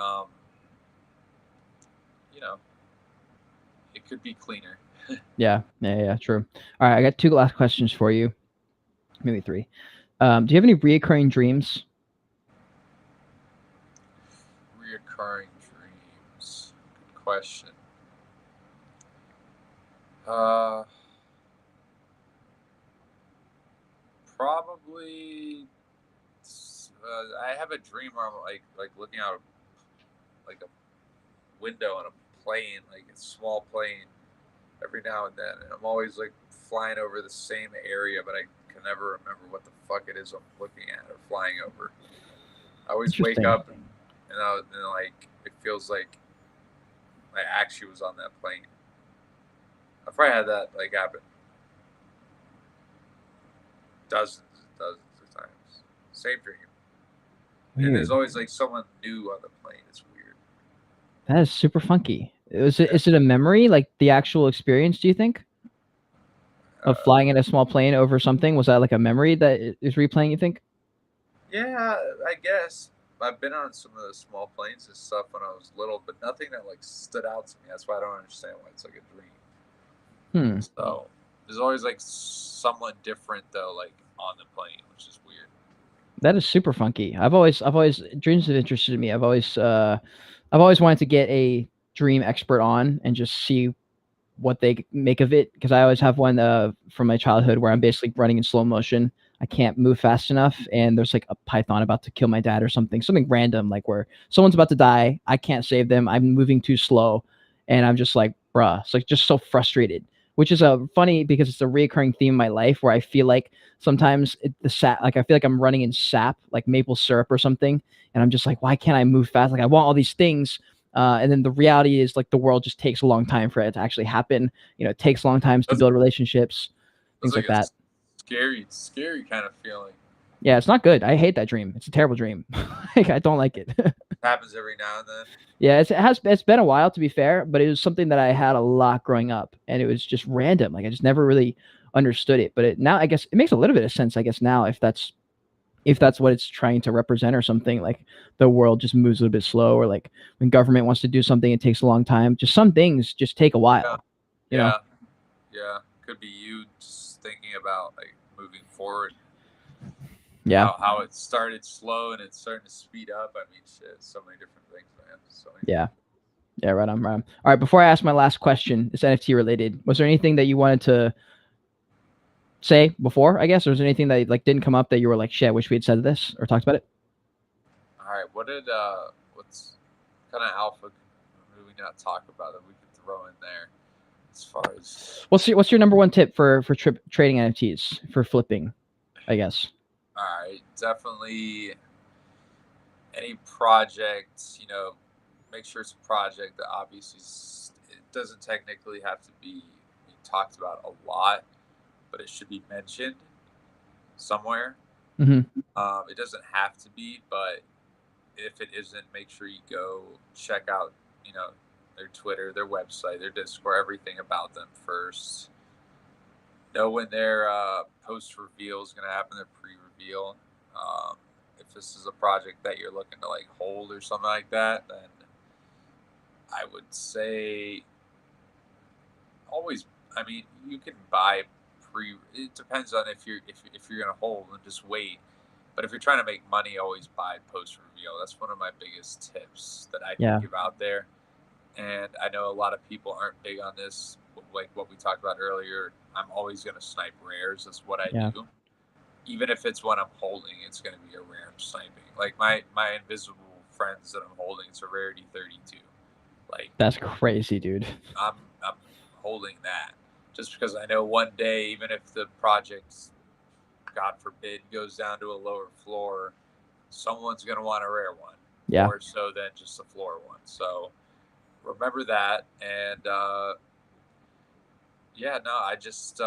it could be cleaner. Yeah, true. All right, I got 2 last questions for you, maybe 3. Do you have any reoccurring dreams? Reoccurring dreams. Good question. Probably. I have a dream where I'm like looking out like a window on a plane, like a small plane, every now and then, and I'm always like flying over the same area, but I can never remember what the fuck it is I'm looking at or flying over. I always wake up and like it feels like I actually was on that plane. I've probably had that like happen dozens of times. Same dream. Weird. And there's always like someone new on the plane. It's weird. That is super funky. Is it a memory, like the actual experience, do you think? Of flying in a small plane over something? Was that like a memory that is replaying, you think? Yeah, I guess. I've been on some of the small planes and stuff when I was little, but nothing that like stood out to me. That's why I don't understand why it's like a dream. So there's always like someone different though, like on the plane, which is weird. That is super funky. I've always dreams have interested me. I've always wanted to get a dream expert on and just see what they make of it, because I always have one from my childhood where I'm basically running in slow motion. I can't move fast enough, and there's like a python about to kill my dad or something random, like where someone's about to die. I can't save them. I'm moving too slow, and I'm just like, bruh. It's like just so frustrated, which is funny because it's a recurring theme in my life where I feel like sometimes I feel like I'm running in sap, like maple syrup or something, and I'm just like, why can't I move fast? Like I want all these things. And then the reality is like the world just takes a long time for it to actually happen. It takes a long time to build relationships, things like that. Scary kind of feeling. Yeah, it's not good. I hate that dream. It's a terrible dream. I don't like it. It happens every now and then. Yeah, it's been a while, to be fair, but it was something that I had a lot growing up, and it was just random. Like I just never really understood it. But now I guess it makes a little bit of sense, I guess, now, if that's what it's trying to represent or something. Like the world just moves a little bit slow, or like when government wants to do something, it takes a long time. Just some things just take a while. Yeah. Could be you just thinking about like moving forward. Yeah. How it started slow and it's starting to speed up. I mean, shit, so many different things, man. Yeah, right on. All right, before I ask my last question, it's NFT related. Was there anything that you wanted to say before, I guess? Or is there anything that like didn't come up that you were like, shit, I wish we had said this or talked about it? All right, what's kind of alpha do we not talk about that we could throw in there as far as What's your number one tip for trading NFTs, for flipping, I guess? all right, definitely any project, make sure it's a project that obviously it doesn't technically have to be talked about a lot, but it should be mentioned somewhere. It doesn't have to be, but if it isn't, make sure you go check out, their Twitter, their website, their Discord, everything about them first. Know when their post reveal is going to happen, their pre-reveal. If this is a project that you're looking to like hold or something like that, then I would say always. I mean, you can buy It depends on if you're going to hold and just wait. But if you're trying to make money, always buy post reveal. That's one of my biggest tips that I can give out there. And I know a lot of people aren't big on this, like what we talked about earlier. I'm always going to snipe rares. That's what I do. Even if it's one I'm holding, it's going to be a rare I'm sniping. Like my invisible friends that I'm holding, it's a rarity 32. Like, that's crazy, dude. I'm holding that just because I know one day, even if the project, God forbid, goes down to a lower floor, someone's going to want a rare one. More so than just a floor one. So remember that. And I just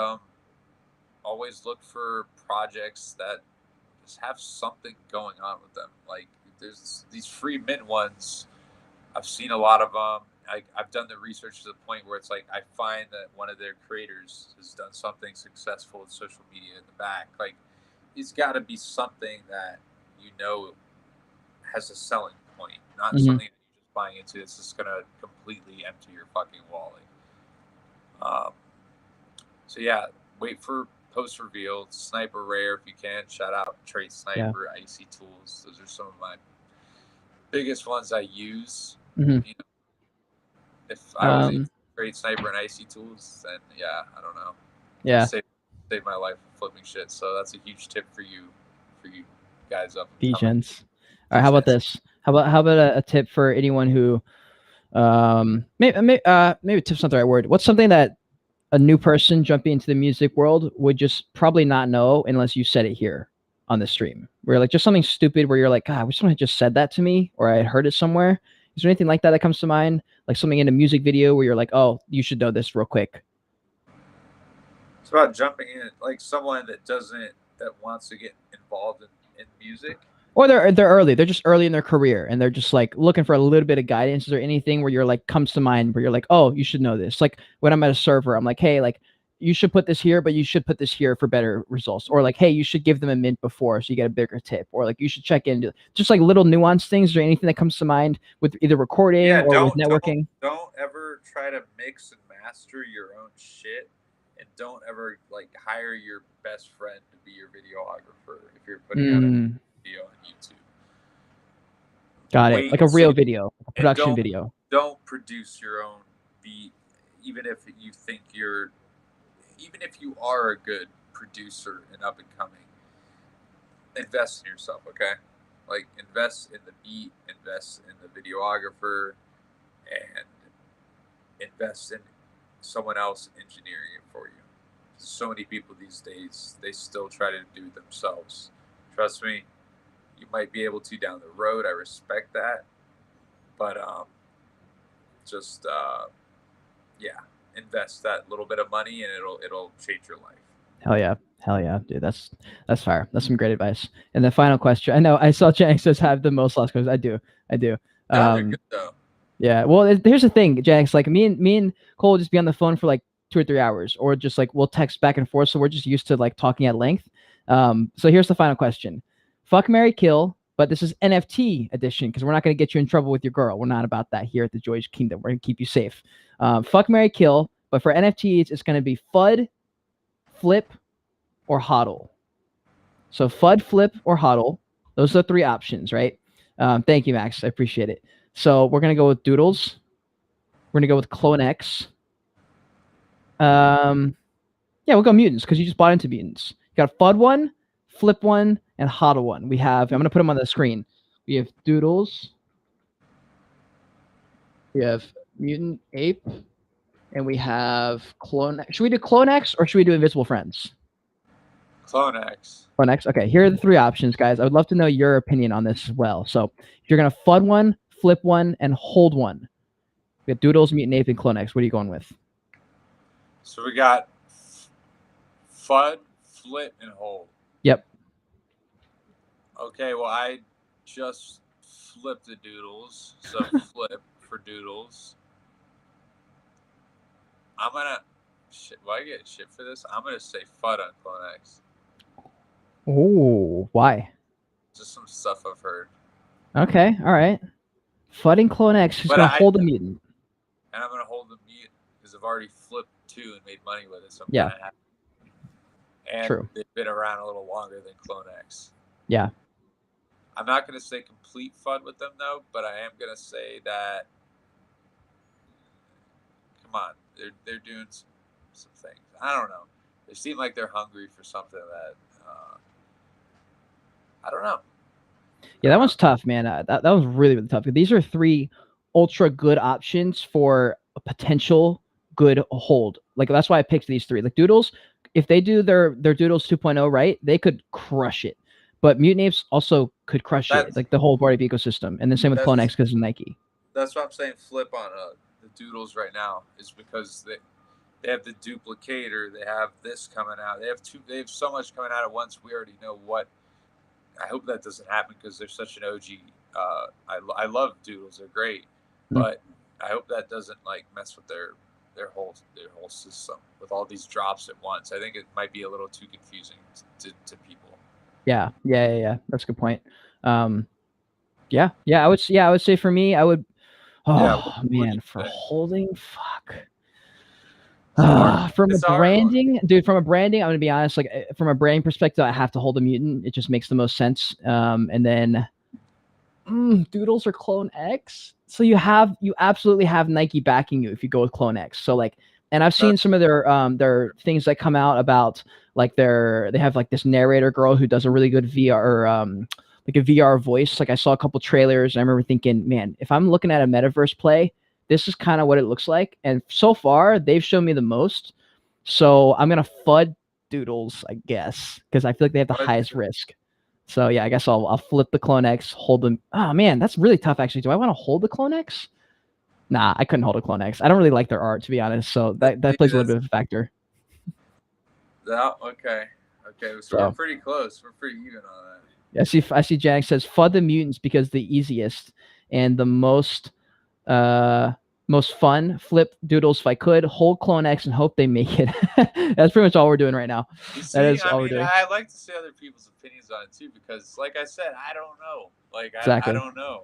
always look for projects that just have something going on with them. Like there's these free mint ones. I've seen a lot of them. I've done the research to the point where it's like I find that one of their creators has done something successful in social media in the back. Like it's got to be something that has a selling point, not something that you're just buying into. It's just gonna completely empty your fucking wallet. Wait for post reveal, sniper rare if you can. Shout out Trade Sniper, Icy Tools. Those are some of my biggest ones I use. If I was a Trade Sniper and Icy Tools, then I don't know. Save my life flipping shit. So that's a huge tip for you guys up. Degens. All right, how about this? How about a tip for anyone who maybe tip's not the right word. What's something that a new person jumping into the music world would just probably not know unless you said it here on the stream? Where like just something stupid where you're like, God, I wish someone had just said that to me, or I had heard it somewhere. Is there anything like that comes to mind? Like something in a music video where you're like, oh, you should know this real quick. It's about jumping in, like someone that wants to get involved in music. Or they're early. They're just early in their career and they're just like looking for a little bit of guidance. Is there anything where you're like comes to mind where you're like, oh, you should know this? Like when I'm at a server, I'm like, hey, like you should put this here, but you should put this here for better results. Or like, hey, you should give them a mint before so you get a bigger tip. Or like you should check into just like little nuanced things. Is there anything that comes to mind with either recording or with networking? Don't ever try to mix and master your own shit. And don't ever like hire your best friend to be your videographer if you're putting out a video on YouTube. Got it. Like a real video, a production video. Don't produce your own beat, even if you are a good producer and up and coming. Invest in yourself, okay? Like invest in the beat, invest in the videographer, and invest in someone else engineering it for you. So many people these days, they still try to do it themselves. Trust me, you might be able to down the road. I respect that, but invest that little bit of money and it'll change your life. Hell yeah, dude. That's fire. That's some great advice. And the final question, I know I saw Janix says have the most last questions. I do. They're good though. Yeah. Well, here's the thing, Janix. Like me and Cole will just be on the phone for like 2 or 3 hours, or just like we'll text back and forth. So we're just used to like talking at length. So here's the final question: fuck, marry, kill. But this is NFT edition because we're not going to get you in trouble with your girl. We're not about that here at the Joyage Kingdom. We're going to keep you safe. Fuck, marry, kill. But for NFTs, it's going to be FUD, flip, or hodl. So FUD, flip, or hodl. Those are the 3 options, right? Thank you, Max. I appreciate it. So we're going to go with Doodles. We're going to go with Clone X. Yeah, we'll go mutants because you just bought into mutants. You got FUD one, Flip one, and HODL one. We have, I'm going to put them on the screen. We have Doodles. We have Mutant Ape. And we have Clone. Should we do Clone X or should we do Invisible Friends? Clone X. Clone X. Okay, here are the three options, guys. I would love to know your opinion on this as well. So if you're going to FUD one, Flip one, and Hold one. We got Doodles, Mutant Ape, and Clone X. What are you going with? So we got FUD, Flip, and Hold. Yep. Okay, well, I just flipped the Doodles, so Flip for Doodles. I'm gonna shit. Will I get shit for this? I'm gonna say FUD on Clone X. Oh, why? Just some stuff I've heard. Okay, all right. FUDding Clone X is going to hold the mutant. And I'm gonna hold the mutant because I've already flipped 2 and made money with it. So I'm yeah. happy. And true. They've been around a little longer than Clone X. Yeah. I'm not gonna say complete FUD with them though, but I am gonna say that. Come on. They're doing some things. I don't know. They seem like they're hungry for something that I don't know. Yeah, that one's tough, man. That was really, really tough. These are 3 ultra good options for a potential good hold. Like that's why I picked these 3. Like Doodles, if they do their Doodles 2.0 right, they could crush it. But Mutant Apes also could crush it, like the whole Bored Ape ecosystem. And the same with Clone X because of Nike. That's what I'm saying. Flip on the Doodles right now is because they have the duplicator. They have this coming out. They have so much coming out at once. We already know what. I hope that doesn't happen because they're such an OG. I love Doodles. They're great, but I hope that doesn't like mess with their whole system with all these drops at once. I think it might be a little too confusing to people. Yeah. That's a good point. Yeah. I would say for me, I would. Oh man, for holding, fuck. From a branding, dude, I'm gonna be honest. Like from a branding perspective, I have to hold a mutant. It just makes the most sense. And then Doodles or Clone X. So you absolutely have Nike backing you if you go with Clone X. So like, and I've seen some of their things that come out about like they have like this narrator girl who does a really good VR like a VR voice. Like I saw a couple trailers and I remember thinking, man, if I'm looking at a metaverse play, this is kind of what it looks like. And so far, they've shown me the most. So I'm going to FUD Doodles, I guess, because I feel like they have the highest risk. So yeah, I guess I'll flip the Clone X, hold them. Oh man, that's really tough actually. Do I want to hold the Clone X? Nah, I couldn't hold a Clone X. I don't really like their art, to be honest. So that plays a little bit of a factor. Okay. So we're pretty close. We're pretty even on that. Yeah, I see Jack says FUD the mutants because the easiest and the most fun. Flip Doodles if I could. Hold Clone X and hope they make it. That's pretty much all we're doing right now. That is all we're doing. I like to see other people's opinions on it too because, like I said, I don't know. Like exactly. I don't know.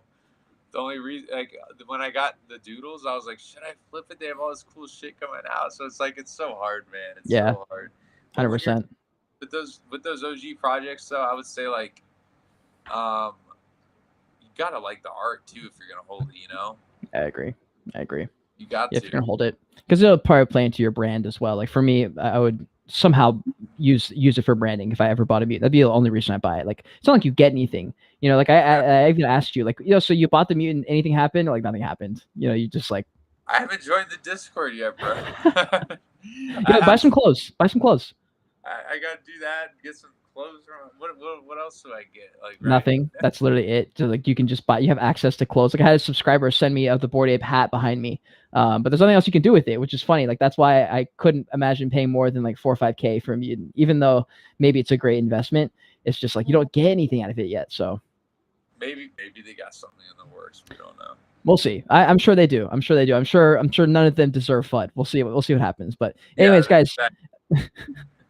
The only reason, like when I got the Doodles, I was like, should I flip it? They have all this cool shit coming out, so it's like it's so hard, man. It's so hard. 100%. With those OG projects, though, I would say like, you gotta like the art too if you're gonna hold it. You know. I agree. You got to. If you're gonna hold it, because it'll probably play into your brand as well. Like for me, I would somehow use it for branding if I ever bought a mutant. That'd be the only reason I buy it. Like it's not like you get anything. You know, like I even asked you, like, you know, so you bought the mutant, anything happened? Like nothing happened. You know, you just like. I haven't joined the Discord yet, bro. Buy some clothes. I gotta do that. Get some clothes. What else do I get? Like nothing. Right? That's literally it. So like you can just buy. You have access to clothes. Like I had a subscriber send me the Bored Ape hat behind me. But there's nothing else you can do with it, which is funny. Like that's why I couldn't imagine paying more than like 4 or 5K for a mutant, even though maybe it's a great investment. It's just like you don't get anything out of it yet. So maybe they got something in the works. We don't know. We'll see. I'm sure they do. I'm sure none of them deserve FUD. We'll see what happens. But anyways, guys.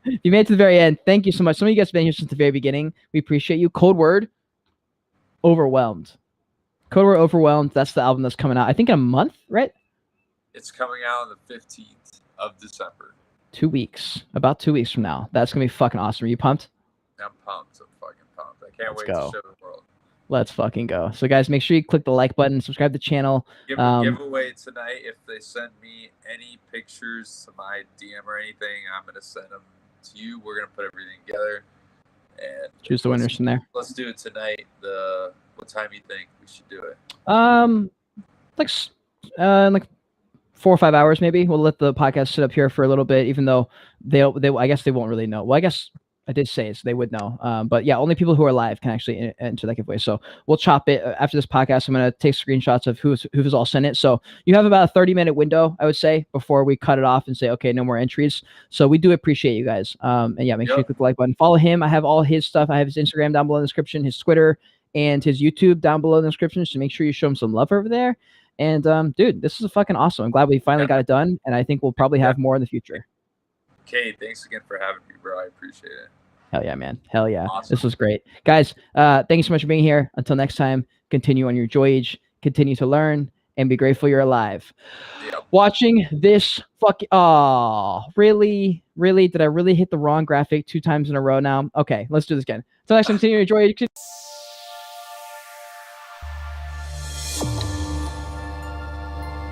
If you made it to the very end, thank you so much. Some of you guys have been here since the very beginning. We appreciate you. Code word, overwhelmed. Code word, overwhelmed. That's the album that's coming out, I think, in a month, right? It's coming out on the 15th of December. 2 weeks. About 2 weeks from now. That's going to be fucking awesome. Are you pumped? I'm pumped. I'm fucking pumped. I can't wait to show the world. Let's fucking go. So guys, make sure you click the like button, subscribe to the channel. Give a giveaway tonight. If they send me any pictures to my DM or anything, I'm gonna send them to you. We're gonna put everything together and Choose the winners from there. Let's do it tonight. What time you think we should do it? Like 4 or 5 hours maybe. We'll let the podcast sit up here for a little bit, even though they I guess they won't really know. Well, I guess I did say it, so they would know. But yeah, only people who are live can actually enter that giveaway. So we'll chop it after this podcast. I'm gonna take screenshots of who's all sent it. So you have about a 30-minute window, I would say, before we cut it off and say, okay, no more entries. So we do appreciate you guys. And yeah, make sure you click the like button. Follow him. I have all his stuff. I have his Instagram down below in the description, his Twitter, and his YouTube down below in the description. So make sure you show him some love over there. And dude, this is fucking awesome. I'm glad we finally got it done, and I think we'll probably have more in the future. Cade, thanks again for having me, bro. I appreciate it. Hell yeah, man. Hell yeah. Awesome. This was great. Guys, thank you so much for being here. Until next time, continue on your Joyage, continue to learn, and be grateful you're alive. Yep. Watching this really? Did I really hit the wrong graphic 2 times in a row now? Okay, let's do this again. Until next time, continue to enjoy.